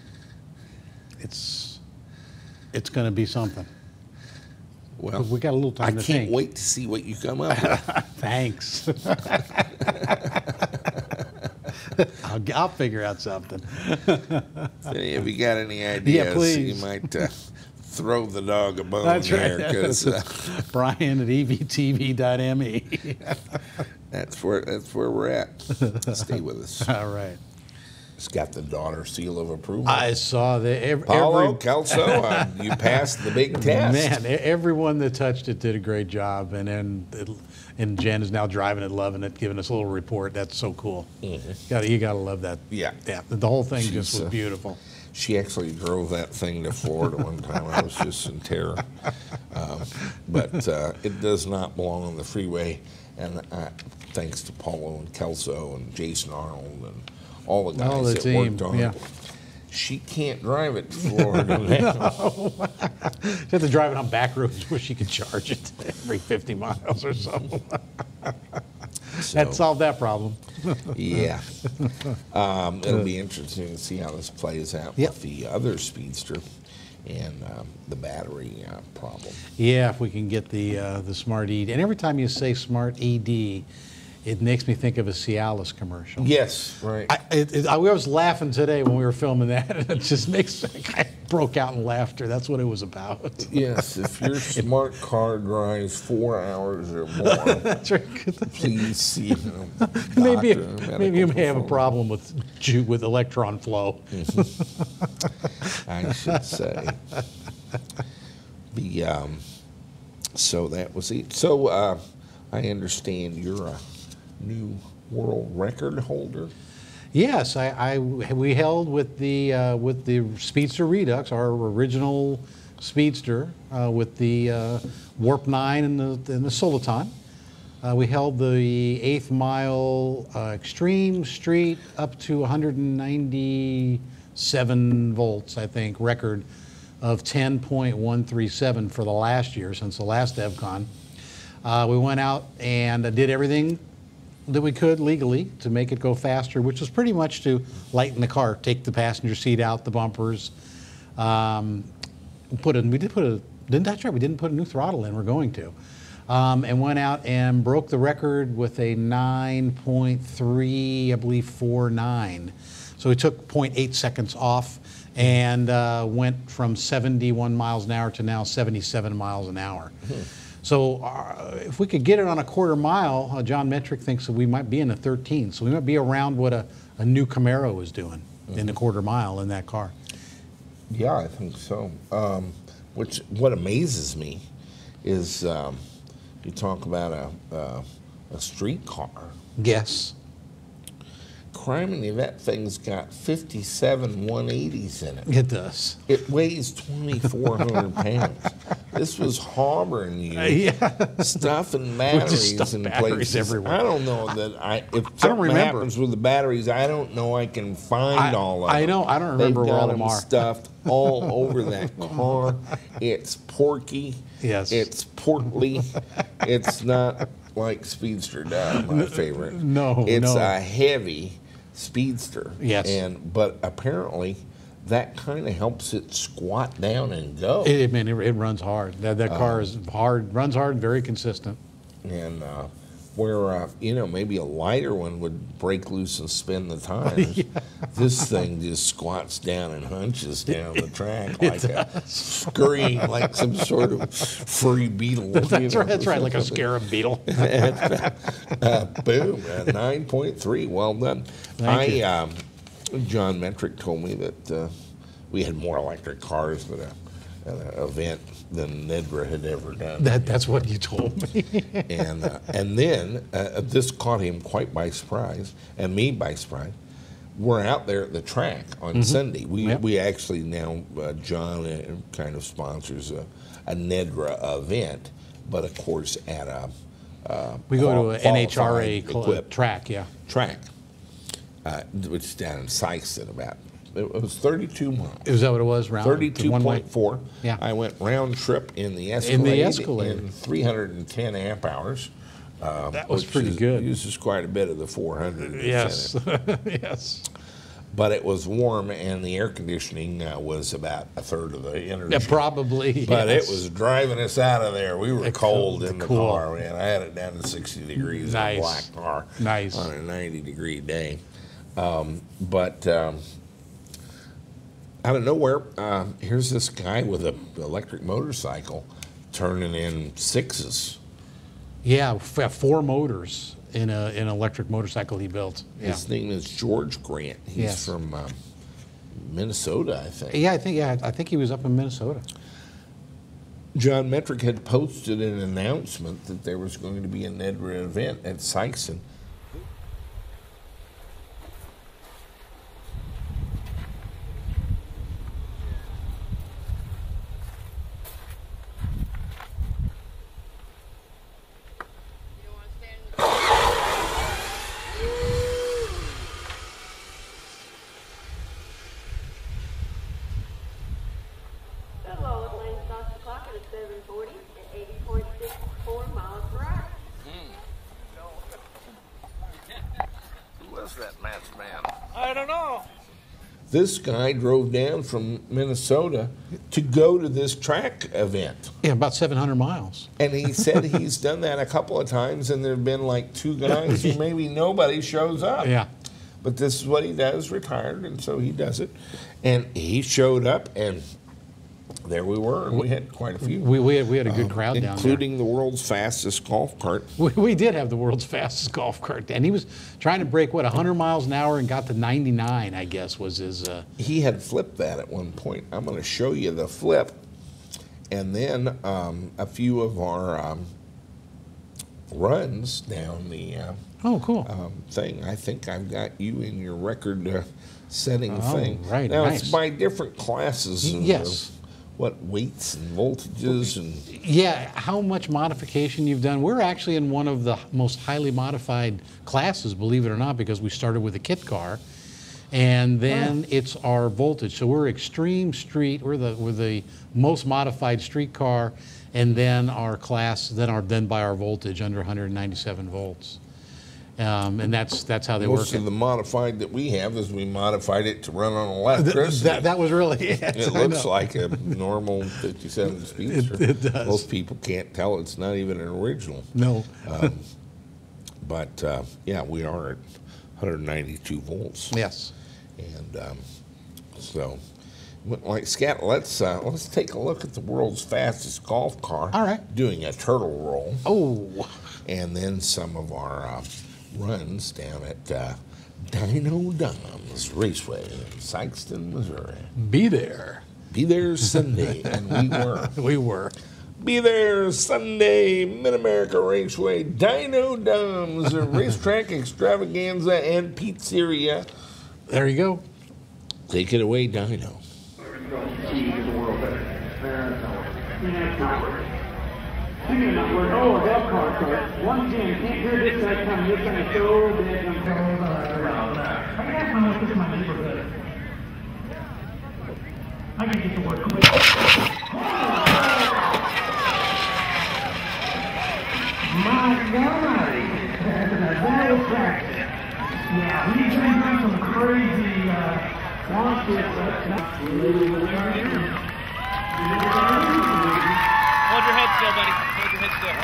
It's going to be something. Well, we got a little time to think. I can't wait to see what you come up with. Thanks. I'll figure out something. If you got any ideas, please. you might throw the dog a bone That's there. right. 'Cause, Brian at evtv.me. that's where we're at. Stay with us. All right. It's got the daughter seal of approval. I saw that Paulo, Kelso, you passed the big test. Man, everyone that touched it did a great job, and Jen is now driving it, loving it, giving us a little report. That's so cool. Mm-hmm. You gotta love that. Yeah. The whole thing just She's, was beautiful. She actually drove that thing to Florida one time. I was just in terror. But it does not belong on the freeway. And thanks to Paulo and Kelso and Jason Arnold and all the guys All the that team, worked on yeah. it. She can't drive it to Florida now. She had to drive it on back roads where she could charge it every 50 miles or so. That solved that problem. Yeah. It'll be interesting to see how this plays out with the other Speedster. and the battery problem. Yeah, if we can get the Smart ED. And every time you say Smart ED, it makes me think of a Cialis commercial. Yes, right. I was laughing today when we were filming that, and it just makes, I broke out in laughter. That's what it was about. Yes, if your smart car drives 4 hours or more, That's right. please see Maybe you may have a professional. problem with electron flow. I should say. So that was it. So I understand you're a new world record holder. Yes, we held with the Speedster Redux, our original Speedster, with the Warp 9 and the Soliton. We held the 8th mile extreme street up to 197 volts, I think, record of 10.137 for the last year, since the last EVCON. We went out and did everything that we could legally to make it go faster, which was pretty much to lighten the car, take the passenger seat out, the bumpers. We didn't put a new throttle in, we're going to. And went out and broke the record with a 9.3, I believe 49. So we took 0.8 seconds off and went from 71 miles an hour to now 77 miles an hour. So if we could get it on a quarter mile, John Metric thinks that we might be in the 13. So we might be around what a new Camaro is doing in the quarter mile in that car. Yeah, I think so. What amazes me is you talk about a street car. Yes. Criminy, that thing's got 57 180s in it. It does. It weighs 2,400 pounds. This was harboring you, stuffing batteries stuff in batteries places. everywhere. I don't know that if something happens with the batteries, I don't know I can find all of them. I know. I don't remember where all of them are. Stuffed all over that car. It's porky. Yes. It's portly. It's not like Speedster Dad, my favorite. No, it's no. a heavy Speedster. Yes. But apparently that kind of helps it squat down and go. It runs hard. That car is hard, runs hard, very consistent. And where maybe a lighter one would break loose and spin the tires. This thing just squats down and hunches down the track like a scurrying, like some sort of furry beetle. That's right, like a scarab beetle. Boom, 9.3, well done. Thank you. John Metric told me that we had more electric cars at an event than Nedra had ever done. That's what you told me. And then this caught him quite by surprise, and me by surprise. We're out there at the track on Sunday. We actually now, John kind of sponsors a Nedra event, but of course at a we go to an NHRA equipped track, yeah. Track, which is down in Sykeston about. It was 32 miles. Is that what it was? Round 32.4. Yeah. I went round trip in the Escalade. Escalade. In 310 amp hours. That was which pretty good. Uses quite a bit of the 400. Yes. Yes. But it was warm, and the air conditioning was about a third of the energy. Yeah, probably. But yes. it was driving us out of there. We were cold in the cool. car, man. I had it down to 60 degrees Nice. in a black car Nice. on a 90-degree day. Out of nowhere, here's this guy with an electric motorcycle turning in sixes. Yeah, 4 motors in an electric motorcycle he built. Yeah. His name is George Grant. He's from Minnesota, I think. Yeah, I think he was up in Minnesota. John Metric had posted an announcement that there was going to be a Nedra event at Sykeston. This guy drove down from Minnesota to go to this track event. Yeah, about 700 miles. And he said he's done that a couple of times, and there have been like 2 guys, or maybe nobody shows up. Yeah. But this is what he does, retired, and so he does it. And he showed up, and there we were, and we had quite a few. We had a good crowd down there. Including the world's fastest golf cart. We did have the world's fastest golf cart, and he was trying to break, what, 100 miles an hour and got to 99, I guess, was his... He had flipped that at one point. I'm going to show you the flip. And then a few of our runs down the oh, cool. thing. I think I've got you in your record setting thing. Right, now, nice. it's by different classes. And, yes. What weights and voltages and... Yeah, how much modification you've done. We're actually in one of the most highly modified classes, believe it or not, because we started with a kit car, and then it's our voltage. So we're extreme street. We're the most modified street car, and then our class, then by our voltage under 197 volts. And that's how they work. Most of the modified that we have is we modified it to run on electricity. That was really it. It looks like a normal 57 Speedster. It does. Most people can't tell it's not even an original. No. But yeah, we are at 192 volts. Yes. And so, like Scat, let's take a look at the world's fastest golf car. All right. Doing a turtle roll. Oh. And then some of our runs down at Dyno Raceway in Sykeston, Missouri. Be there. Be there Sunday, and we were. We were. Be there Sunday, Mid-America Raceway, Dyno Dums, a racetrack extravaganza and pizzeria. There you go. Take it away, Dyno. Oh, that car, 110. Can't hear this guy coming. This thing is so big. I'm telling you. I got how much this is my neighborhood. I can get to work quick. My God. That was fast. Yeah, he's doing some crazy launch Hold your head still, buddy. Hold your head still.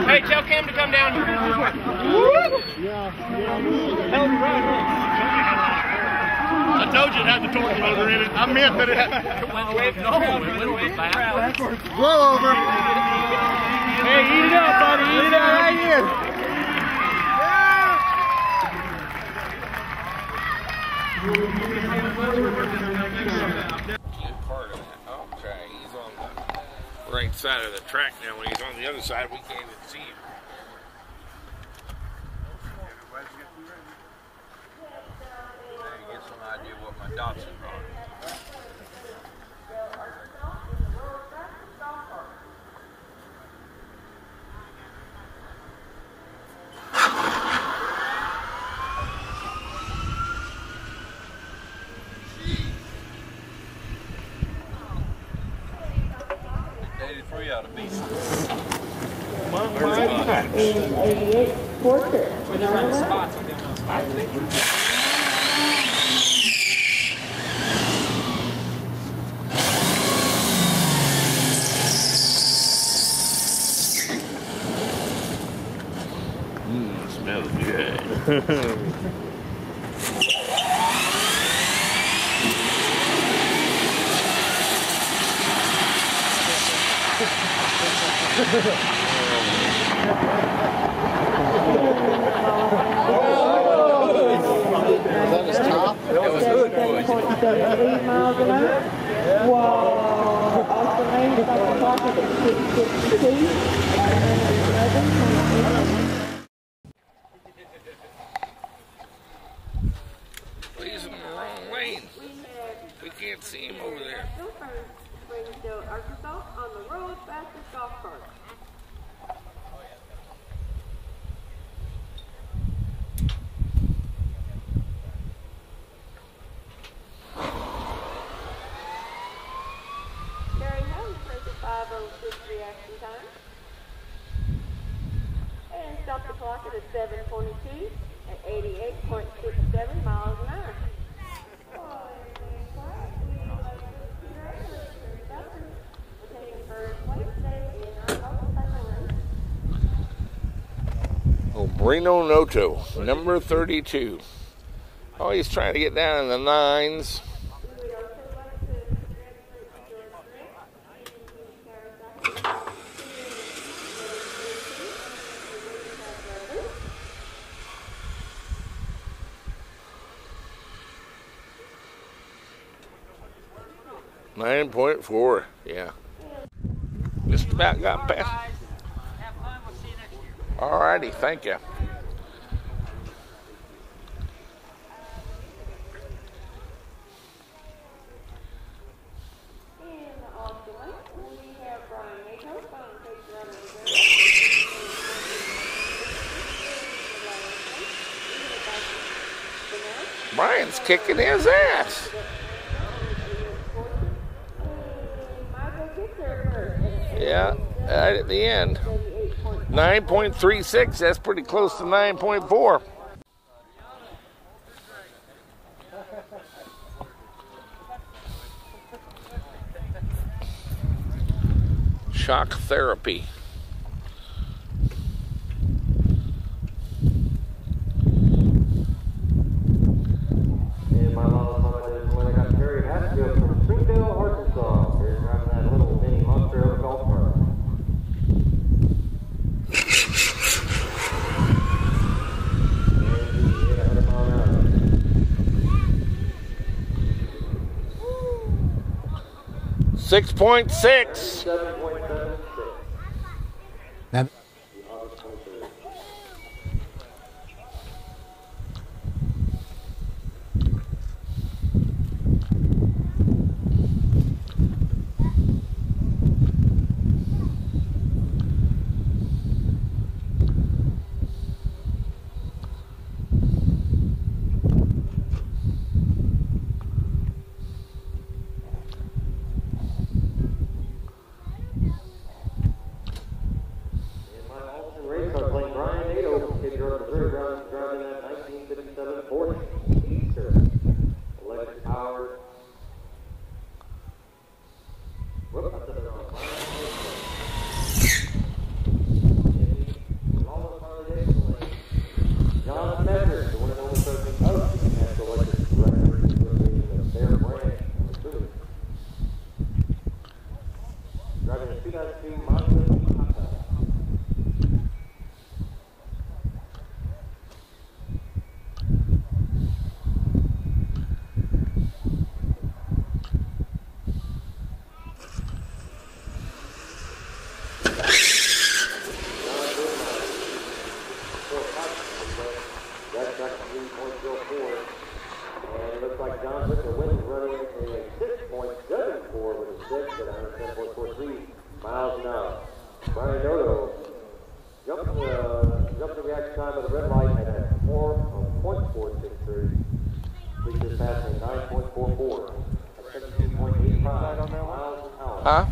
Hey, tell Cam to come down. I told you it had the torque motor in it. I meant that it had... Blow over. Hey, eat it up, buddy. Eat it up right here. Part of that. Okay, he's on the right side of the track now. When he's on the other side, we can't even see him. Get some idea what my dots are. Out of beast. 88 Porter. Smells good. Miles an hour. Wow. Austin Lane is on the clock at 6:52. Well, he's in the wrong lane. We can't see him over there. Springfield, Arkansas, on the world's fastest golf cart. Gary Holmes has a 5:06 reaction time. And stop the clock at a 7:22 at 88. Reno Noto, number 32. Oh, he's trying to get down in the 9s. .4, yeah. Just about got past. Alrighty, thank you. Brian's kicking his ass. Yeah, right at the end. 9.36, that's pretty close to 9.4. Shock therapy. And my mom is when I got Terry Hatfield from Springdale, Arkansas. They're driving that little mini monster of a golf cart. And he hit 100 mile an hour. 6.6. 7.76. Now, Huh?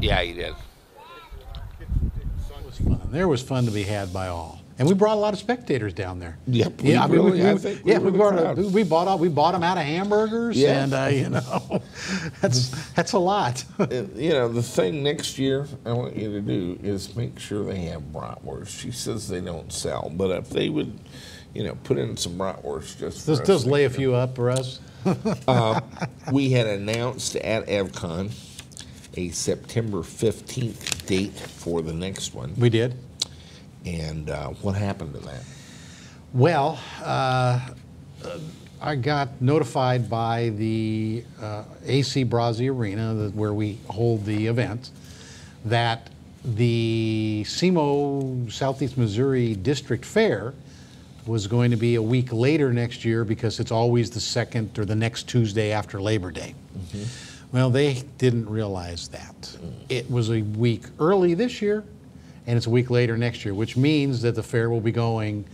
Yeah, he did. there was fun to be had by all. And we brought a lot of spectators down there. Yep. Yeah, I we bought them out of hamburgers, Yeah. and you know, that's a lot. You know, the thing next year I want you to do is make sure they have bratwurst. She says they don't sell, but if they would, you know, put in some bratwurst Just lay a few up for us. We had announced at EVCON a September 15th date for the next one. We did. And what happened to that? Well, I got notified by the AC Brazzi Arena, where we hold the event, that the SEMO Southeast Missouri District Fair was going to be a week later next year because it's always the second or the next Tuesday after Labor Day. Mm-hmm. Well, they didn't realize that. It was a week early this year, and it's a week later next year, which means that the fair will be going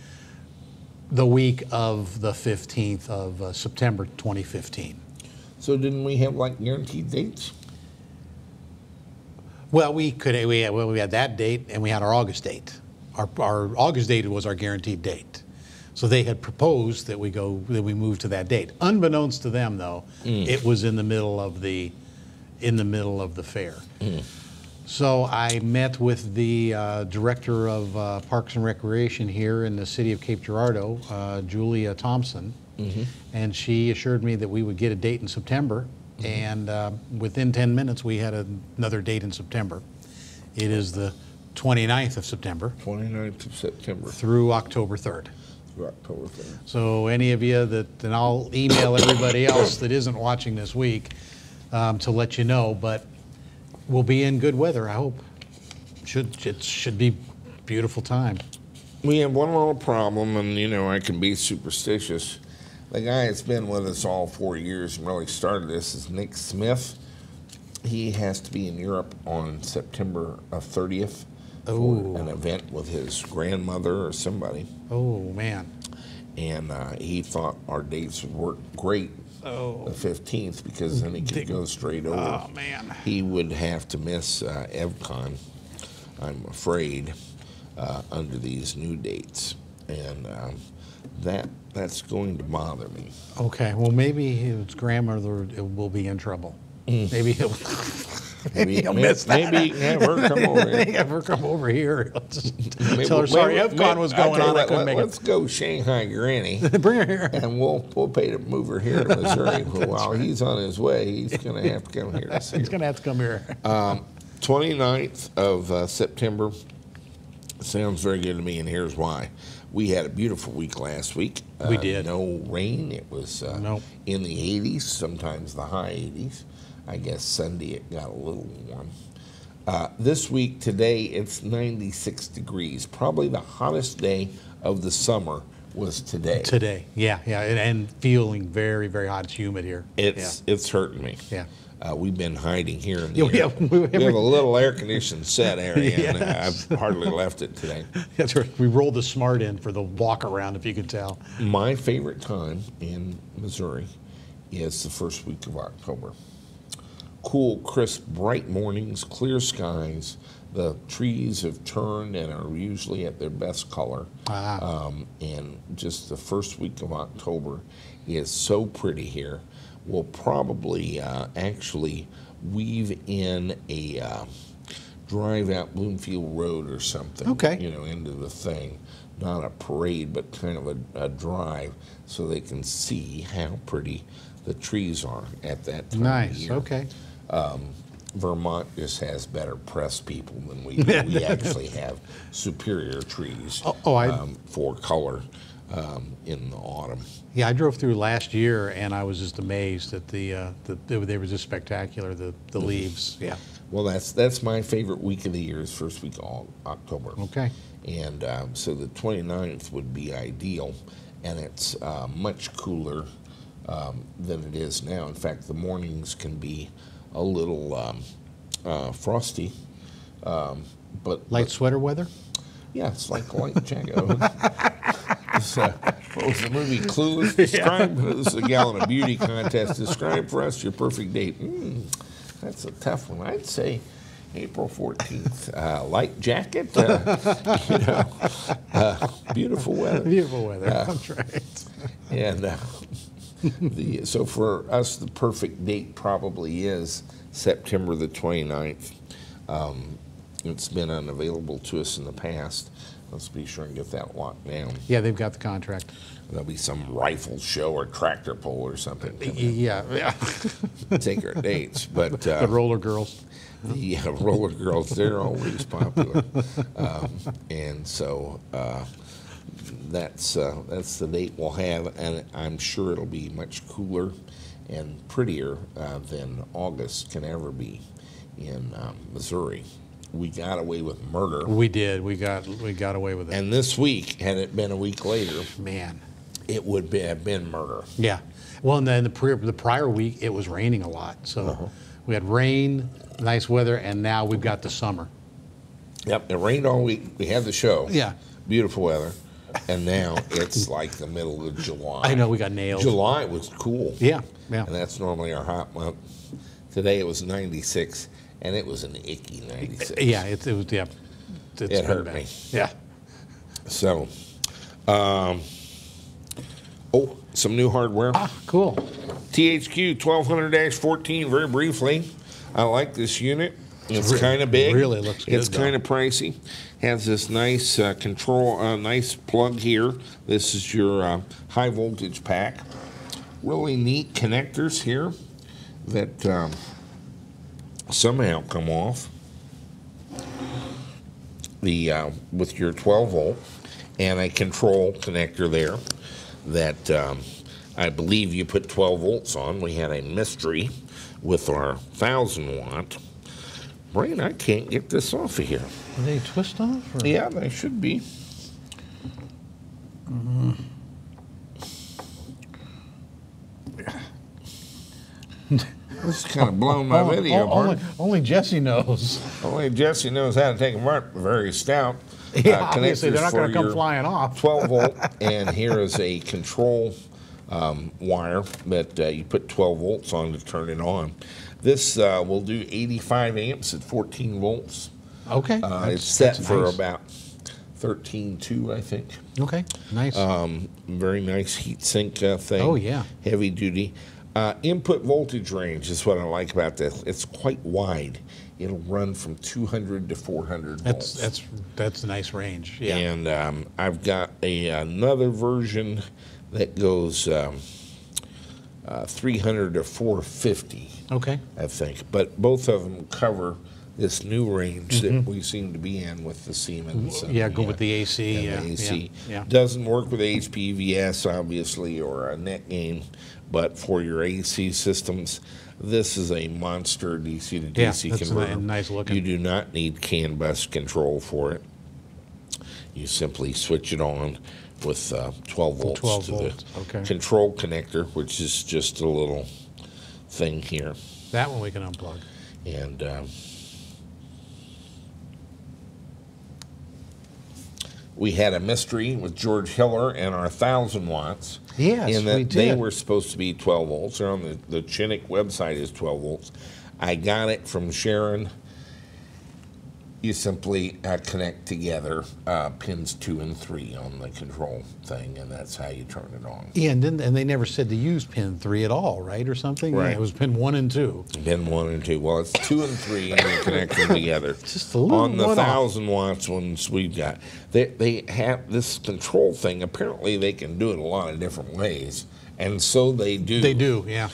the week of the 15th of September 2015. So didn't we have like guaranteed dates? Well, we had that date, and we had our August date. Our August date was our guaranteed date. So they had proposed that we move to that date. Unbeknownst to them, though, it was in the middle of the fair. So I met with the Director of Parks and Recreation here in the city of Cape Girardeau, Julia Thompson, and she assured me that we would get a date in September, and within 10 minutes we had another date in September. It is the 29th of September. 29th of September. Through October 3rd. Through October 3rd. So any of you that, and I'll email everybody else that isn't watching this week to let you know, but we'll be in good weather, I hope. It should be a beautiful time. We have one little problem, and you know, I can be superstitious. The guy that's been with us all 4 years and really started this is Nick Smith. He has to be in Europe on September 30th for an event with his grandmother or somebody. Oh, man. And he thought our dates would work great, the 15th, because then he could go straight over. Oh, man. He would have to miss EVCON, I'm afraid, under these new dates. And that's going to bother me. Okay, well, maybe his grandmother will be in trouble. Maybe he'll miss that. Maybe have her come over here. Have her come over here. Tell her, sorry, EVCON was going on. I couldn't make it. Let's go Shanghai Granny. Bring her here. And we'll pay to move her here to Missouri. While he's on his way, he's going to have to come here. He's going to have to come here. 29th of September sounds very good to me, and here's why. We had a beautiful week last week. We did. No rain. It was in the 80s, sometimes the high 80s. I guess Sunday it got a little warm. This week, today, it's 96 degrees. Probably the hottest day of the summer was today. Today, yeah, and feeling very, very hot. It's humid here. It's hurting me. Yeah. We've been hiding here in the air. We have a little air-conditioned set area, and I've hardly left it today. That's right. We rolled the Smart in for the walk-around, if you could tell. My favorite time in Missouri is the first week of October. Cool, crisp, bright mornings, clear skies. The trees have turned and are usually at their best color. And just the first week of October is so pretty here. We'll probably actually weave in a drive out Bloomfield Road or something. Okay. You know, into the thing. Not a parade, but kind of a drive, so they can see how pretty the trees are at that time of year. Okay. Vermont just has better press people than we do. We actually have superior trees for color in the autumn. Yeah, I drove through last year, and I was just amazed at they were just spectacular. The leaves. Yeah. Well, that's my favorite week of the year is first week of October. Okay. And so the 29th would be ideal, and it's much cooler than it is now. In fact, the mornings can be a little frosty, but light sweater weather. Yeah, it's like a light jacket. What was the movie Clueless? Describe this is a Gallon of Beauty contest. Describe for us your perfect date. That's a tough one. I'd say April 14th. Light jacket. Beautiful weather. Beautiful weather. That's right. And so for us, the perfect date probably is September the 29th. It's been unavailable to us in the past. Let's be sure and get that locked down. Yeah, they've got the contract. There'll be some rifle show or tractor pull or something. Yeah. Take our dates. But the roller girls. Yeah, roller girls, they're always popular. And so that's the date we'll have, and I'm sure it'll be much cooler and prettier than August can ever be in Missouri. We got away with murder. We did. We got away with it. And this week, had it been a week later, man, it would have been murder. Yeah. Well, and then the prior week, it was raining a lot. So we had rain, nice weather, and now we've got the summer. Yep, it rained all week. We had the show. Yeah. Beautiful weather. And now it's like the middle of July. I know, we got nailed. July was cool. Yeah. And that's normally our hot month. Today it was 96, and it was an icky 96. Yeah, it was, yeah. It hurt me. Yeah. So, some new hardware. Cool. THQ 1200-14, very briefly. I like this unit. It's kind of big. Really looks good. It's kind of pricey. Has this nice nice plug here. This is your high voltage pack. Really neat connectors here that somehow come off the with your 12 volt and a control connector there that I believe you put 12 volts on. We had a mystery with our 1,000 watt. Brain, I can't get this off of here. Are they twist off? Or? Yeah, they should be. This is kind of blowing my video apart. Only Jesse knows. Only Jesse knows how to take them apart. Very stout. Yeah, obviously they're not going to come your flying off. 12 volt, and here is a control wire that you put 12 volts on to turn it on. This will do 85 amps at 14 volts. Okay. It's set for nice. about 13.2, I think. Okay, nice. Very nice heat sink thing. Oh, yeah. Heavy duty. Input voltage range is what I like about this. It's quite wide. It'll run from 200 to 400 volts. That's a nice range. Yeah. And I've got another version that goes 300 to 450. Okay. I think, but both of them cover this new range that we seem to be in with the Siemens. Yeah, go with the AC. And the AC. Yeah. Doesn't work with HPVS, obviously, or a net gain, but for your AC systems, this is a monster DC to DC that's converter. nice looking. You do not need CAN bus control for it. You simply switch it on with 12 volts 12 to volts. the control connector, which is just a little thing here. That one we can unplug. And we had a mystery with George Hiller and our 1,000 watts. Yes, in that we did. they were supposed to be 12 volts. They're on the Chinook website is 12 volts. I got it from Sharon. You simply connect together pins 2 and 3 on the control thing, and that's how you turn it on. Yeah, and they never said to use pin 3 at all, right, or something? Right. Yeah, it was pin 1 and 2. Pin 1 and 2. Well, it's 2 and 3, and you connect them together. Just a little on the one-off. 1,000 watts ones we've got. They have this control thing. Apparently, they can do it a lot of different ways, and so they do. They do, yeah.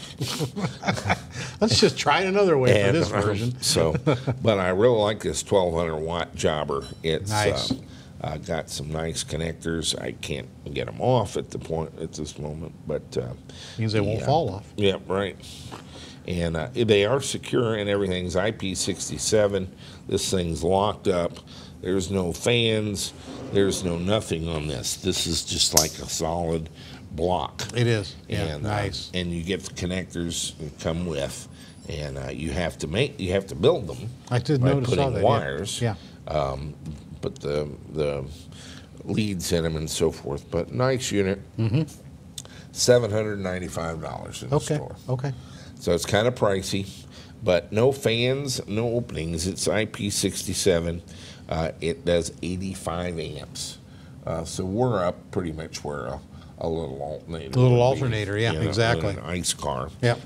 Let's just try it another way for this version. So, but I really like this 1,200 watt jobber. It's Nice. got some nice connectors. I can't get them off at this moment, but Means they won't fall off. Yeah, right. And they are secure, and everything's IP67. This thing's locked up. There's no fans. There's no nothing on this. This is just like a solid block. It is. Yeah, And, nice. and you get the connectors that come with, and you have to build them. I did by notice putting all that. wires. Yeah. Put the leads in them and so forth. But nice unit. $795 in the store. Okay. So it's kind of pricey, but no fans, no openings. It's IP67. It does 85 amps. So we're up pretty much where a little alternator. Little would be, alternator, yeah, you know, exactly. in an ICE car. Yep.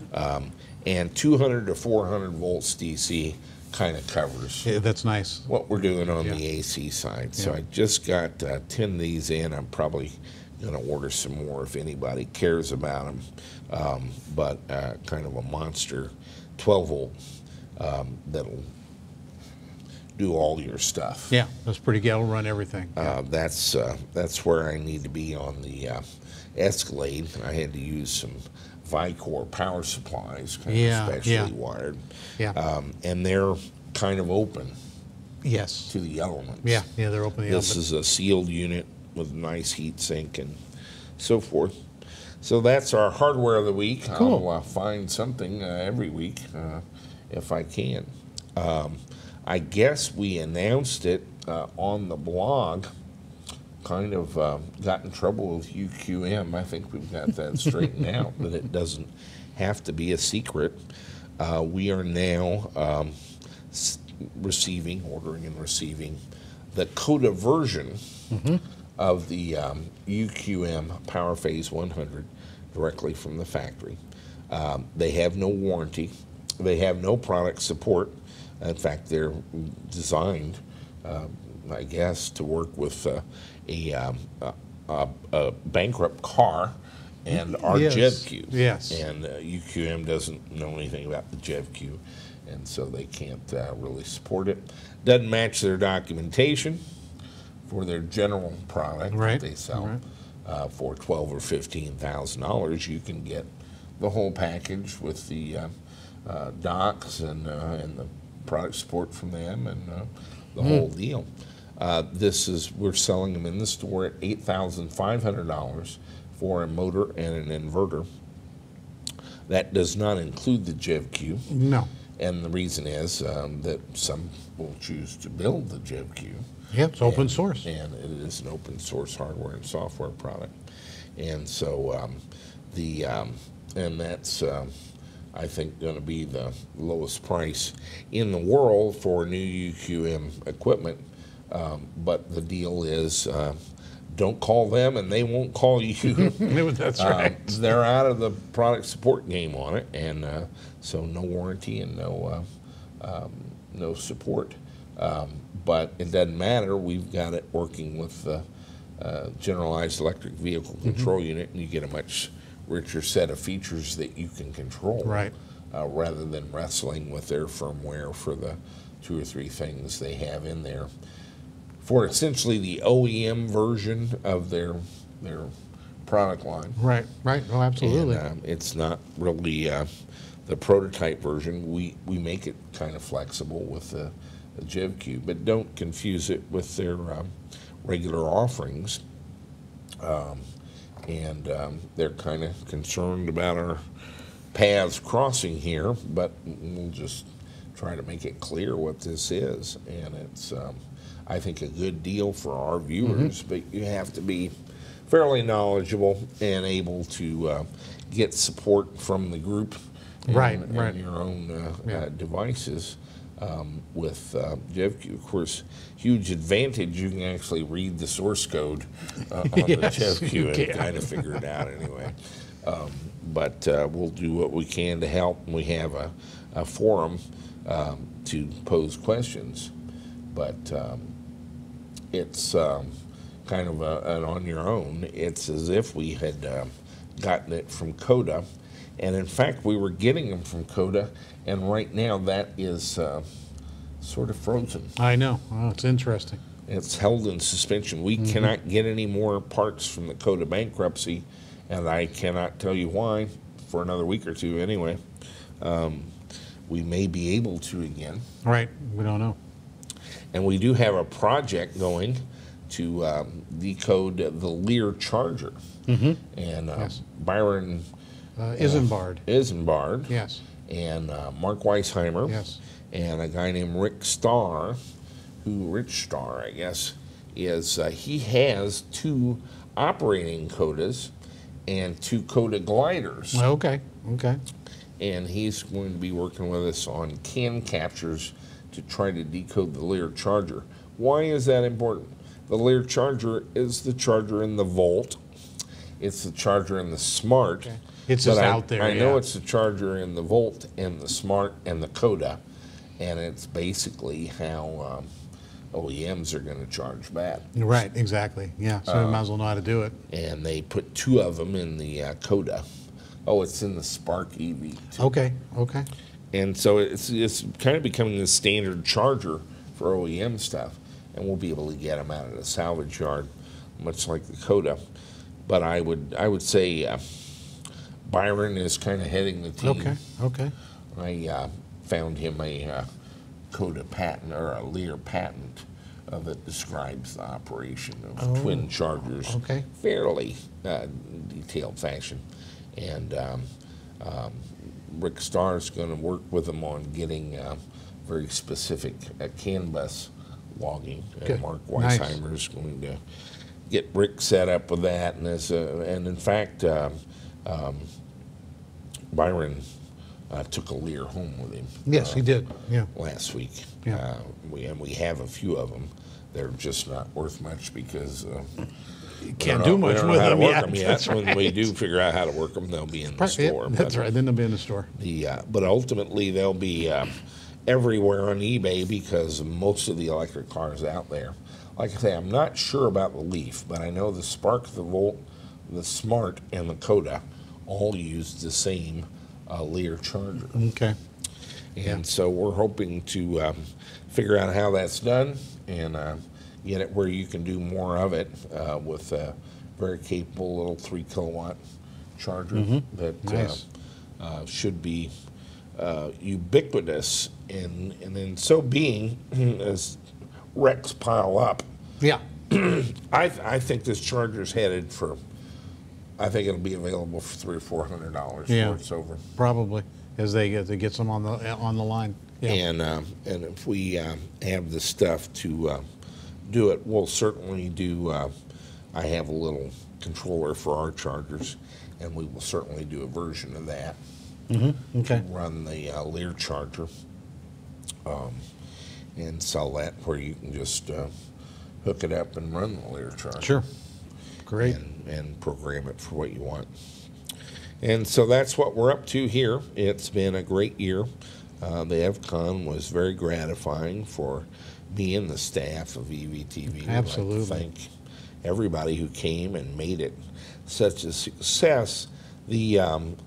And 200 to 400 volts DC kind of covers Yeah, that's nice. what we're doing on Yeah. the AC side. So Yeah. I just got 10 of these in. I'm probably going to order some more if anybody cares about them. But kind of a monster 12 volt that'll do all your stuff. Yeah, that's pretty good. It'll run everything. That's where I need to be on the Escalade. I had to use some Vicor power supplies, kind Yeah, of specially yeah. wired. Yeah. And they're kind of open Yes. to the elements. Yeah, they're open. This is a sealed unit with nice heat sink and so forth. So that's our hardware of the week. Cool. I'll find something every week if I can. I guess we announced it on the blog. Kind of got in trouble with UQM. I think we've got that straightened out, that it doesn't have to be a secret. We are now ordering and receiving the CODA version of the UQM Powerphase 100 directly from the factory. They have no warranty. They have no product support. In fact, they're designed, I guess, to work with a bankrupt car and our JevQ. Yes. And UQM doesn't know anything about the JevQ, and so they can't really support it. Doesn't match their documentation for their general product that they sell. For $12,000 or $15,000, you can get the whole package with the docs and the product support from them and the whole deal. We're selling them in the store at $8,500 for a motor and an inverter. That does not include the JevQ. No. And the reason is that some will choose to build the JevQ. Yeah, it's open source. And it is an open source hardware and software product. And so and that's, I think, going to be the lowest price in the world for new UQM equipment. But the deal is, don't call them and they won't call you. That's right. They're out of the product support game on it, and so no warranty and no support. But it doesn't matter. We've got it working with the generalized electric vehicle control unit, and you get a much richer set of features that you can control. Right. Rather than wrestling with their firmware for the 2 or 3 things they have in there. For essentially the OEM version of their product line. Right, right. Oh, absolutely. And, it's not really the prototype version. We make it kind of flexible with the JevQ, but don't confuse it with their regular offerings. They're kind of concerned about our paths crossing here, but we'll just try to make it clear what this is. And it's, I think, a good deal for our viewers, but you have to be fairly knowledgeable and able to get support from the group and your own devices. With JevQ, of course, huge advantage. You can actually read the source code on the JevQ and kind of figure it out anyway. But we'll do what we can to help. We have a forum to pose questions, but it's kind of an on your own. It's as if we had gotten it from Coda, and in fact, we were getting them from Coda. And right now, that is sort of frozen. I know. Oh, it's interesting. It's held in suspension. We cannot get any more parts from the Coda bankruptcy, and I cannot tell you why for another week or two anyway. We may be able to again. Right. We don't know. And we do have a project going to decode the Lear charger. And Byron Isambard. Yes. And Mark Weisheimer. Yes. And a guy named Rich Starr, I guess, is he has 2 operating Codas and 2 Coda gliders. Okay. Okay. And he's going to be working with us on CAN captures to try to decode the Lear charger. Why is that important? The Lear charger is the charger in the Volt. It's the charger in the Smart. Okay. It's just out there. I know it's the charger in the Volt and the Smart and the Coda, and it's basically how OEMs are going to charge that. Right, exactly. Yeah, so you might as well know how to do it. And they put 2 of them in the Coda. Oh, it's in the Spark EV too. Okay, okay. And so it's kind of becoming the standard charger for OEM stuff, and we'll be able to get them out of the salvage yard, much like the Coda. But I would say Byron is kind of heading the team. Okay, okay. I found him a Coda patent, or a Lear patent, that describes the operation of twin chargers fairly detailed fashion. And Rick Starr is going to work with them on getting very specific CAN bus logging. And Mark Weisheimer is going to get Rick set up with that. And in fact, Byron took a Lear home with him. Yes, he did. Yeah. Last week. Yeah. We have a few of them. They're just not worth much because can't do much we don't with know how to them work yet. them yet. That's When we right. do figure out how to work them, they'll be in the Right, yeah, store. that's But right. Then they'll be in the store. but ultimately they'll be everywhere on eBay because most of the electric cars out there. Like I say, I'm not sure about the Leaf, but I know the Spark, the Volt, the Smart, and the Coda all use the same Lear charger. Okay. And so we're hoping to figure out how that's done and get it where you can do more of it with a very capable little 3 kilowatt charger that Nice. should be ubiquitous. And then so being, as wrecks pile up, Yeah. I think this charger's headed for, I think it'll be available for $300 or $400 Yeah. before it's over. Probably as they get some on the line. Yeah. And if we have the stuff to do it, we'll certainly do. I have a little controller for our chargers, and we will certainly do a version of that Okay. to run the Lear charger and sell that where you can just hook it up and run the Lear charger. Sure. Great. And program it for what you want. And so that's what we're up to here. It's been a great year. The EVCON was very gratifying for me and the staff of EVTV. Absolutely. I'd like to thank everybody who came and made it such a success. The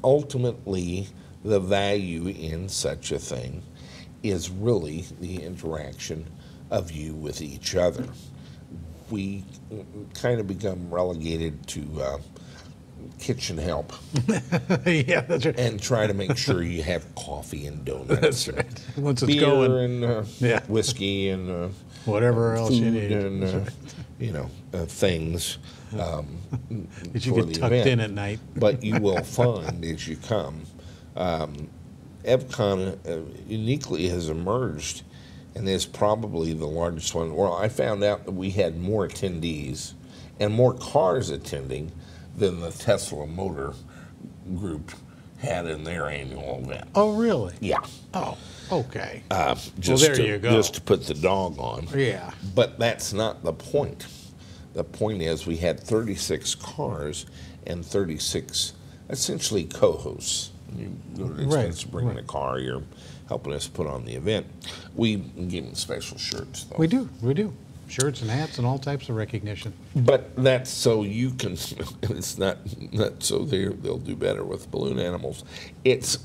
ultimately, the value in such a thing is really the interaction of you with each other. We kind of become relegated to kitchen help Yeah, that's right. and try to make sure you have coffee and donuts. That's right. Once it's Beer going, and Yeah. whiskey and whatever else you food need. and things that you for get the tucked event. in at night. But you will find as you come, EVCON uniquely has emerged and is probably the largest one. Well, I found out that we had more attendees and more cars attending than the Tesla Motor Group had in their annual event. Oh, really? Yeah. Oh, okay. Just there to, you go. Just to put the dog on. Yeah. But that's not the point. The point is we had 36 cars and 36 essentially co-hosts. You go to the expense of bringing a car, you're helping us put on the event. We give them special shirts, though. We do. Shirts and hats and all types of recognition. But that's so you can, it's not so they'll do better with balloon animals. It's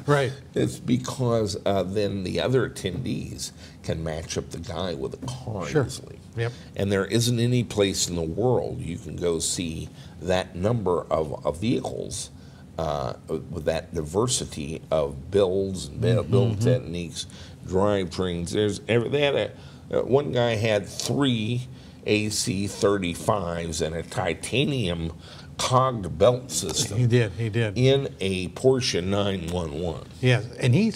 Right. It's because then the other attendees can match up the guy with a car Sure. easily. Yep. And there isn't any place in the world you can go see that number of vehicles with that diversity of builds, build techniques, drivetrains. They had one guy had 3 AC-35s and a titanium cogged belt system. He did. In a Porsche 911. Yes, and he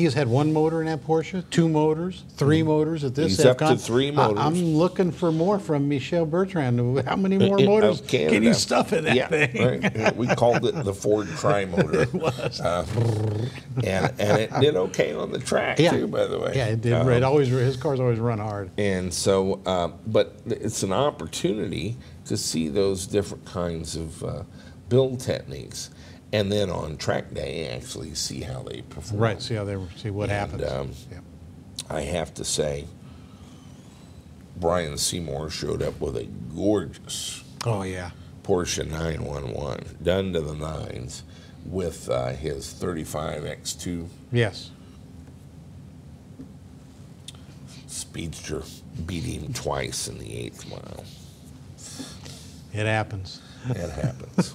has had one motor in that Porsche, 2 motors, 3 motors at this. He's up EVCON. to 3 motors. I'm looking for more from Michel Bertrand. How many more motors can you stuff in that thing? Right. We called it the Ford Tri-Motor. It was. And it did okay on the track, too, by the way. Yeah, it did. His cars always run hard. And so, but it's an opportunity to see those different kinds of build techniques. And then on track day, actually see how they perform. Right, see what happens. Yeah. I have to say, Brian Seymour showed up with a gorgeous Porsche 911, done to the nines, with his 35X2 Yes. Speedster. Beat him twice in the 8th mile. It happens. It happens.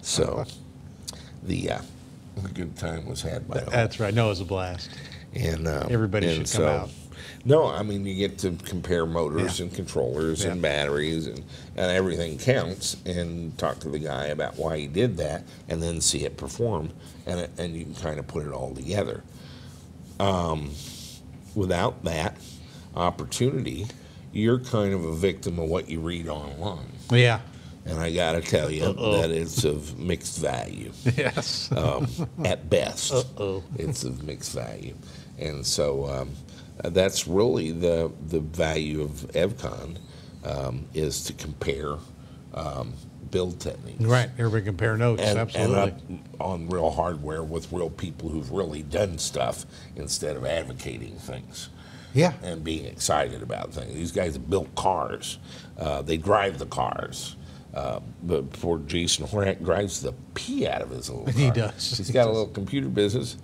So, the good time was had by all. That's right. No, it was a blast. And everybody should come out. No, I mean, you get to compare motors and controllers and batteries and everything counts, and talk to the guy about why he did that, and then see it perform, and you can kind of put it all together. Without that opportunity, you're kind of a victim of what you read online. Yeah. And I got to tell you that it's of mixed value. Yes. At best, it's of mixed value. And so that's really the value of EVCON. is to compare build techniques. Right, everybody compare notes, absolutely. And up on real hardware with real people who've really done stuff instead of advocating things. Yeah. And being excited about things. These guys have built cars. They drive the cars. But poor Jason Horak drives the pee out of his little car. He does. He's got a little computer business.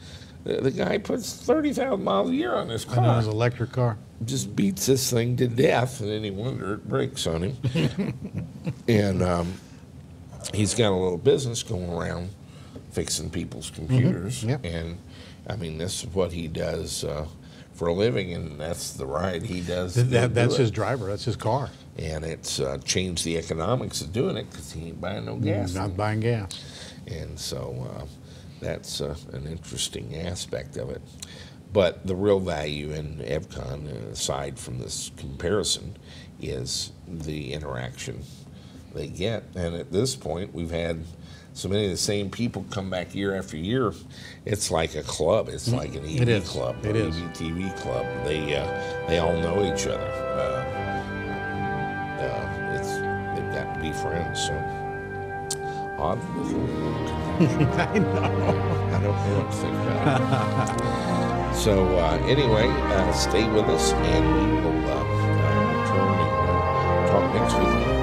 The guy puts 30,000 miles a year on this car. I know, his electric car. Just beats this thing to death, and any wonder it breaks on him. And he's got a little business going around fixing people's computers. Yep. And, I mean, this is what he does for a living, and that's the ride he does. That's his driver. That's his car. And it's changed the economics of doing it because he ain't buying no gas. Not buying gas. And so that's an interesting aspect of it. But the real value in EVCON, aside from this comparison, is the interaction they get. And at this point, we've had so many of the same people come back year after year. It's like a club. It's like an EV club, or EVTV club. They all know each other. They've got to be friends. So odd little I know. I don't know what to think about it. So anyway, stay with us, and we will return and talk next week.